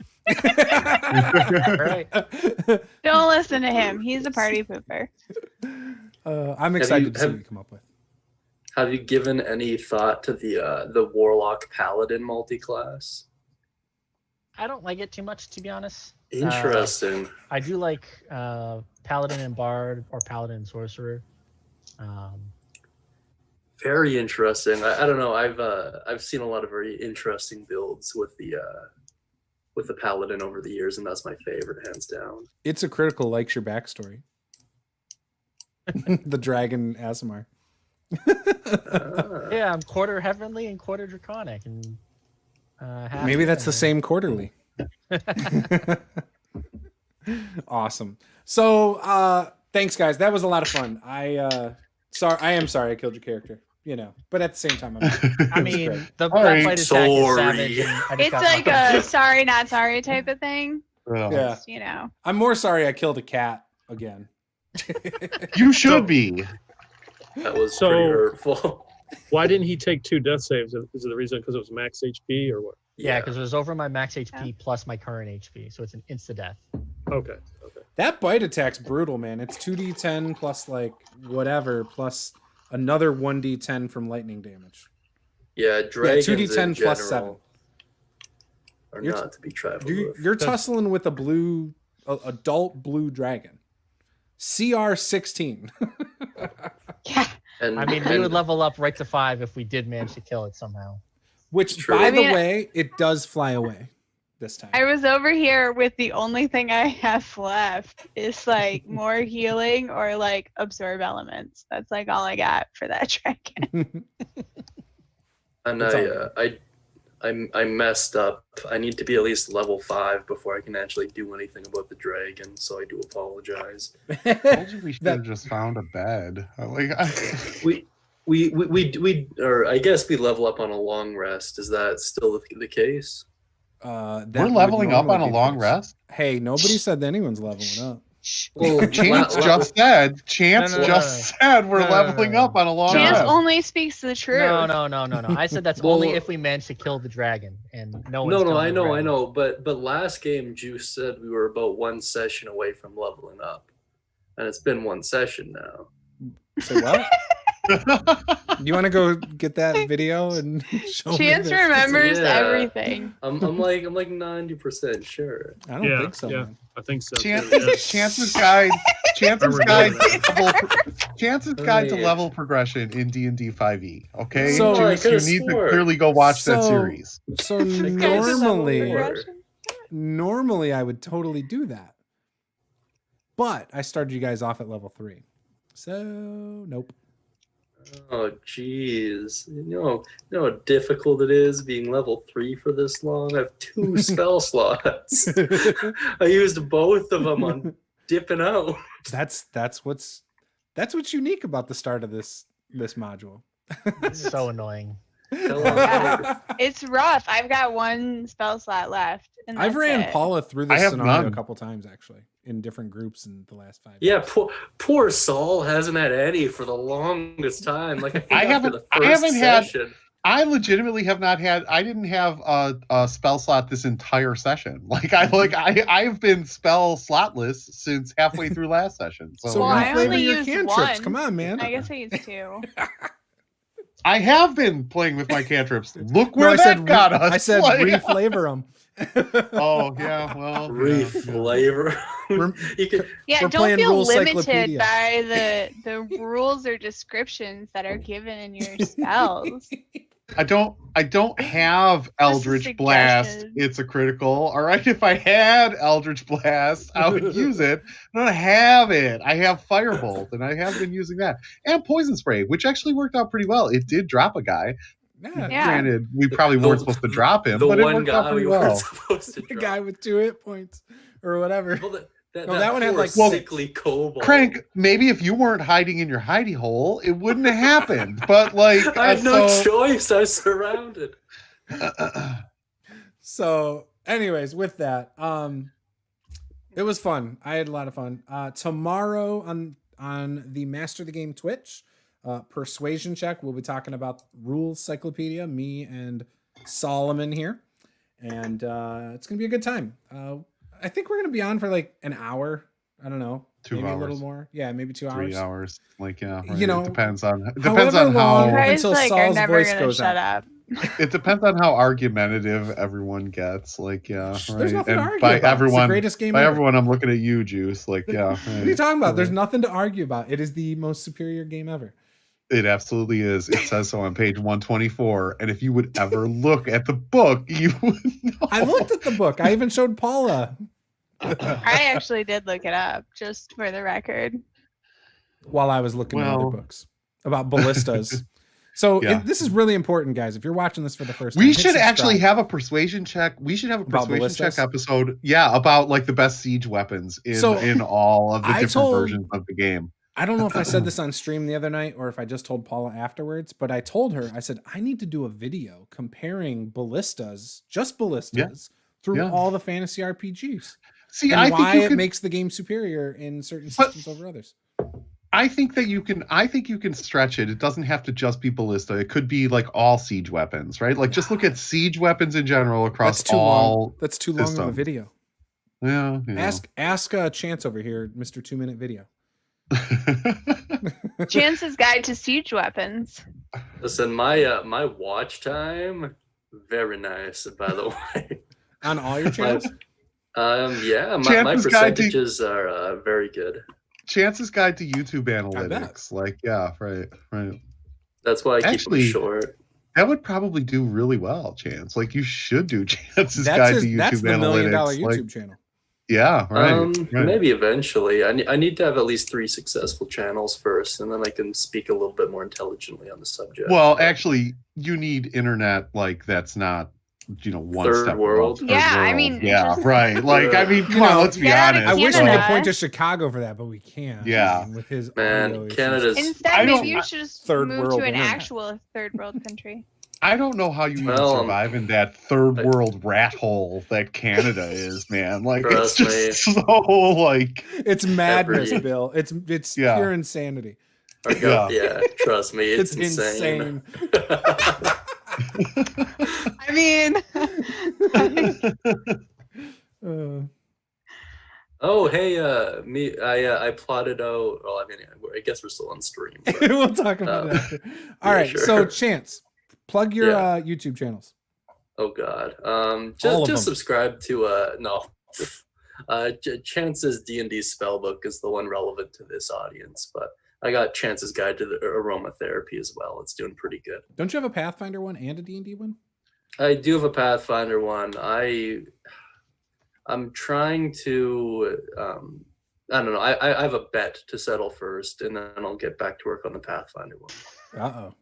Right. Don't listen to him. He's a party pooper. I'm excited to see what you come up with. Have you given any thought to the Warlock Paladin multi-class? I don't like it too much, to be honest. Interesting. I do like Paladin and Bard or Paladin and Sorcerer. Very interesting. I don't know. I've seen a lot of very interesting builds with the Paladin over the years, and that's my favorite, hands down. It's a critical likes your backstory. The dragon Asimar. Yeah, I'm quarter heavenly and quarter draconic, and half Maybe that's the human. same quarterly. Awesome. So thanks guys. That was a lot of fun. Sorry, I am sorry I killed your character. You know, but at the same time, I mean, that Sorry. fight attack is Sorry. savage. and I just It's got like my- a sorry, not sorry type of thing. Ugh. Yeah, You know. I'm more sorry I killed a cat again. You should be. That was So- pretty hurtful. Why didn't he take 2 death saves? Is it the reason because it was max HP or what? Yeah, because it was over my max HP plus my current HP, so it's an insta death. Okay. That bite attack's brutal, man. It's 2d10 plus like whatever plus another 1d10 from lightning damage. Yeah, dragons 2d10 in plus general are You're- not to be trifled You're, with. you're tussling with a adult blue dragon. CR 16. Yeah. And, I mean, we and would level up right to 5 if we did manage to kill it somehow. Which, True. by I mean, the way, it does fly away this time. I was over here with the only thing I have left is like more healing or like absorb elements. That's like all I got for that dragon. and It's all I messed up. I need to be at least level 5 before I can actually do anything about the dragon. So I do apologize. I told you we should have just found a bed. We or I guess we level up on a long rest. Is that still the case? That We're would leveling up normally on a be the long case. rest. Hey, nobody said anyone's leveling up. Well, Chance just said. Chance No, no, just said we're No, no, leveling no. up on a long Chance rest. only speaks the truth. No. I said that's Well- only if we manage to kill the dragon, and no one's No, killed I the know. dragon. But last game, Juice said we were about 1 session away from leveling up, and it's been 1 session now. Say what? You want to go get that video and show Chance me this? remembers Yeah. everything. I'm like 90% sure. I don't Yeah, think so. yeah. Man. I think so. Chance's guide. Chance's I guide. remember Chance's guide to yeah. level progression in D&D 5e. Okay, So- Oh, I Juice, you could've need swore. to clearly go watch that So- series. So Guys, normally I would totally do that. But I started you guys off at level 3. So nope. Oh, jeez. You know how difficult it is being level 3 for this long? I have 2 spell slots. I used both of them on dipping out. That's what's unique about the start of this module. It's so annoying. It's rough. I've got 1 spell slot left. And I've that's ran it. Paula through I this have scenario none. a couple times actually in different groups in the last 5 Yeah, years. poor Saul hasn't had any for the longest time. Like I think I after haven't- the I first haven't had- session. I legitimately have not had. I didn't have a spell slot this entire session. I've been spell slotless since halfway through last session. So, Well, I reflavor only your used cantrips. 1. Come on, man. I guess I used 2. I have been playing with my cantrips. Look No, where I that said got us. I said Like- reflavor them. Oh yeah, well, yeah. Reflavor. We're- You can, Yeah, We're don't playing feel Rule limited Cyclopedia. by the rules or descriptions that are given in your spells. I don't have Eldritch Blast. suggestion. It's a critical. All right, if I had Eldritch Blast, I would use it. I don't have it. I have Firebolt, and I have been using that. And Poison Spray, which actually worked out pretty well. It did drop a guy. Yeah. Granted, we probably The- weren't supposed to drop him, the but it one worked out guy pretty we weren't well. supposed to The drop. guy with 2 hit points or whatever. Well, that one had poor like sickly kobold. Crank, maybe if you weren't hiding in your hidey hole, it wouldn't have happened. But like, I had no so- choice. I was surrounded. So, anyways, with that, it was fun. I had a lot of fun. Tomorrow on the Master the Game Twitch, Persuasion Check, we'll be talking about Rules Cyclopedia, me and Solomon here. And it's going to be a good time. I think we're going to be on for like an hour. I don't know. 2 maybe hours. a little more. Yeah, maybe 2 3 hours. hours. Like, yeah, right. You know, it depends on however how long- You guys Until like are Saul's never voice gonna goes shut out. up. it depends on how argumentative everyone gets. Like, yeah, There's right. nothing to And argue by about. It's the everyone, greatest game by ever. everyone, I'm looking at you, Juice. Like, yeah, What are you talking about? There's nothing to argue about. It is the most superior game ever. It absolutely is. It says so on page 124. And if you would ever look at the book, you would know. I looked at the book. I even showed Paula. I actually did look it up, just for the record. While I was looking at other Well- books about ballistas. So Yeah. this is really important, guys. If you're watching this for the first time, We hit should actually subscribe. have a persuasion check. We should have a About persuasion check ballistas? episode. Yeah, about like the best siege weapons So, in all of the I different told- versions of the game. I don't know if I said this on stream the other night or if I just told Paula afterwards, but I told her, I said, I need to do a video comparing ballistas, just ballistas, through all the fantasy RPGs. See, and I why think it makes the game superior in certain systems over others. I think you can stretch it. It doesn't have to just be ballista. It could be like all siege weapons, right? Like just look at siege weapons in general across all. That's too long of a video. Yeah. Ask Chance over here, Mr. 2-minute video. Chance's Guide to Siege Weapons. Listen, my watch time, very nice, by the way. On all your channels? My percentages are very good. Chance's Guide to YouTube Analytics. Like, yeah, right. That's why I keep it short. That would probably do really well, Chance. Like, you should do Chance's Guide to YouTube that's the $1 million Analytics. YouTube channel. Yeah, right. Maybe eventually. I need to have at least 3 successful channels first, and then I can speak a little bit more intelligently on the subject. Well, actually, you need internet like that's not, one third step world. above Yeah, third I world. mean, right. Like, I mean, come on, let's be honest. I wish we Canada. could point to Chicago for that, but we can't. Yeah. With his Canada's. Instead, maybe you should just third move world to an internet. actual third world country. I don't know how you even survive in that third world rat hole that Canada is, man. Like, it's just so like it's madness, Bill. It's pure insanity. Yeah, trust me, it's insane. I mean, I plotted out. Well, I mean, I guess we're still on stream. But, we'll talk about it after. All right, sure. so Chance, plug your YouTube channels. Oh God, just subscribe to Chance's D&D Spellbook is the one relevant to this audience, but I got Chance's Guide to the Aromatherapy as well. It's doing pretty good. Don't you have a Pathfinder one and a D&D one? I do have a Pathfinder one. I'm trying to, I don't know. I have a bet to settle first, and then I'll get back to work on the Pathfinder one.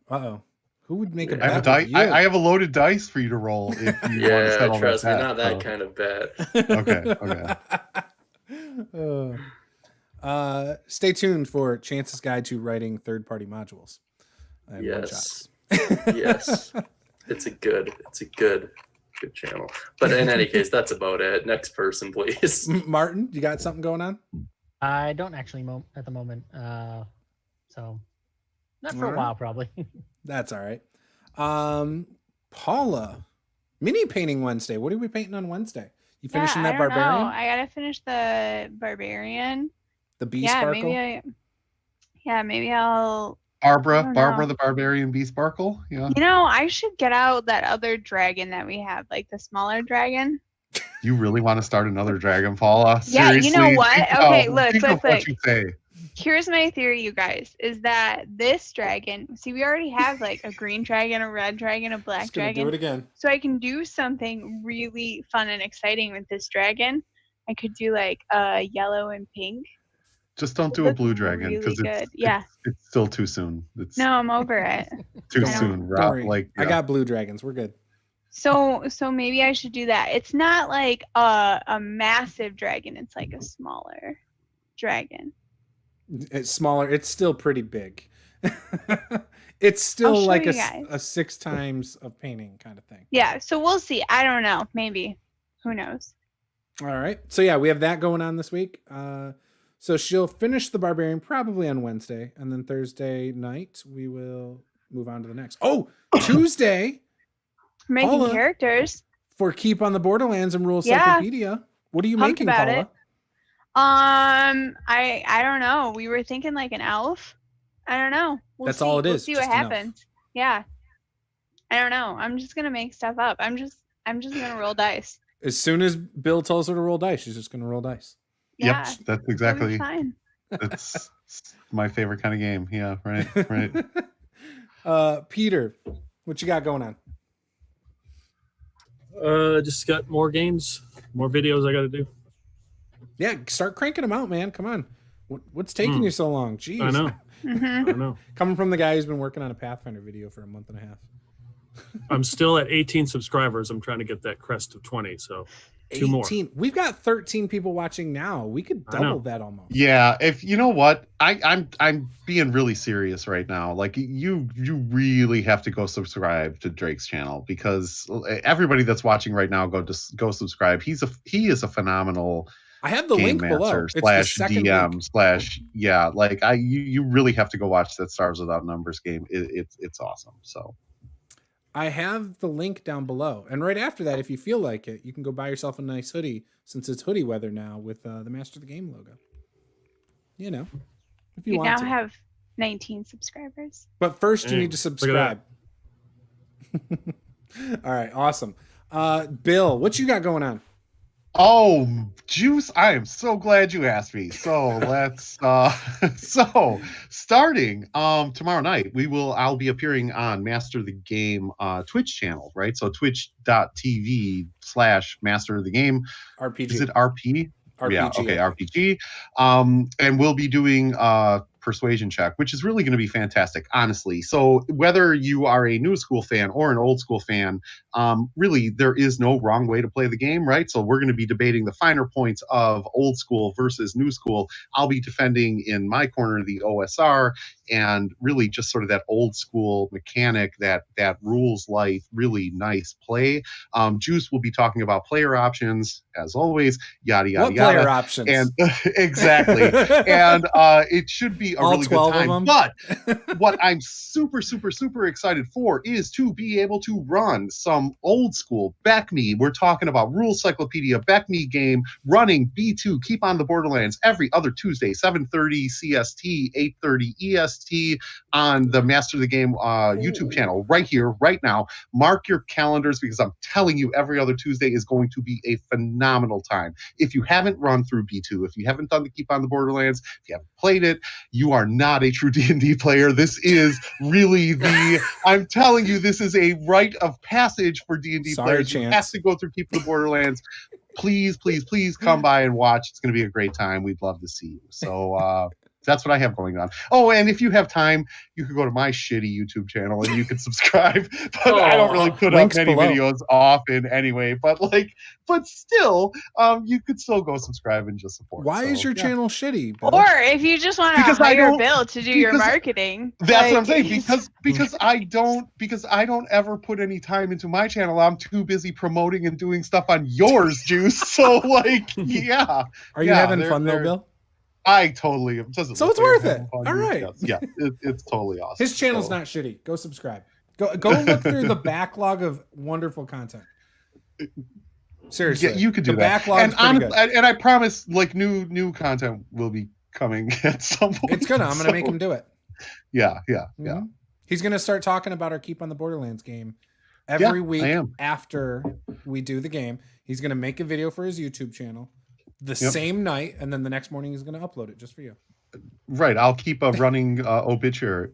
Uh-oh. Who would make a I have bet? I have a loaded dice for you to roll if you want to settle trust me, that not that kind of bet. Okay. Stay tuned for Chance's Guide to Writing Third-Party Modules. Yes. Yes. It's a good channel. But in any case, that's about it. Next person, please. Martin, you got something going on? I don't actually at the moment. So not for a while, probably. That's all right. Paula, mini painting Wednesday. What are we painting on Wednesday? You finishing that barbarian? Know. I gotta finish the barbarian. The bee sparkle? Maybe I'll Barbara the Barbarian Bee Sparkle. Yeah. I should get out that other dragon that we have, like the smaller dragon. You really want to start another dragon, Paula? Yeah, Seriously? you know what? Okay, look. What you say. Here's my theory, you guys, is that this dragon, we already have like a green dragon, a red dragon, a black dragon. Do it again. So I can do something really fun and exciting with this dragon. I could do like yellow and pink. Just don't do a blue dragon because really it's still too soon. No, I'm over it. Too soon. I got blue dragons. We're good. So maybe I should do that. It's not like a massive dragon. It's like a smaller dragon. It's smaller. It's still pretty big. It's still like a 6 times of painting kind of thing. Yeah. So we'll see. I don't know. Maybe. Who knows? All right. So yeah, we have that going on this week. So she'll finish the barbarian probably on Wednesday, and then Thursday night we will move on to the next. Oh, Tuesday. Making Paula, characters for Keep on the Borderlands and Rule Cyclopedia. What are you making, about Paula? It. I don't know. We were thinking like an elf. I don't know. That's all it is. We'll see what happens. Yeah. I don't know. I'm just gonna make stuff up. I'm just gonna roll dice. As soon as Bill tells her to roll dice, she's just gonna roll dice. Yeah, yep, that's exactly. That's my favorite kind of game. Yeah, right. Peter, what you got going on? Just got more games, more videos I got to do. Yeah, start cranking them out, man. Come on. What's taking you so long? Jeez. I know. I know. Coming from the guy who's been working on a Pathfinder video for a month and a half. I'm still at 18 subscribers. I'm trying to get that crest of 20. So 2 more. We've got 13 people watching now. We could I know. double that almost. Yeah, if you know what, I'm being really serious right now. Like you really have to go subscribe to Drake's channel, because everybody that's watching right now, go subscribe. He is a phenomenal I have the game link below. master It's the slash second DM link. slash like you really have to go watch that Stars Without Numbers game. It's awesome. So I have the link down below. And right after that, if you feel like it, you can go buy yourself a nice hoodie, since it's hoodie weather now with the Master of the Game logo. You know, if you We want now to. have 19 subscribers. But first, you Dang, need to look at subscribe. All right, awesome. Bill, what you got going on? Oh, Juice, I am so glad you asked me. So let's so starting tomorrow night, I'll be appearing on Master the Game Twitch channel, right? So twitch.tv/Master the Game. RPG. Is it RP? RPG. Yeah, okay, RPG. And we'll be doing persuasion check, which is really going to be fantastic, honestly. So whether you are a new school fan or an old school fan, really there is no wrong way to play the game, right? So we're going to be debating the finer points of old school versus new school. I'll be defending in my corner the OSR, and really just sort of that old school mechanic that rules life, really nice play. Juice will be talking about player options, as always, yada yada What yada. player options? And exactly. And it should be a All really 12 good time. of them? But what I'm super excited for is to be able to run some old school Back Me. We're talking about Rule Cyclopedia Back Me game running B2 Keep on the Borderlands every other Tuesday, 7:30 CST, 8:30 EST on the Master of the Game YouTube channel right here, right now. Mark your calendars, because I'm telling you, every other Tuesday is going to be a phenomenal time. If you haven't run through B2, if you haven't done the Keep on the Borderlands, if you haven't played it, you are not a true D&D player. This is really I'm telling you, this is a rite of passage for D&D Sorry, players. You Chance. have to go through Keep the Borderlands. Please come by and watch. It's going to be a great time. We'd love to see you. So that's what I have going on. Oh, and if you have time, you could go to my shitty YouTube channel and you can subscribe. But I don't really put up links many below. videos often anyway. But still, you could still go subscribe and just support. Why is your yeah. channel shitty, Bill? Or if you just want to Because I hire don't- Bill to do your because marketing. That's what I'm like- saying, because I don't ever put any time into my channel. I'm too busy promoting and doing stuff on yours, Juice. So yeah. Are you Yeah, having they're- fun though, they're- Bill? I totally am. Doesn't So look it's like I'm worth having it. fun. All right. Yes. Yeah, it's totally awesome. His channel's So- not shitty. Go subscribe. Go look through the backlog of wonderful content. Seriously, Yeah, you could do the that. backlog's And pretty good. and I promise, new content will be coming at some point. It's good. I'm gonna make him do it. Yeah. Mhm. He's gonna start talking about our Keep on the Borderlands game every week I am. after we do the game. He's gonna make a video for his YouTube channel the same night, and then the next morning he's gonna upload it just for you. Right. I'll keep a running obituary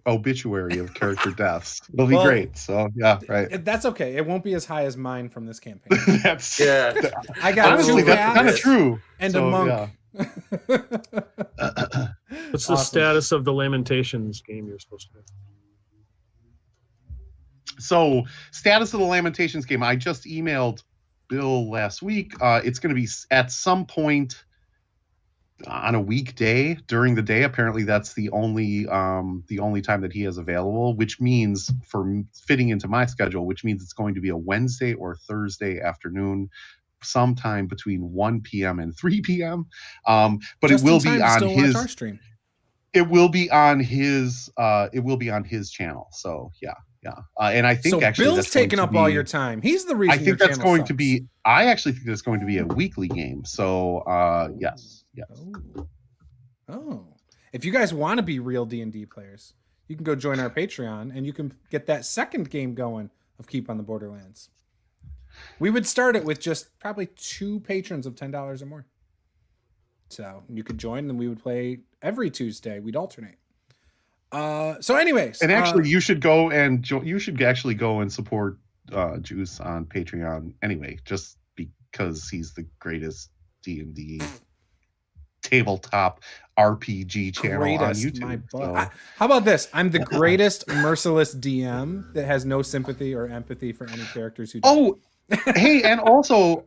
of character deaths. It'll be Well, great. So yeah, right. That's okay. It won't be as high as mine from this campaign. That's Yeah. I got honestly, two that's kind of rats true. and So, a monk. yeah. What's the Awesome. status of the Lamentations game you're supposed to do? So, status of the Lamentations game. I just emailed Bill last week. It's going to be at some point on a weekday during the day. Apparently, that's the only time that he has available, which means for fitting into my schedule, which means it's going to be a Wednesday or Thursday afternoon, sometime between 1 p.m. and 3 p.m. But Just it will in time be to on still watch his. our stream. It will be on his. It will be on his channel. So yeah. And I think So actually Bill's that's going taking to up all be- your time. He's the reason. I think your that's channel going to sucks. be. I actually think that's going to be a weekly game. So yes. Oh, if you guys want to be real D&D players, you can go join our Patreon and you can get that second game going of Keep on the Borderlands. We would start it with just probably 2 patrons of $10 or more. So you could join and we would play every Tuesday. We'd alternate. So anyways. And actually, you should go and you should actually go and support Juice on Patreon anyway, just because he's the greatest D&D tabletop RPG channel greatest, on YouTube. my butt. So- How about this? I'm the greatest merciless DM that has no sympathy or empathy for any characters who die. Oh, Hey, and also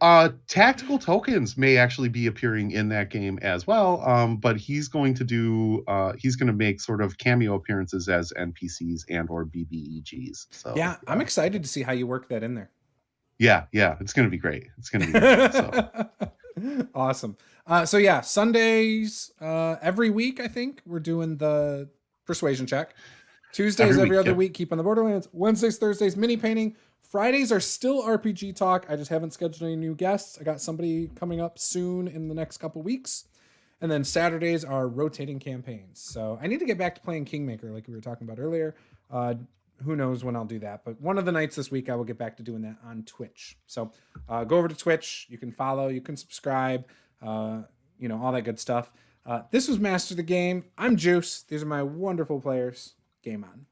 tactical tokens may actually be appearing in that game as well. But he's going to make sort of cameo appearances as NPCs and or BBEGs. So Yeah, I'm excited to see how you work that in there. Yeah, it's gonna be great. It's gonna be great. So. Awesome. So yeah, Sundays every week, I think we're doing the persuasion check. Tuesdays every other week, keep on the Borderlands. Wednesdays, Thursdays, mini painting. Fridays are still RPG talk. I just haven't scheduled any new guests. I got somebody coming up soon in the next couple weeks. And then Saturdays are rotating campaigns. So I need to get back to playing Kingmaker like we were talking about earlier. Who knows when I'll do that. But one of the nights this week, I will get back to doing that on Twitch. So go over to Twitch. You can follow. You can subscribe. All that good stuff. This was Master the Game. I'm Juice. These are my wonderful players. Game on.